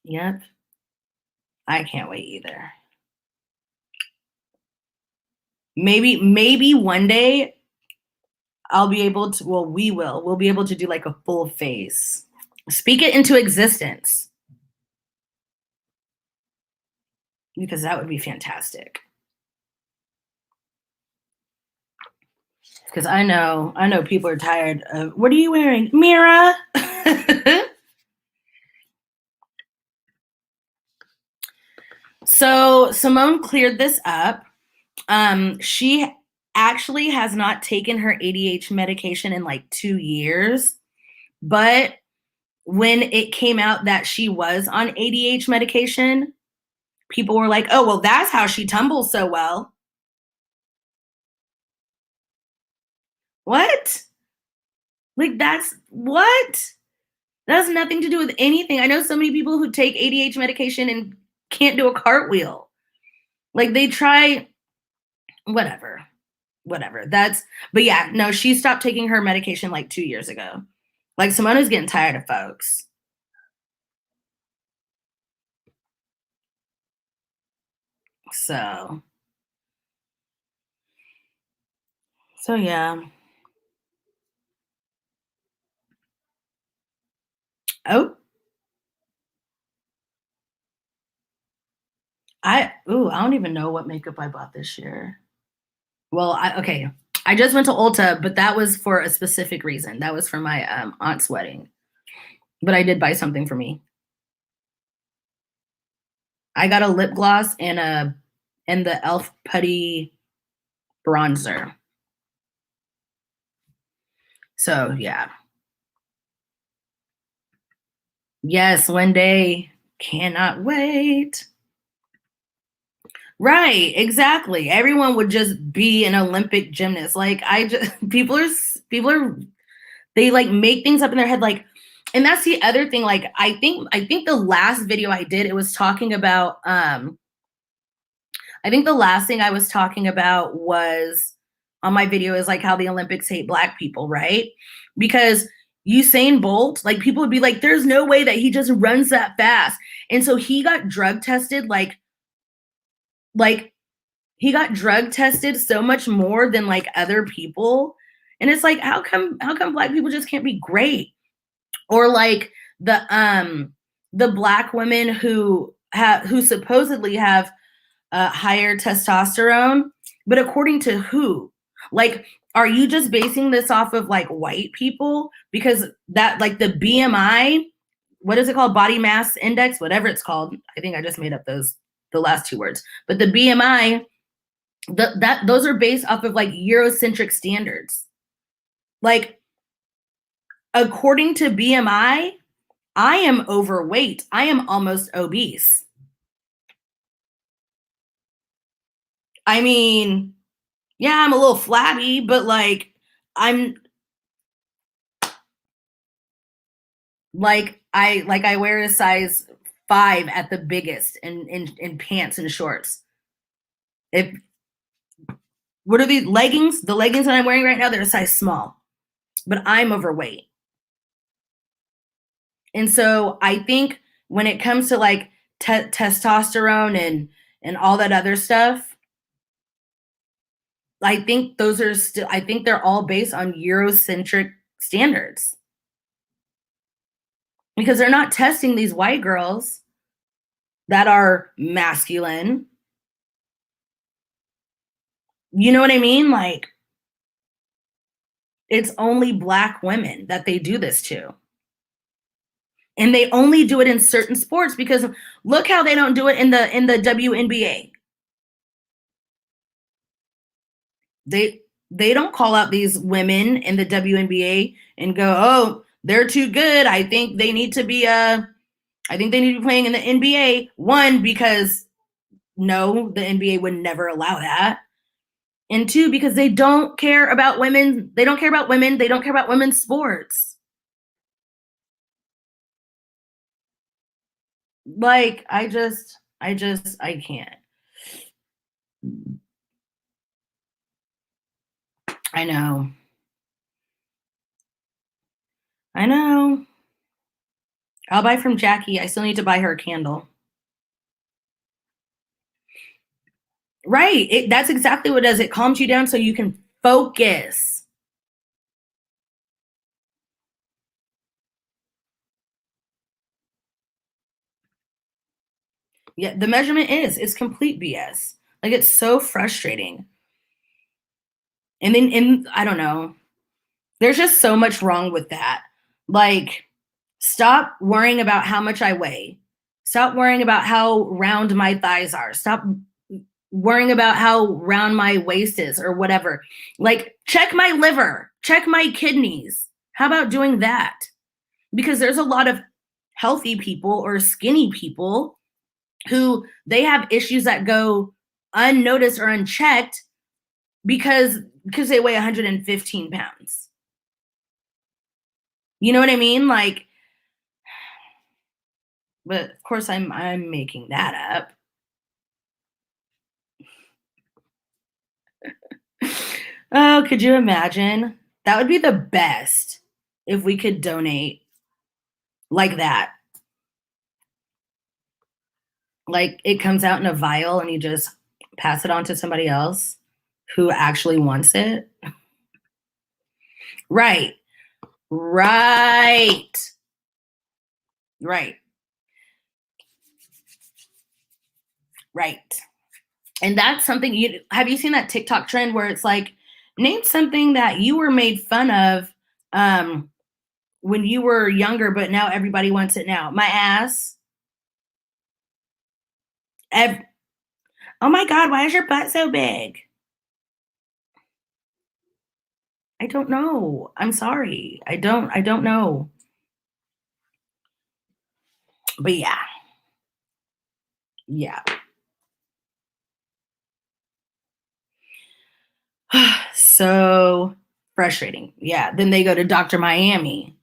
[SPEAKER 1] Yep. I can't wait either. Maybe one day I'll be able to, well, we'll be able to do like a full face. Speak it into existence. Because that would be fantastic. Because I know people are tired of, what are you wearing? Mira. So Simone cleared this up. She actually has not taken her ADHD medication in like 2 years, but when it came out that she was on ADHD medication, people were like, oh, well, that's how she tumbles so well. What? Like, that's what? That has nothing to do with anything. I know so many people who take ADHD medication and can't do a cartwheel. Like, they try, whatever. But yeah, no, she stopped taking her medication like 2 years ago. Like, Simone's getting tired of folks. So yeah. Oh, I don't even know what makeup I bought this year. Well, okay. I just went to Ulta, but that was for a specific reason. That was for my aunt's wedding. But I did buy something for me. I got a lip gloss and the e.l.f. putty bronzer. So yeah. Yes, one day. Cannot wait. Right, exactly. Everyone would just be an Olympic gymnast. Like, people are they like make things up in their head, like, and that's the other thing. Like, I think the last video I did, it was talking about I think the last thing I was talking about was on my video is like how the Olympics hate Black people, right? Because Usain Bolt, like, people would be like, there's no way that he just runs that fast. And so he got drug tested like he got drug tested so much more than like other people. And it's like, how come Black people just can't be great? Or like the Black women who supposedly have higher testosterone, but according to who? Like, are you just basing this off of like white people? Because that, like, the BMI, what is it called? Body mass index, whatever it's called. I think I just made up the last 2 words. But the BMI, those are based off of like Eurocentric standards. Like, according to BMI, I am overweight. I am almost obese. I mean, yeah, I'm a little flabby, but like, I'm I wear a size 5 at the biggest in pants and shorts. What are these leggings? The leggings that I'm wearing right now, they're a size small, but I'm overweight. And so I think when it comes to like testosterone and all that other stuff, I think those are still, I think they're all based on Eurocentric standards because they're not testing these white girls that are masculine. You know what I mean? Like, it's only black women that they do this to. And they only do it in certain sports because look how they don't do it in the WNBA. They don't call out these women in the WNBA and go, "Oh, they're too good. I think they need to be playing in the NBA." One, because no, the NBA would never allow that. And two, because they don't care about women. They don't care about women. They don't care about women's sports. Like, I can't. I know. I know. I'll buy from Jackie. I still need to buy her a candle. Right. That's exactly what it does. It calms you down so you can focus. Yeah, the measurement it's complete BS. Like, it's so frustrating. And then, I don't know. There's just so much wrong with that. Like, stop worrying about how much I weigh. Stop worrying about how round my thighs are. Stop worrying about how round my waist is or whatever. Like, check my liver, check my kidneys. How about doing that? Because there's a lot of healthy people or skinny people who they have issues that go unnoticed or unchecked because they weigh 115 pounds. You know what I mean? Like, but of course I'm making that up. Oh, could you imagine? That would be the best if we could donate like that. Like, it comes out in a vial and you just pass it on to somebody else who actually wants it. Right. Right. Right. Right. And that's something you have you seen that TikTok trend where it's like, name something that you were made fun of um when you were younger, but now everybody wants it now. My ass. Ev- oh my God, why is your butt so big? I don't know. I'm sorry. I don't know. But yeah. Yeah. So frustrating. Yeah. Then they go to Dr. Miami.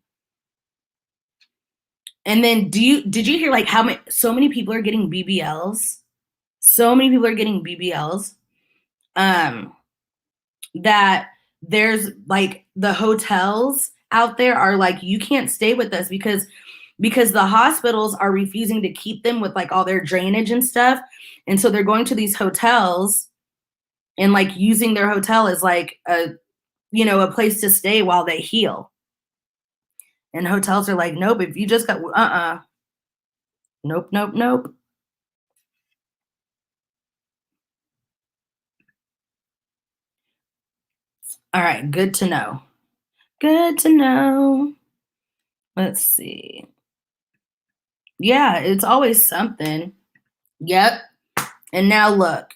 [SPEAKER 1] And then did you hear like how many so many people are getting BBLs? So many people are getting BBLs. Um that there's like the hotels out there are like, you can't stay with us because the hospitals are refusing to keep them with like all their drainage and stuff. And so they're going to these hotels and like using their hotel as like a place to stay while they heal. And hotels are like, nope, if you just got nope, nope, nope. All right, good to know. Good to know. Let's see. Yeah, it's always something. Yep. And now look,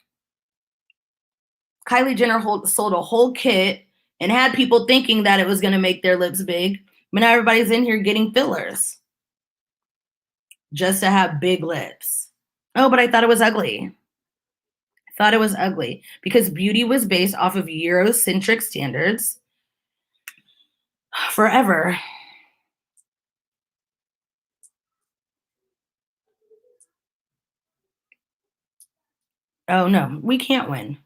[SPEAKER 1] Kylie Jenner sold a whole kit and had people thinking that it was going to make their lips big. But now everybody's in here getting fillers just to have big lips. Oh, but I thought it was ugly. I thought it was ugly because beauty was based off of Eurocentric standards forever. Oh no, we can't win.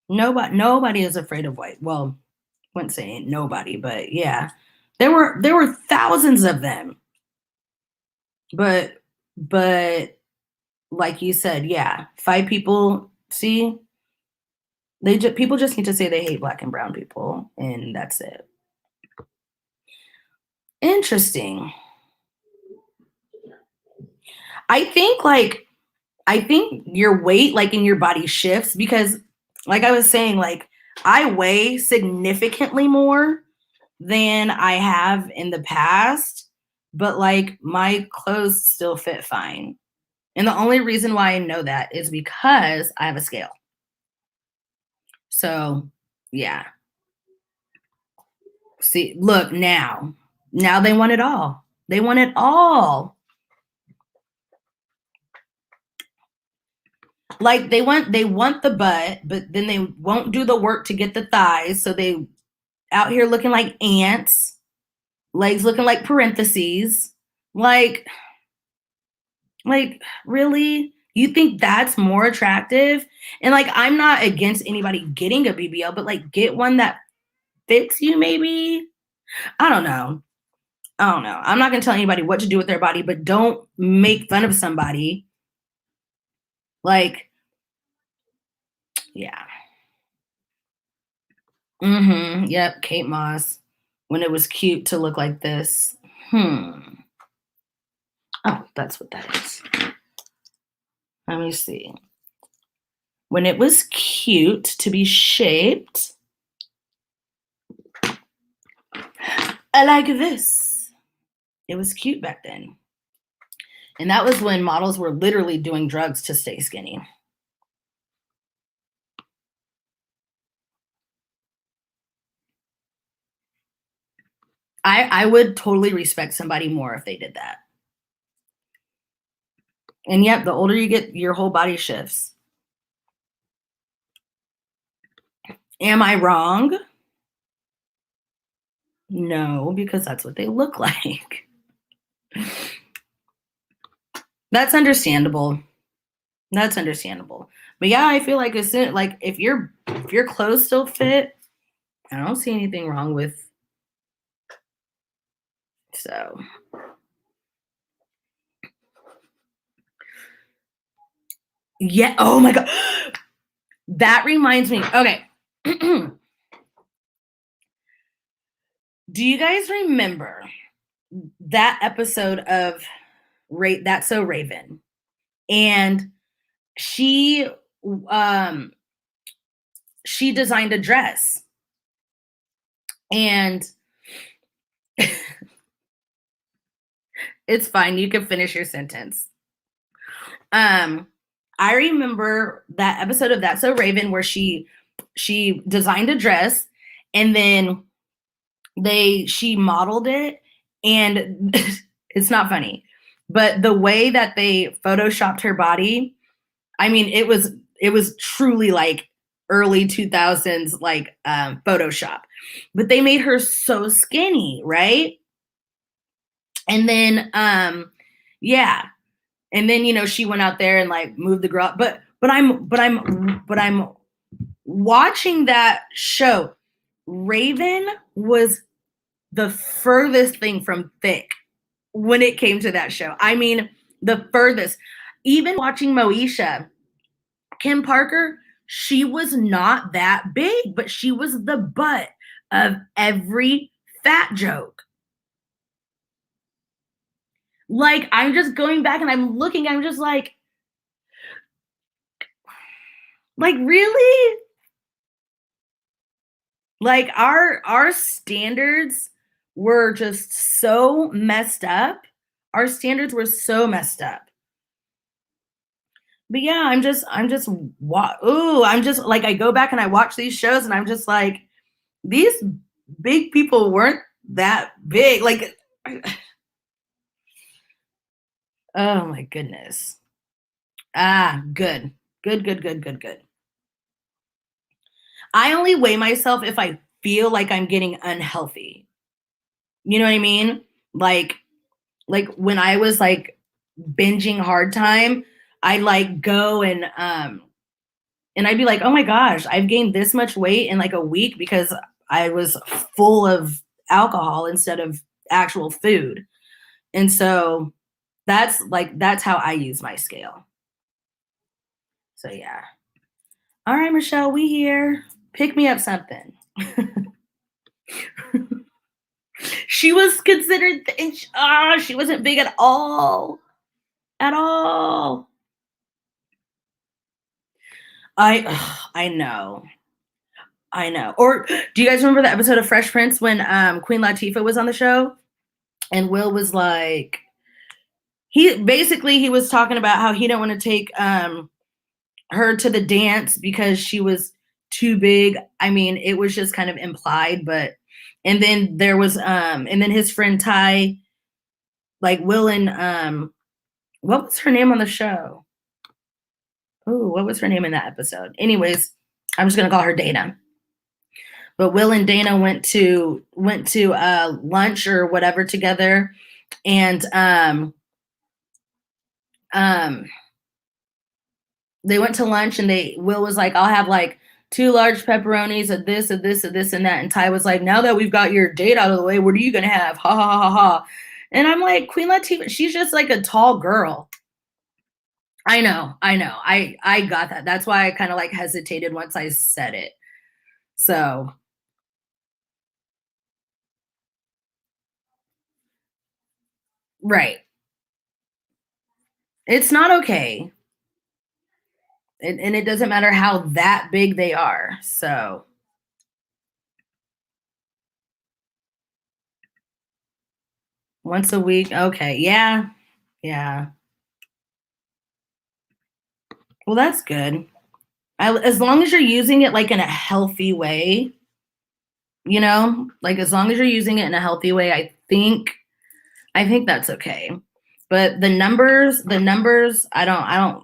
[SPEAKER 1] Nobody is afraid of white. Well, I wouldn't say nobody, but yeah. There were thousands of them. But like you said, yeah, five people, see, People just need to say they hate Black and brown people, and that's it. Interesting. I think your weight, like, in your body shifts because, like I was saying, like, I weigh significantly more than I have in the past, but, like, my clothes still fit fine. And the only reason why I know that is because I have a scale. So, yeah. See, look now. Now they want it all. They want it all. Like they want the butt, but then they won't do the work to get the thighs. So they out here looking like ants, legs looking like parentheses. Like really? You think that's more attractive? And like I'm not against anybody getting a BBL, but like get one that fits you maybe. I don't know. I'm not going to tell anybody what to do with their body, but don't make fun of somebody. Like, yeah. Yep. Kate Moss. When it was cute to look like this. Oh, that's what that is. Let me see. When it was cute to be shaped like this. It was cute back then. And that was when models were literally doing drugs to stay skinny. I would totally respect somebody more if they did that. And yet, the older you get, your whole body shifts. Am I wrong? No, because that's what they look like. That's understandable. That's understandable. But yeah, I feel like if your clothes still fit, I don't see anything wrong with. So yeah. Oh my god. That reminds me. Okay. Do you guys remember that episode of That's So Raven? And she designed a dress. And it's fine. You can finish your sentence. I remember that episode of That's So Raven where she designed a dress and then she modeled it, and it's not funny, but the way that they photoshopped her body, I mean, it was truly like early 2000s like Photoshop, but they made her so skinny, right? And then yeah, and then she went out there and like moved the girl, but I'm watching that show. Raven was the furthest thing from thick when it came to that show. I mean, the furthest. Even watching Moesha, Kim Parker, she was not that big, but she was the butt of every fat joke. Like, I'm just going back and I'm looking, I'm just like really? Like our standards were just so messed up. Our standards were so messed up. But yeah, I'm just like, I go back and I watch these shows and I'm just like, these big people weren't that big. Like, oh my goodness. Good. Good. I only weigh myself if I feel like I'm getting unhealthy. You know what I mean? Like when I was like binging hard time, I'd like go and I'd be like, oh my gosh, I've gained this much weight in like a week because I was full of alcohol instead of actual food. And so that's how I use my scale. So yeah. All right, Michelle, we here. Pick me up something. She was considered, she wasn't big at all. At all. I know. I know. Or do you guys remember the episode of Fresh Prince when Queen Latifah was on the show? And Will was like, he was talking about how he didn't want to take her to the dance because she was too big. I mean, it was just kind of implied, but and then there was and then his friend Ty, like Will and what was her name on the show? Oh, what was her name in that episode? Anyways, I'm just gonna call her Dana. But Will and Dana went to lunch or whatever together, and um they went to lunch, and Will was like, I'll have like 2 large pepperonis of this, of this, of this, and that. And Ty was like, now that we've got your date out of the way, what are you gonna have? Ha ha ha ha ha. And I'm like, Queen Latifah, she's just like a tall girl. I know. I got that. That's why I kind of like hesitated once I said it. So right. It's not okay. And it doesn't matter how that big they are. So once a week, okay. Yeah. Yeah. Well, that's good. As long as you're using it like in a healthy way, like as long as you're using it in a healthy way, I think that's okay. But the numbers, I don't.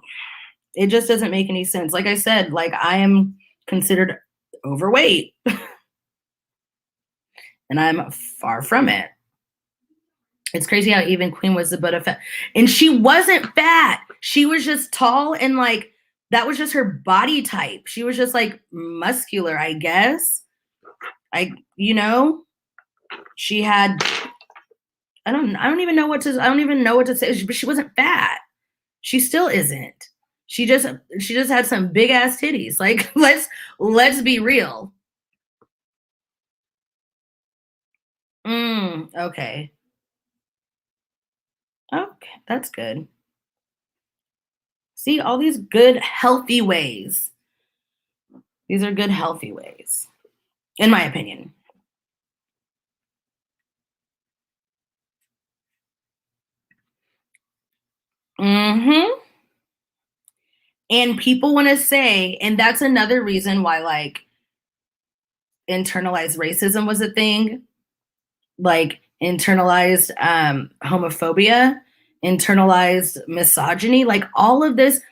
[SPEAKER 1] It just doesn't make any sense. Like I said, like I am considered overweight, and I'm far from it. It's crazy how even Queen was the butt of fat, and she wasn't fat. She was just tall and like that was just her body type. She was just like muscular, I guess. I, you know, she had. I don't even know what to say. But she wasn't fat. She still isn't. She just had some big ass titties. Like let's be real. Okay. Okay, that's good. See, all these good healthy ways. These are good healthy ways, in my opinion. Mhm. And people want to say, and that's another reason why like internalized racism was a thing, like internalized homophobia, internalized misogyny, like all of this.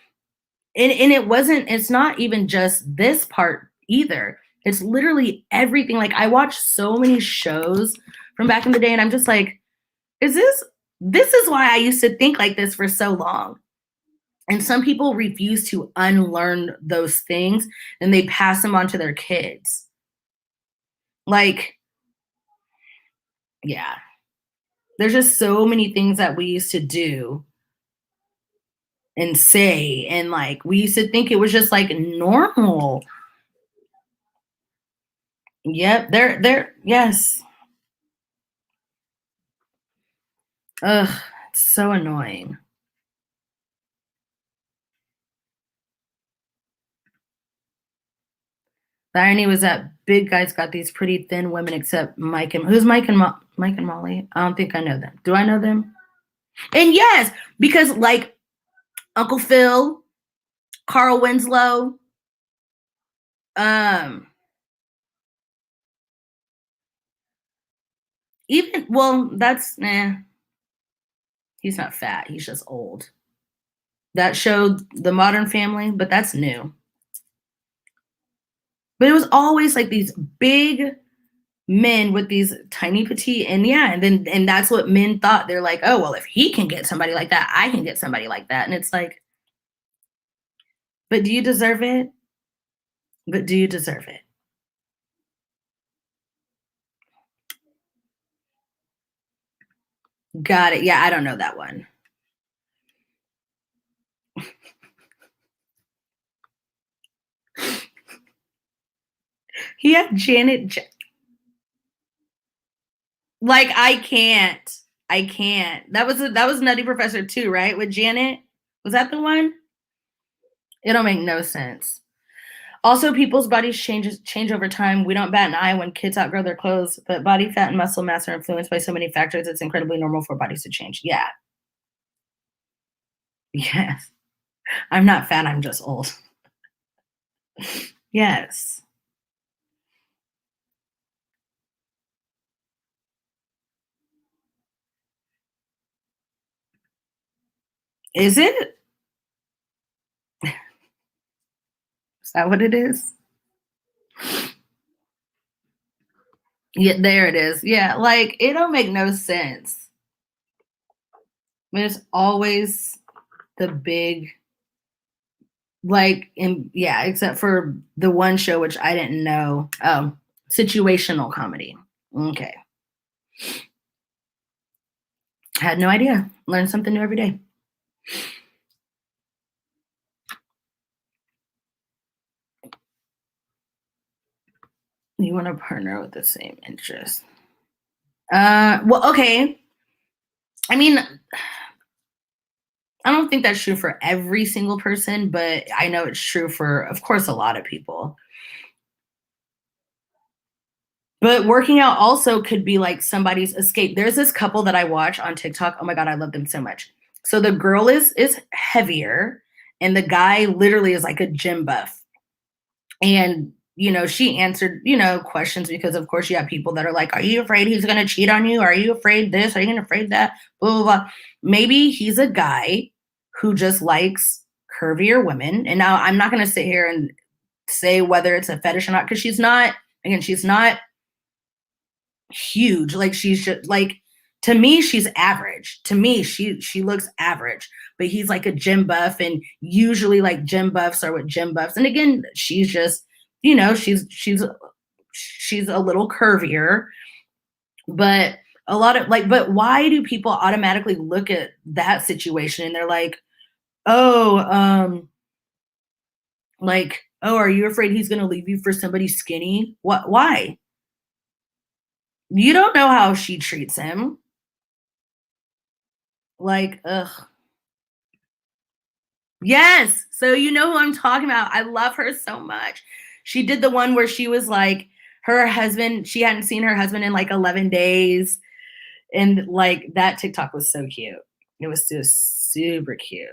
[SPEAKER 1] And it's not even just this part either. It's literally everything. Like I watched so many shows from back in the day, and I'm just like, is this is why I used to think like this for so long. And some people refuse to unlearn those things and they pass them on to their kids. Like, yeah, there's just so many things that we used to do and say. And like, we used to think it was just like normal. Yep, yes. Ugh, it's so annoying. The irony was that big guys got these pretty thin women, except who's Mike and Molly? I don't think I know them. Do I know them? And yes, because like Uncle Phil, Carl Winslow, um, even well, that's he's not fat. He's just old. That showed the Modern Family, but that's new. But it was always like these big men with these tiny petite, and yeah, and that's what men thought. They're like, oh well, if he can get somebody like that, I can get somebody like that. And it's like, but do you deserve it? But do you deserve it? Got it. Yeah, I don't know that one. He had like, I can't. I can't. That was Nutty Professor too, right? With Janet? Was that the one? It don't make no sense. Also, people's bodies change over time. We don't bat an eye when kids outgrow their clothes, but body fat and muscle mass are influenced by so many factors. It's incredibly normal for bodies to change. Yeah. Yes. I'm not fat. I'm just old. Yes. Is it? Is that what it is? Yeah, there it is. Yeah, like it don't make no sense. I mean, it's always the big, like, in yeah, except for the one show which I didn't know. Oh, situational comedy. Okay, had no idea. Learn something new every day. You want to partner with the same interest. Well, okay. I mean, I don't think that's true for every single person, but I know it's true for, of course, a lot of people. But working out also could be like somebody's escape. There's this couple that I watch on TikTok. Oh my god, I love them so much. So the girl is heavier, and the guy literally is like a gym buff. And she answered questions because of course you have people that are like, "Are you afraid he's gonna cheat on you? Are you afraid this? Are you afraid that?" Blah blah blah. Maybe he's a guy who just likes curvier women. And now I'm not gonna sit here and say whether it's a fetish or not because she's not. Again, she's not huge. Like she's just like, to me she's average. To me she looks average. But he's like a gym buff, and usually like gym buffs are with gym buffs. And again, she's just she's a little curvier, but a lot of like, but why do people automatically look at that situation and they're like, oh, like, oh, are you afraid he's going to leave you for somebody skinny? What? Why? You don't know how she treats him. Like, ugh. Yes. So you know who I'm talking about. I love her so much. She did the one where she was like, her husband, she hadn't seen her husband in like 11 days. And like that TikTok was so cute. It was just super cute.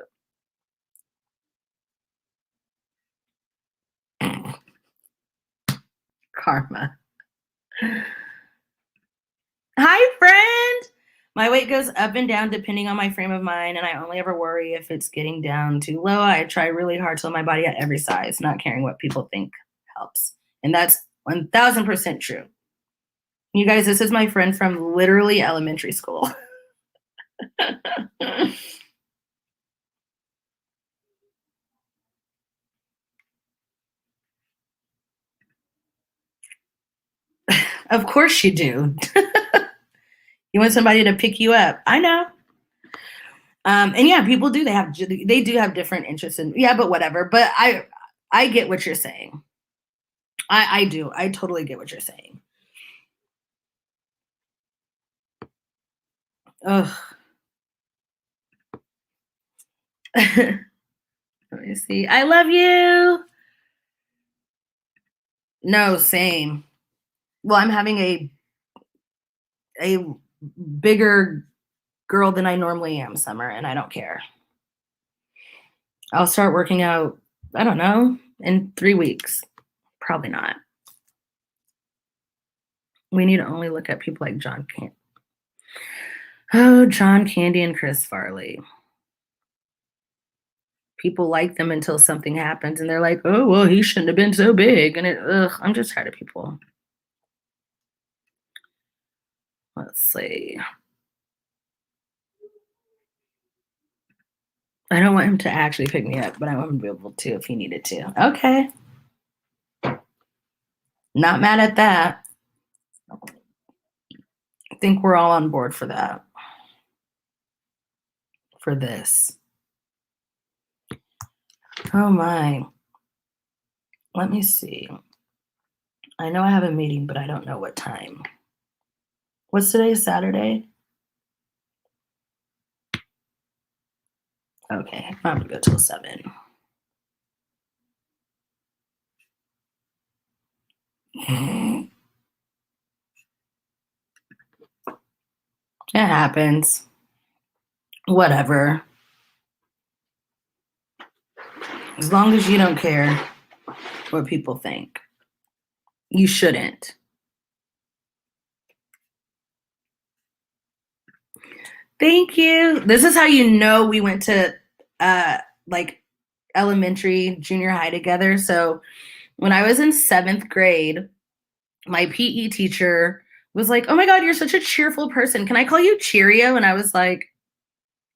[SPEAKER 1] Karma. Hi, friend. My weight goes up and down depending on my frame of mind, and I only ever worry if it's getting down too low. I try really hard to tell my body at every size, not caring what people think helps. And that's 1000% true. You guys, this is my friend from literally elementary school. Of course you do. You want somebody to pick you up. I know. And yeah, people do. They do have different interests in, yeah, but whatever. But I get what you're saying. I do. I totally get what you're saying. Ugh. Let me see. I love you. No, same. Well, I'm having a bigger girl than I normally am, Summer, and I don't care. I'll start working out, I don't know, in 3 weeks. Probably not. We need to only look at people like John Candy and Chris Farley. People like them until something happens and they're like, oh, well, he shouldn't have been so big. And I'm just tired of people. Let's see. I don't want him to actually pick me up, but I want him to be able to if he needed to. Okay. Not mad at that. I think we're all on board for that. For this. Oh my. Let me see. I know I have a meeting, but I don't know what time. What's today? Saturday? Okay, I'm gonna go till 7. It happens. Whatever. As long as you don't care what people think. You shouldn't. Thank you. This is how you know we went to like elementary, junior high together. So when I was in 7th grade, my PE teacher was like, "Oh my God, you're such a cheerful person. Can I call you Cheerio?" And I was like,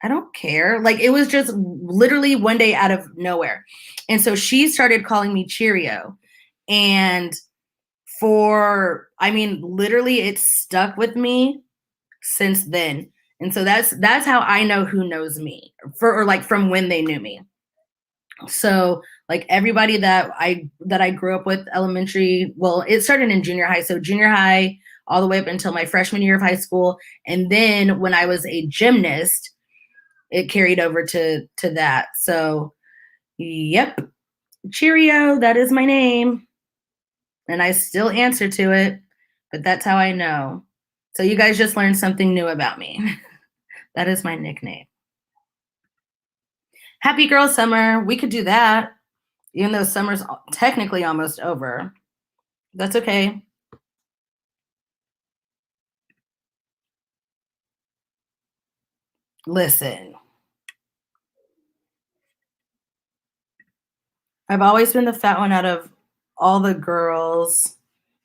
[SPEAKER 1] I don't care. Like it was just literally one day out of nowhere. And so she started calling me Cheerio. And literally it stuck with me since then. And so that's how I know who knows me or like from when they knew me. So like everybody that I grew up with elementary, well, it started in junior high. So junior high all the way up until my freshman year of high school. And then when I was a gymnast, it carried over to that. So yep. Cheerio, that is my name. And I still answer to it, but that's how I know. So you guys just learned something new about me. That is my nickname. Happy Girl Summer. We could do that, even though summer's technically almost over. That's okay. Listen, I've always been the fat one out of all the girls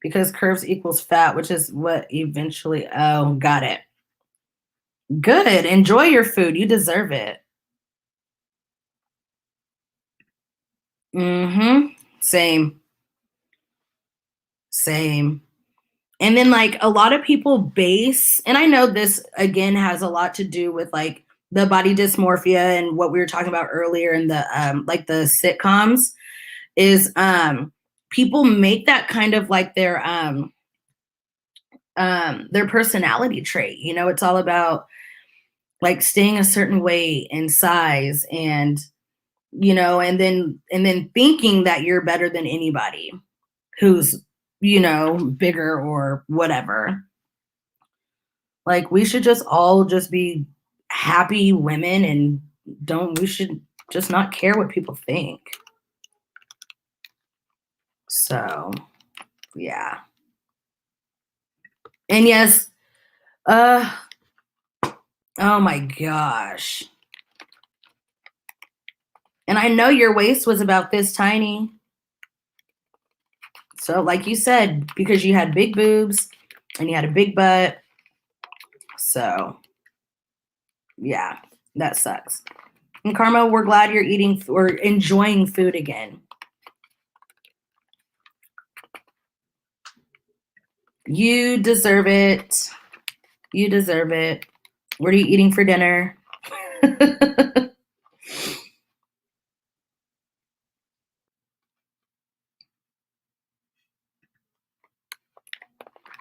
[SPEAKER 1] because curves equals fat, which is what eventually, oh, got it. Good. Enjoy your food. You deserve it. Mm-hmm. Same. Same. And then like a lot of people base, and I know this again has a lot to do with like the body dysmorphia and what we were talking about earlier in the like the sitcoms is people make that kind of like their personality trait. You know, it's all about like staying a certain weight and size and and then thinking that you're better than anybody who's bigger or whatever. Like we should just all just be happy women and don't we should just not care what people think. So yeah. And yes, uh oh my gosh. And I know your waist was about this tiny. So like you said, because you had big boobs and you had a big butt. So yeah, that sucks. And Karma, we're glad you're eating or enjoying food again. You deserve it. You deserve it. What are you eating for dinner?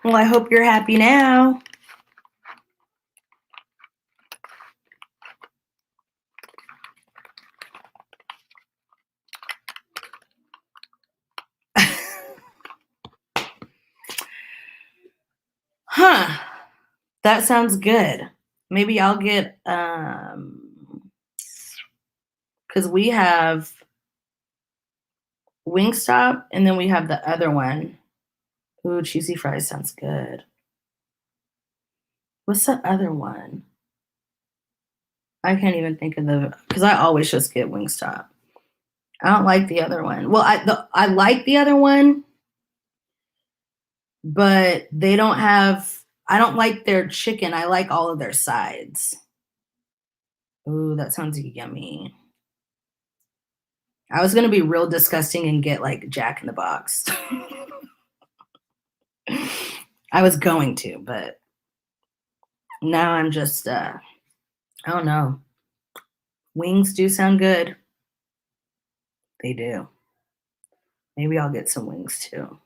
[SPEAKER 1] Well, I hope you're happy now. Huh. That sounds good. Maybe I'll get because we have Wingstop and then we have the other one. Ooh, cheesy fries sounds good. What's the other one? I can't even think of because I always just get Wingstop. I don't like the other one. Well, I like the other one, but they don't have. I don't like their chicken. I like all of their sides. Ooh, that sounds yummy. I was gonna be real disgusting and get like Jack in the Box. I was going to, but now I'm just I don't know. Wings do sound good. They do. Maybe I'll get some wings too.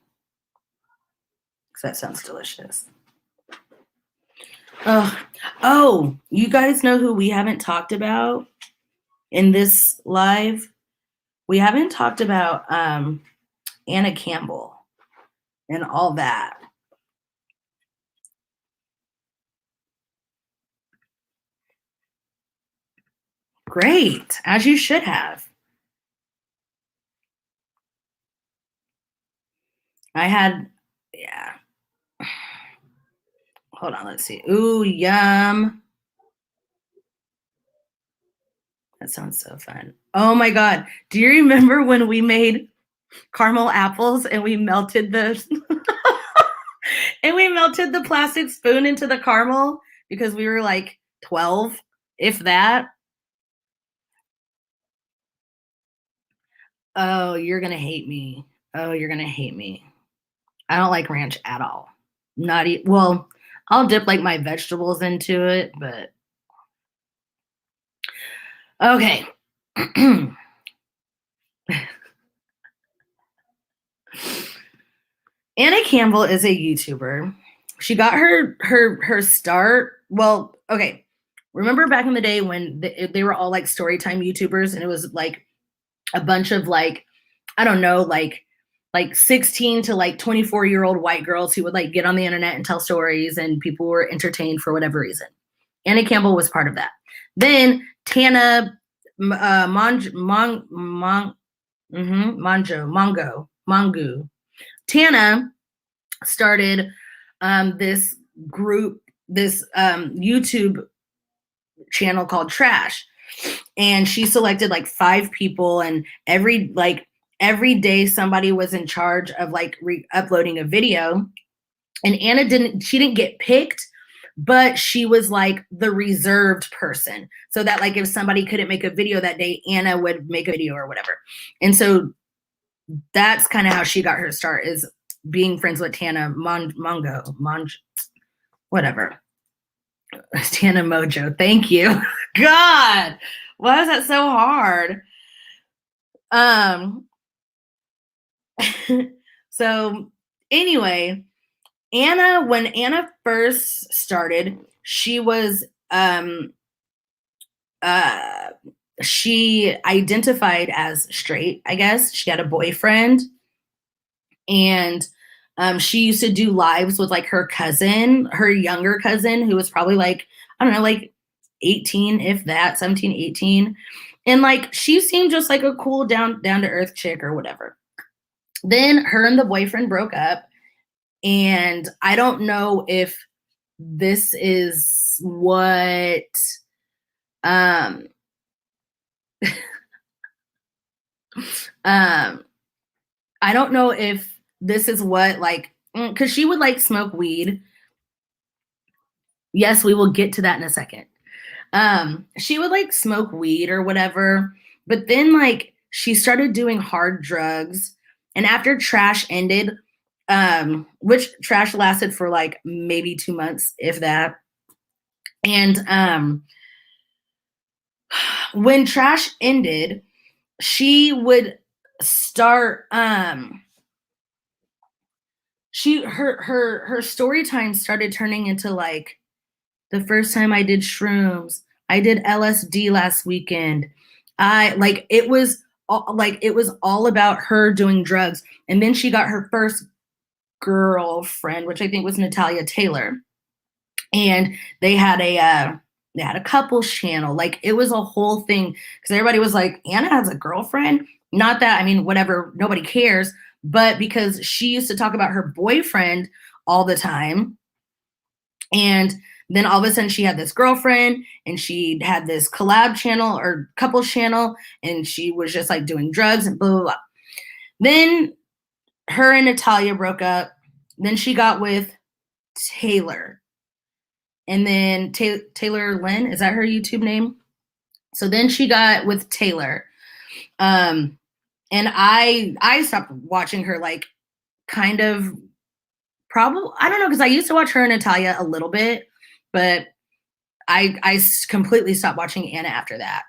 [SPEAKER 1] because that sounds delicious. Oh, you guys know who we haven't talked about in this live? We haven't talked about Anna Campbell and all that. Great, as you should have. Yeah. Hold on, let's see. Ooh, yum. That sounds so fun. Oh my God. Do you remember when we made caramel apples and we melted the plastic spoon into the caramel because we were like 12, if that? Oh, you're gonna hate me. Oh, you're gonna hate me. I don't like ranch at all. Well, I'll dip like my vegetables into it, but okay. Anna Campbell is a YouTuber. She got her start. Well, okay. Remember back in the day when they were all like storytime YouTubers, and it was like a bunch of like, I don't know, like 16 to like 24-year-old white girls who would like get on the internet and tell stories, and people were entertained for whatever reason. Anna Campbell was part of that. Then Tana Mongo. Tana started this group, this YouTube channel called Trash. And she selected like 5 people, and every day somebody was in charge of like uploading a video. And Anna didn't get picked, but she was like the reserved person. So that like if somebody couldn't make a video that day, Anna would make a video or whatever. And so that's kind of how she got her start, is being friends with Tana whatever. Tana Mojo. Thank you. God, why is that so hard? So anyway, when Anna first started, she was she identified as straight, I guess. She had a boyfriend, and she used to do lives with like her younger cousin, who was probably like, I don't know, like 18, if that, 17, 18. And like, she seemed just like a cool down to earth chick or whatever. Then her and the boyfriend broke up. And I don't know if this is what, I don't know if this is what, like, because she would like smoke weed. Yes, we will get to that in a second. She would like smoke weed or whatever, but then like she started doing hard drugs. And after Trash ended, which Trash lasted for like maybe 2 months, if that. And when Trash ended, she would start her story time started turning into like, the first time I did shrooms, I did LSD last weekend. It was all about her doing drugs. And then she got her first girlfriend, which I think was Natalia Taylor. And they had a couples channel. Like, it was a whole thing, because everybody was like, Anna has a girlfriend? Not that, I mean, whatever, nobody cares. But because she used to talk about her boyfriend all the time. And then all of a sudden she had this girlfriend, and she had this collab channel or couples channel, and she was just like doing drugs and blah, blah, blah. Then her and Natalia broke up. Then she got with Taylor. And then Taylor Lynn, is that her YouTube name? So then she got with Taylor. And I stopped watching her, like, kind of, probably, I don't know, because I used to watch her and Natalia a little bit, but I completely stopped watching Anna after that.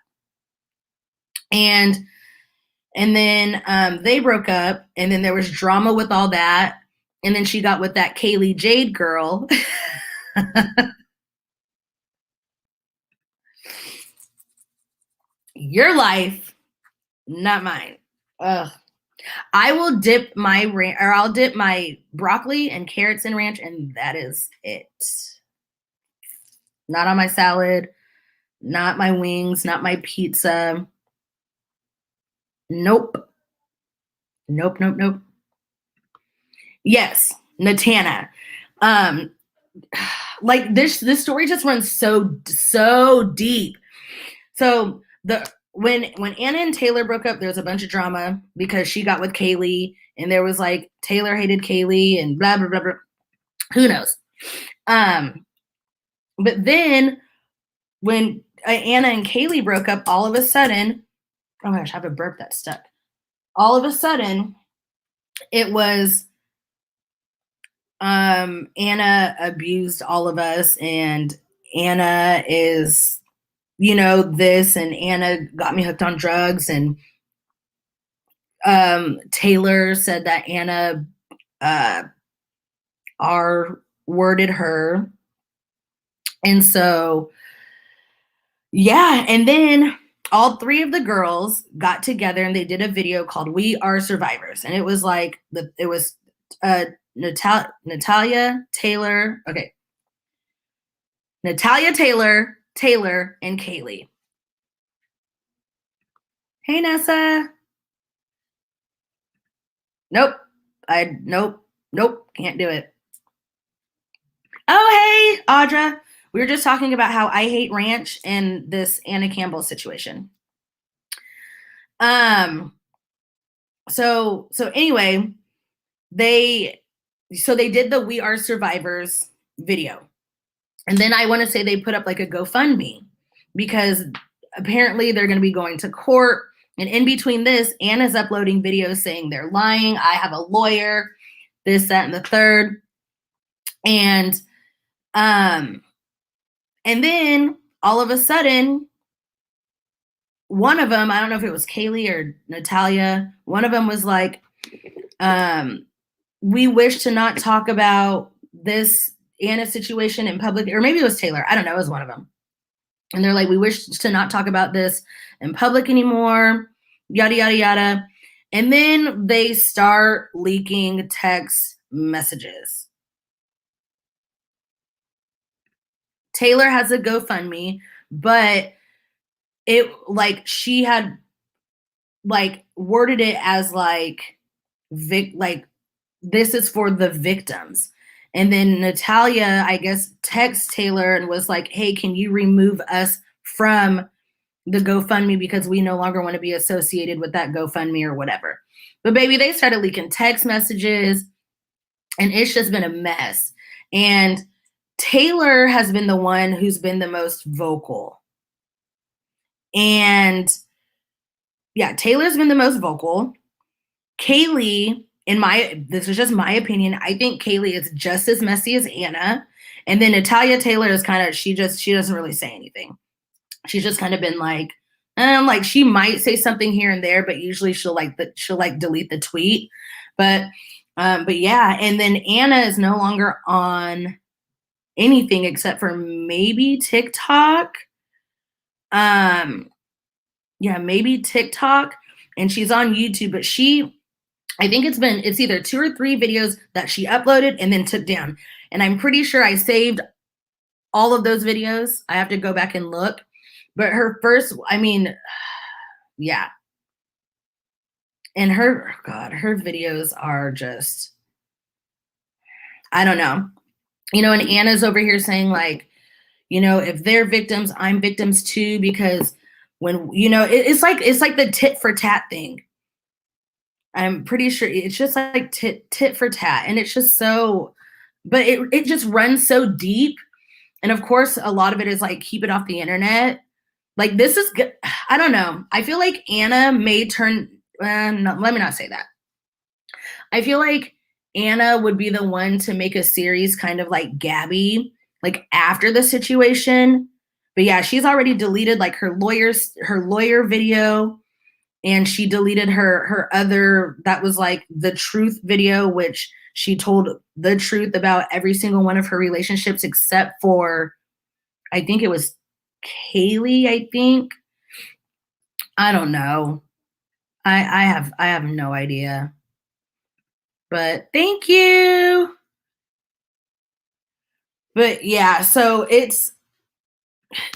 [SPEAKER 1] And then they broke up, and then there was drama with all that. And then she got with that Kaylee Jade girl. Your life, not mine. Ugh. I will dip my I'll dip my broccoli and carrots in ranch, and that is it. Not on my salad, not my wings, not my pizza. Nope. Nope, nope, nope. Yes, Natana. Like this story just runs so deep. So when Anna and Taylor broke up, there was a bunch of drama because she got with Kaylee, and there was like Taylor hated Kaylee and blah blah blah blah. Who knows? But then when Anna and Kaylee broke up, all of a sudden, oh my gosh, I have a burp that stuck. All of a sudden, it was Anna abused all of us, and Anna is, you know, this, and Anna got me hooked on drugs, and Taylor said that Anna R-worded her. And so, yeah, and then all three of the girls got together and they did a video called We Are Survivors. And it was like, it was Natalia, Taylor, okay. Natalia, Taylor, and Kaylee. Hey, Nessa. Nope. Nope. Can't do it. Oh, hey, Audra. We were just talking about how I hate ranch and this Anna Campbell situation. So anyway, they did the We Are Survivors video. And then I want to say they put up like a GoFundMe because apparently they're going to be going to court. And in between this, Anna's uploading videos saying they're lying. I have a lawyer, this, that, and the third. And then all of a sudden, one of them, I don't know if it was Kaylee or Natalia, one of them was like, we wish to not talk about this Anna situation in public, or maybe it was Taylor. I don't know. It was one of them. And they're like, we wish to not talk about this in public anymore, yada, yada, yada. And then they start leaking text messages. Taylor has a GoFundMe, but it like she had like worded it as like this is for the victims. And then Natalia, I guess, texted Taylor and was like, hey, can you remove us from the GoFundMe because we no longer want to be associated with that GoFundMe or whatever. But baby, they started leaking text messages and it's just been a mess. And Taylor has been the one who's been the most vocal. And yeah, Taylor's been the most vocal. Kaylee, this is just my opinion, I think Kaylee is just as messy as Anna. And then Natalia Taylor is kind of, she doesn't really say anything. She's just kind of been like she might say something here and there, but usually she'll delete the tweet. But yeah, and then Anna is no longer on anything except for maybe TikTok. Yeah, maybe TikTok, and she's on YouTube, but I think it's either 2 or 3 videos that she uploaded and then took down. And I'm pretty sure I saved all of those videos. I have to go back and look. But her first, yeah. And her videos are just, I don't know. And Anna's over here saying like, if they're victims, I'm victims too, because when, it's like the tit for tat thing. I'm pretty sure it's just like tit for tat. And it's just so, but it just runs so deep. And of course, a lot of it is like, keep it off the internet. Like, this is good. I don't know. I feel like Anna may turn, no, let me not say that. I feel like Anna would be the one to make a series kind of like Gabbie, like after the situation. But yeah, she's already deleted like her lawyer video. and she deleted her other, that was like the truth video, which she told the truth about every single one of her relationships except for, I think it was Kaylee, I think. I don't know. I have no idea. But thank you. But yeah, so it's,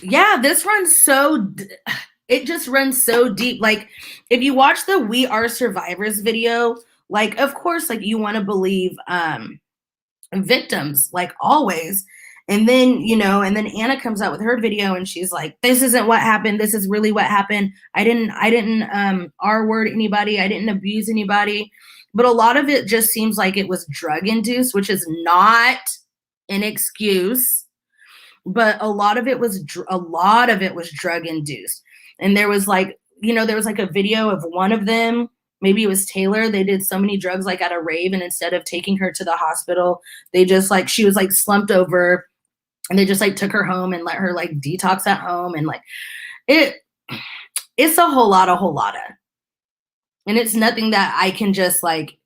[SPEAKER 1] yeah, this runs so, it just runs so deep. Like, if you watch the We Are Survivors video, like, of course, like, you want to believe victims, like, always. And then, and then Anna comes out with her video and she's like, this isn't what happened. This is really what happened. I didn't R-word anybody. I didn't abuse anybody. But a lot of it just seems like it was drug induced, which is not an excuse. But a lot of it was drug induced. And there was like, there was like a video of one of them, maybe it was Taylor, they did so many drugs like at a rave, and instead of taking her to the hospital, they just like, she was like slumped over, and they just like took her home and let her like detox at home. And like, it's a whole lot. And it's nothing that I can just like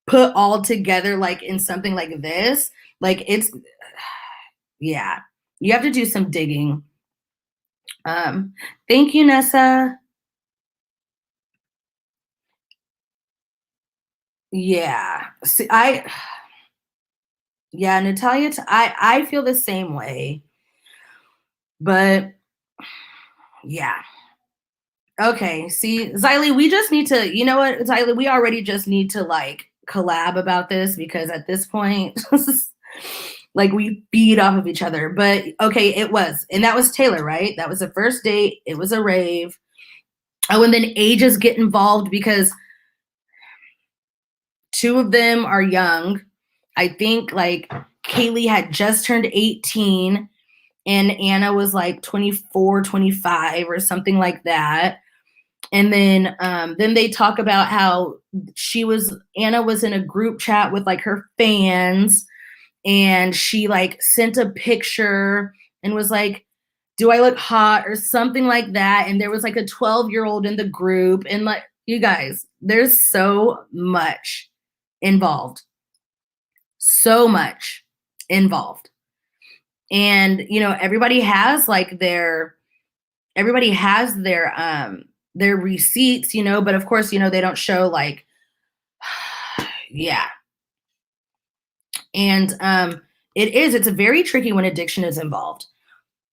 [SPEAKER 1] put all together like in something like this. Like, it's, yeah, you have to do some digging. Thank you, Nessa. Yeah. See, Natalia, I feel the same way. But yeah. Okay. See, Xylee, we just need to, you know what, Xylee, we already just need to like collab about this, because at this point, like, we feed off of each other. But okay, and that was Taylor, right? That was the first date. It was a rave. Oh, and then ages get involved because two of them are young. I think like Kaylee had just turned 18 and Anna was like 24, 25 or something like that. And then they talk about how Anna was in a group chat with like her fans, and she like sent a picture and was like, do I look hot or something like that? And there was like a 12-year-old in the group, and like, you guys, there's so much involved. So much involved. And everybody has their receipts, but of course, they don't show like yeah. And it's very tricky when addiction is involved.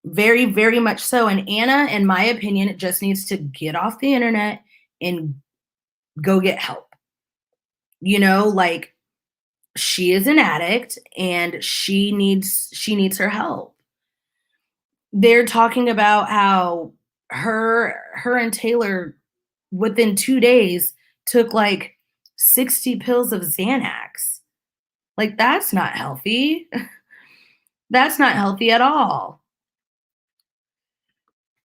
[SPEAKER 1] Very, very much so. And Anna, in my opinion, just needs to get off the internet and go get help. Like, she is an addict and she needs her help. They're talking about how her and Taylor within 2 days took like 60 pills of Xanax. Like, that's not healthy. That's not healthy at all.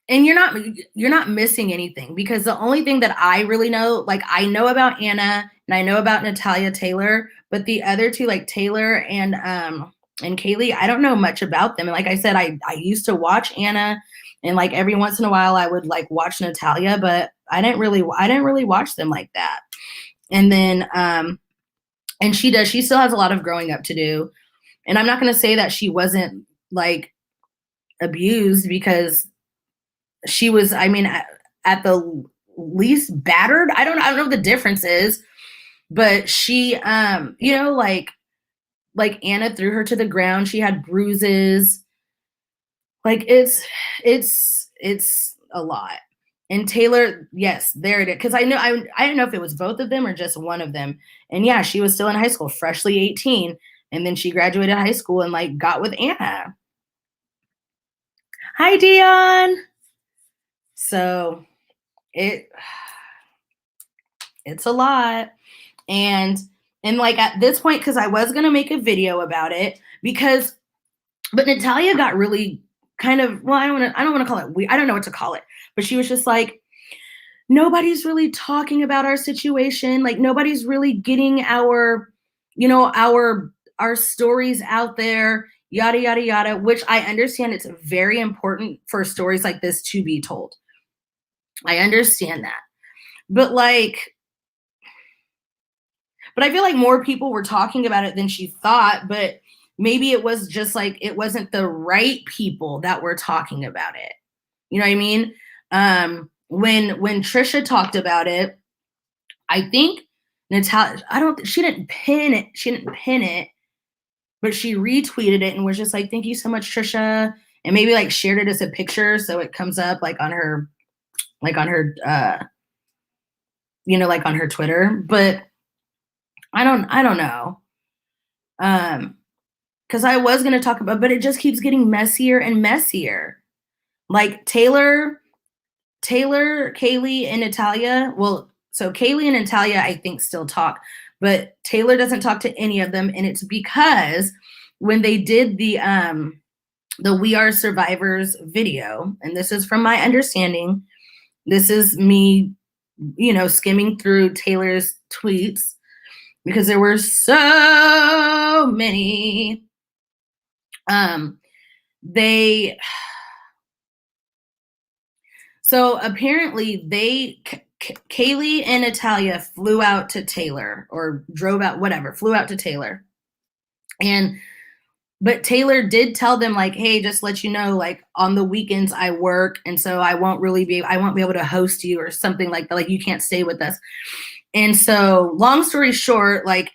[SPEAKER 1] And you're not missing anything, because the only thing that I really know, like, I know about Anna and I know about Natalia Taylor, but the other two, like Taylor and Kaylee, I don't know much about them. And like I said, I used to watch Anna, and like every once in a while I would like watch Natalia, but I didn't really watch them like that. And then and she still has a lot of growing up to do. And I'm not going to say that she wasn't like abused, because she was, I mean, at the least battered. I don't know what the difference is, but she, like Anna threw her to the ground. She had bruises. Like, it's a lot. And Taylor, yes, there it is. Because I didn't know if it was both of them or just one of them. And yeah, she was still in high school, freshly 18. And then she graduated high school and like got with Anna. Hi, Dion. So it's a lot. And like at this point, because I was going to make a video about it, but Natalia got really kind of, well, I don't want to call it weird. I don't know what to call it, but she was just like, nobody's really talking about our situation. Like, nobody's really getting our stories out there, yada, yada, yada, which I understand. It's very important for stories like this to be told. I understand that. But like, but I feel like more people were talking about it than she thought, but maybe it was just like it wasn't the right people that were talking about it. You know what I mean? When Trisha talked about it, I think Natalia, she didn't pin it. She didn't pin it, but she retweeted it and was just like, thank you so much, Trisha. And maybe like shared it as a picture. So it comes up like on her, like on her, like on her Twitter, but I don't know. Cause I was going to talk about, but it just keeps getting messier and messier. Like Taylor, Kaylee, and Natalia. Well, so Kaylee and Natalia, I think, still talk, but Taylor doesn't talk to any of them. And it's because when they did the We Are Survivors video, and this is from my understanding, this is me, skimming through Taylor's tweets because there were so many. So apparently Kaylee and Natalia flew out to Taylor or drove out, flew out to Taylor. But Taylor did tell them like, hey, just let you know, like on the weekends I work. And so I won't be able to host you or something like that. Like you can't stay with us. And so long story short, like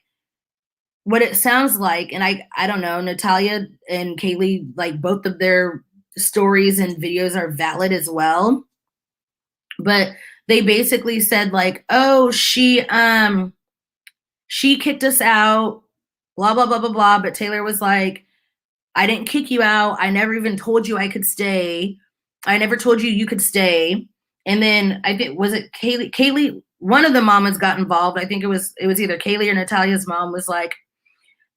[SPEAKER 1] what it sounds like, and I don't know, Natalia and Kaylee, like both of their stories and videos are valid as well. But they basically said like, oh, she kicked us out, blah, blah, blah, blah, blah. But Taylor was like, I didn't kick you out. I never even told you I could stay. I never told you could stay. And then I think, was it Kaylee? Kaylee, one of the mamas got involved. I think it was either Kaylee or Natalia's mom was like,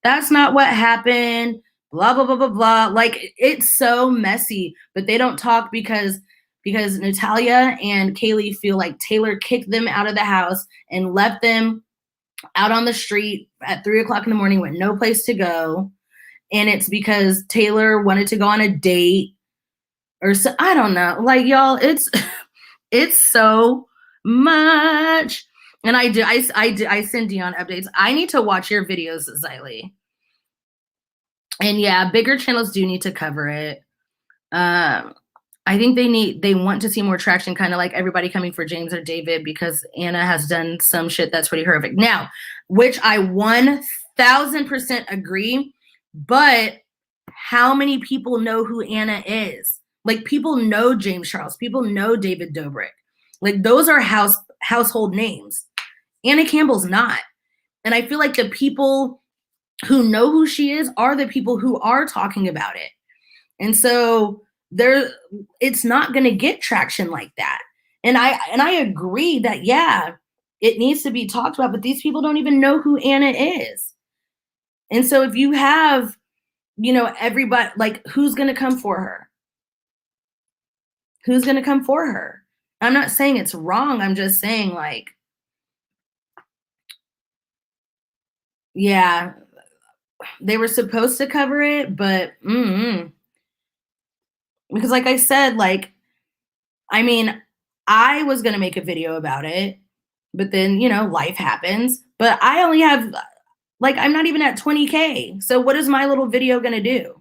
[SPEAKER 1] that's not what happened. Blah, blah, blah, blah, blah. Like it's so messy, but they don't talk because Natalia and Kaylee feel like Taylor kicked them out of the house and left them out on the street at 3:00 in the morning with no place to go. And it's because Taylor wanted to go on a date or so. I don't know. Like y'all, it's so much. And I send Dion updates. I need to watch your videos, Xylee. And yeah, bigger channels do need to cover it. I think they want to see more traction, kind of like everybody coming for James or David because Anna has done some shit that's pretty horrific. Now, which I 1000% agree, but how many people know who Anna is? Like people know James Charles, people know David Dobrik. Like those are household names. Anna Campbell's not. And I feel like the people who know who she is are the people who are talking about it. And so it's not going to get traction like that. And I agree that, yeah, it needs to be talked about, but these people don't even know who Anna is. And so if you have, everybody, like, who's going to come for her? Who's going to come for her? I'm not saying it's wrong. I'm just saying, like, yeah, they were supposed to cover it, but because like I said, like, I mean, I was going to make a video about it, but then, life happens. But I only have, like, I'm not even at 20K. So what is my little video going to do?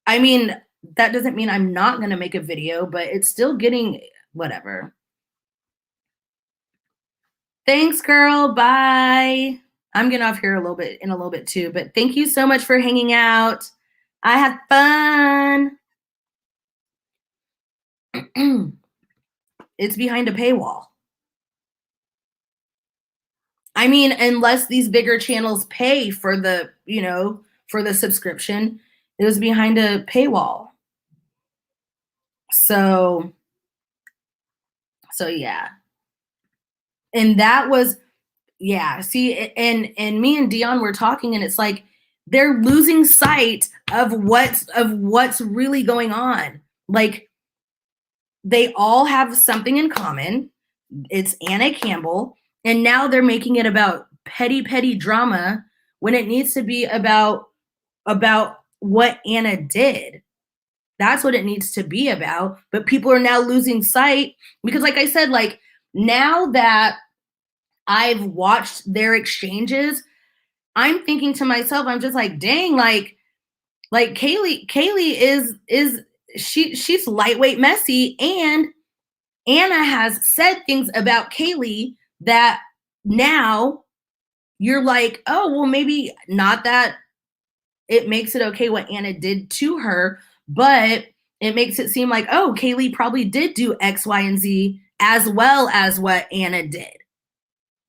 [SPEAKER 1] I mean, that doesn't mean I'm not going to make a video, but it's still getting whatever. Thanks, girl. Bye. I'm getting off here in a little bit too, but thank you so much for hanging out. I had fun. It's behind a paywall. I mean, unless these bigger channels pay for the, for the subscription, it was behind a paywall. So yeah. And that was, yeah, see, and me and Dion were talking, and it's like they're losing sight of what's really going on. Like they all have something in common. It's Anna Campbell, and now they're making it about petty drama when it needs to be about what Anna did. That's what it needs to be about. But people are now losing sight because, like I said, like now that I've watched their exchanges, I'm thinking to myself, I'm just like, dang, like Kaylee is she's lightweight messy, and Anna has said things about Kaylee that now you're like, oh, well, maybe not that it makes it okay what Anna did to her, but it makes it seem like, oh, Kaylee probably did do X, Y, and Z as well as what Anna did.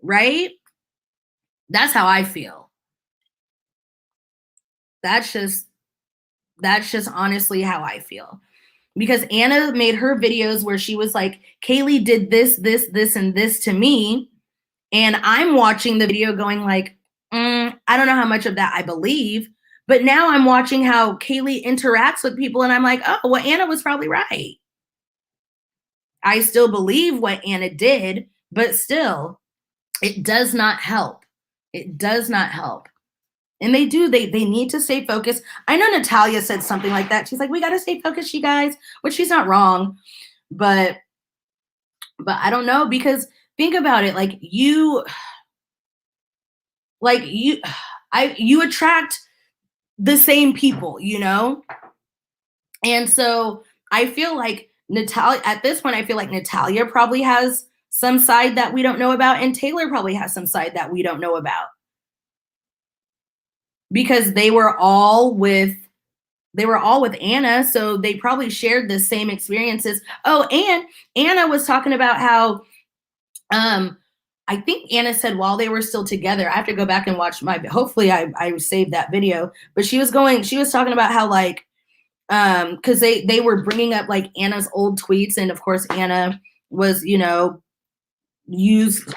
[SPEAKER 1] Right? That's how I feel. That's just honestly how I feel. Because Anna made her videos where she was like, Kaylee did this, this, this, and this to me. And I'm watching the video going like, I don't know how much of that I believe. But now I'm watching how Kaylee interacts with people, and I'm like, oh, well, Anna was probably right. I still believe what Anna did, but still, it does not help. It does not help. And they need to stay focused. I know Natalia said something like that. She's like, we got to stay focused, you guys, which she's not wrong. But I don't know, because think about it. You attract the same people, you know? And so I feel like Natalia, at this point, I feel like Natalia probably has some side that we don't know about, and Taylor probably has some side that we don't know about. Because they were all with Anna, so they probably shared the same experiences. Oh, and Anna was talking about how I think Anna said while they were still together, I have to go back and watch hopefully I saved that video, but she was talking about how like because they were bringing up like Anna's old tweets, and of course Anna was,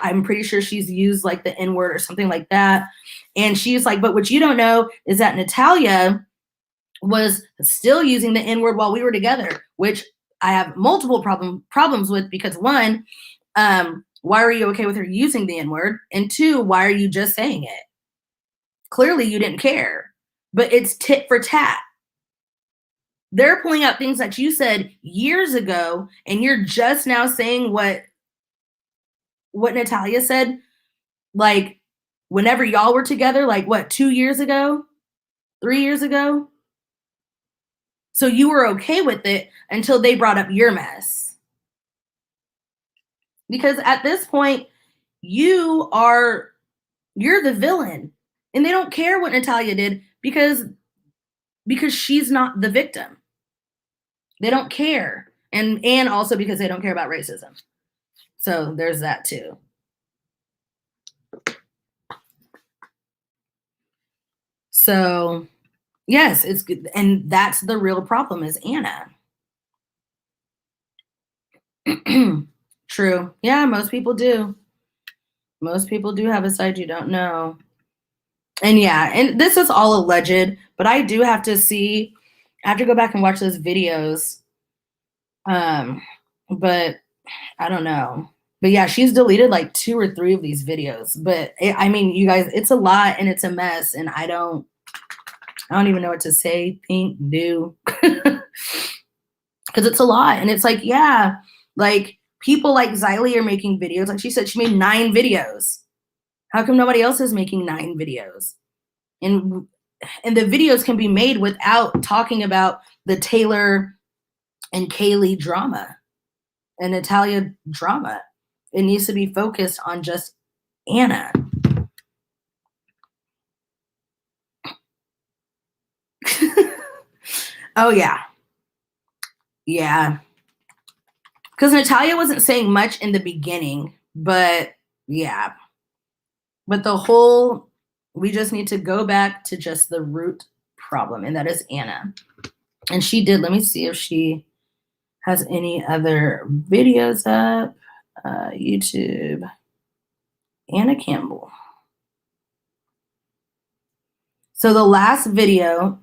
[SPEAKER 1] I'm pretty sure she's used like the N-word or something like that. And she's like, but what you don't know is that Natalia was still using the N-word while we were together, which I have multiple problems with, because one, why are you okay with her using the N-word? And two, why are you just saying it? Clearly you didn't care, but it's tit for tat. They're pulling out things that you said years ago, and you're just now saying what Natalia said, like, whenever y'all were together, like, what, 2 years ago? 3 years ago? So you were okay with it until they brought up your mess. Because at this point, you're the villain. And they don't care what Natalia did because she's not the victim. They don't care. And also because they don't care about racism. So there's that too. So yes, it's good. And that's the real problem, is Anna. True. Yeah, most people do. Most people do have a side you don't know. And yeah, and this is all alleged, but I do have to go back and watch those videos. But I don't know. But yeah, she's deleted like 2 or 3 of these videos. But I mean, you guys, it's a lot and it's a mess, and I don't even know what to say, think, do. Because it's a lot. And it's like, yeah, like people like Xylee are making videos. Like she said, she made 9 videos. How come nobody else is making 9 videos? And the videos can be made without talking about the Taylor and Kaylee drama and Natalia drama. It needs to be focused on just Anna. Oh, yeah. Yeah. Because Natalia wasn't saying much in the beginning, but yeah. But we just need to go back to just the root problem, and that is Anna. And she did, let me see if she has any other videos up. YouTube. Anna Campbell. So the last video.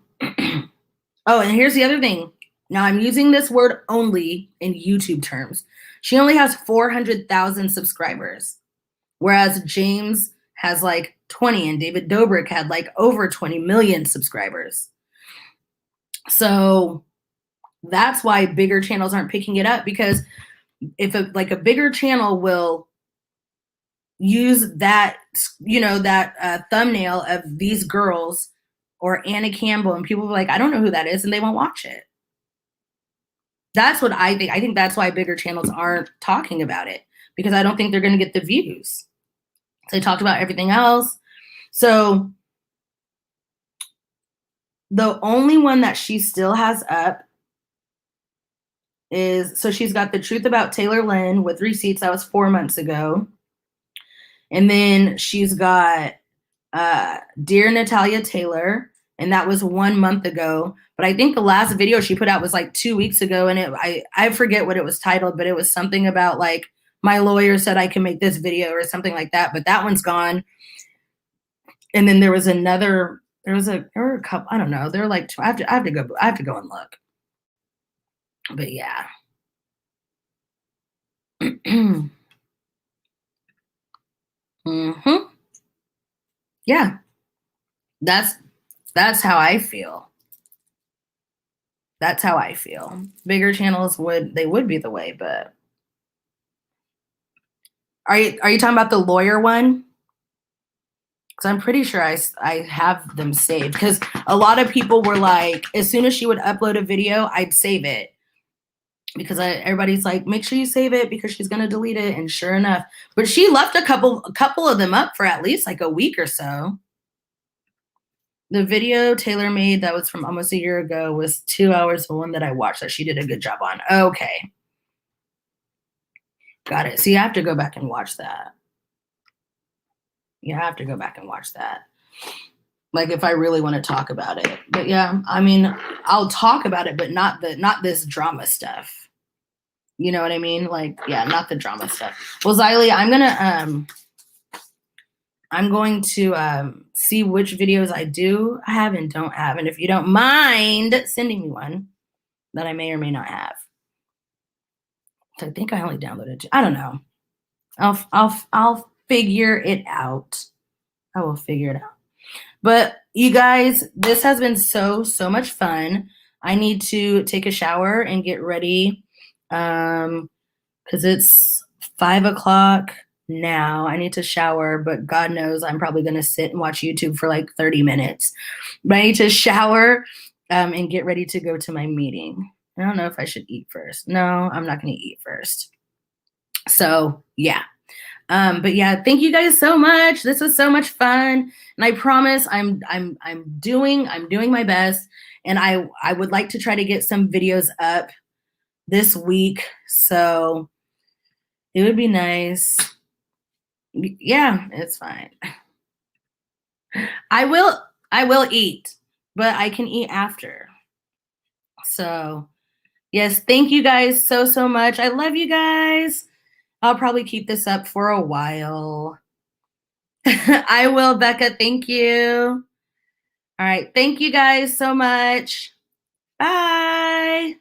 [SPEAKER 1] Oh, and here's the other thing. Now I'm using this word only in YouTube terms. She only has 400,000 subscribers, whereas James has like 20, and David Dobrik had like over 20 million subscribers. So that's why bigger channels aren't picking it up, because if a bigger channel will use that, that thumbnail of these girls or Anna Campbell, and people will be like, I don't know who that is, and they won't watch it. That's what I think. I think that's why bigger channels aren't talking about it, because I don't think they're going to get the views. So they talked about everything else. So the only one that she still has up is, so she's got The Truth About Taylor Lynn with receipts. That was 4 months ago. And then she's got Dear Natalia Taylor, and that was 1 month ago. But I think the last video she put out was like 2 weeks ago, and I forget what it was titled, but it was something about like, my lawyer said I can make this video or something like that. But that one's gone. And then there were a couple, I don't know. They're like, I have to go and look. But yeah. Mm-hmm. Yeah. That's how I feel. That's how I feel. Bigger channels would be the way, but are you talking about the lawyer one? Because I'm pretty sure I have them saved, because a lot of people were like, as soon as she would upload a video, I'd save it, because everybody's like, make sure you save it because she's gonna delete it, and sure enough, but she left a couple of them up for at least like a week or so. The video Taylor made that was from almost a year ago was 2 hours. The one that I watched that she did a good job on. Okay. Got it. So you have to go back and watch that. You have to go back and watch that. Like, if I really want to talk about it. But yeah, I mean, I'll talk about it, but not this drama stuff. You know what I mean? Like, yeah, not the drama stuff. Well, Xylee, I'm going to see which videos I do have and don't have. And if you don't mind sending me one that I may or may not have. So I think I only downloaded 2. I don't know. I'll figure it out. I will figure it out. But you guys, this has been so much fun. I need to take a shower and get ready, because it's 5 o'clock now. I need to shower, but God knows I'm probably going to sit and watch YouTube for like 30 minutes. But I need to shower and get ready to go to my meeting. I don't know if I should eat first. No, I'm not going to eat first. So yeah. But yeah, thank you guys so much. This was so much fun. And I promise I'm doing my best. And I would like to try to get some videos up this week. So it would be nice. Yeah, it's fine. I will eat, but I can eat after. So yes, thank you guys so much. I love you guys. I'll probably keep this up for a while. I will, Becca. Thank you. All right. Thank you guys so much. Bye.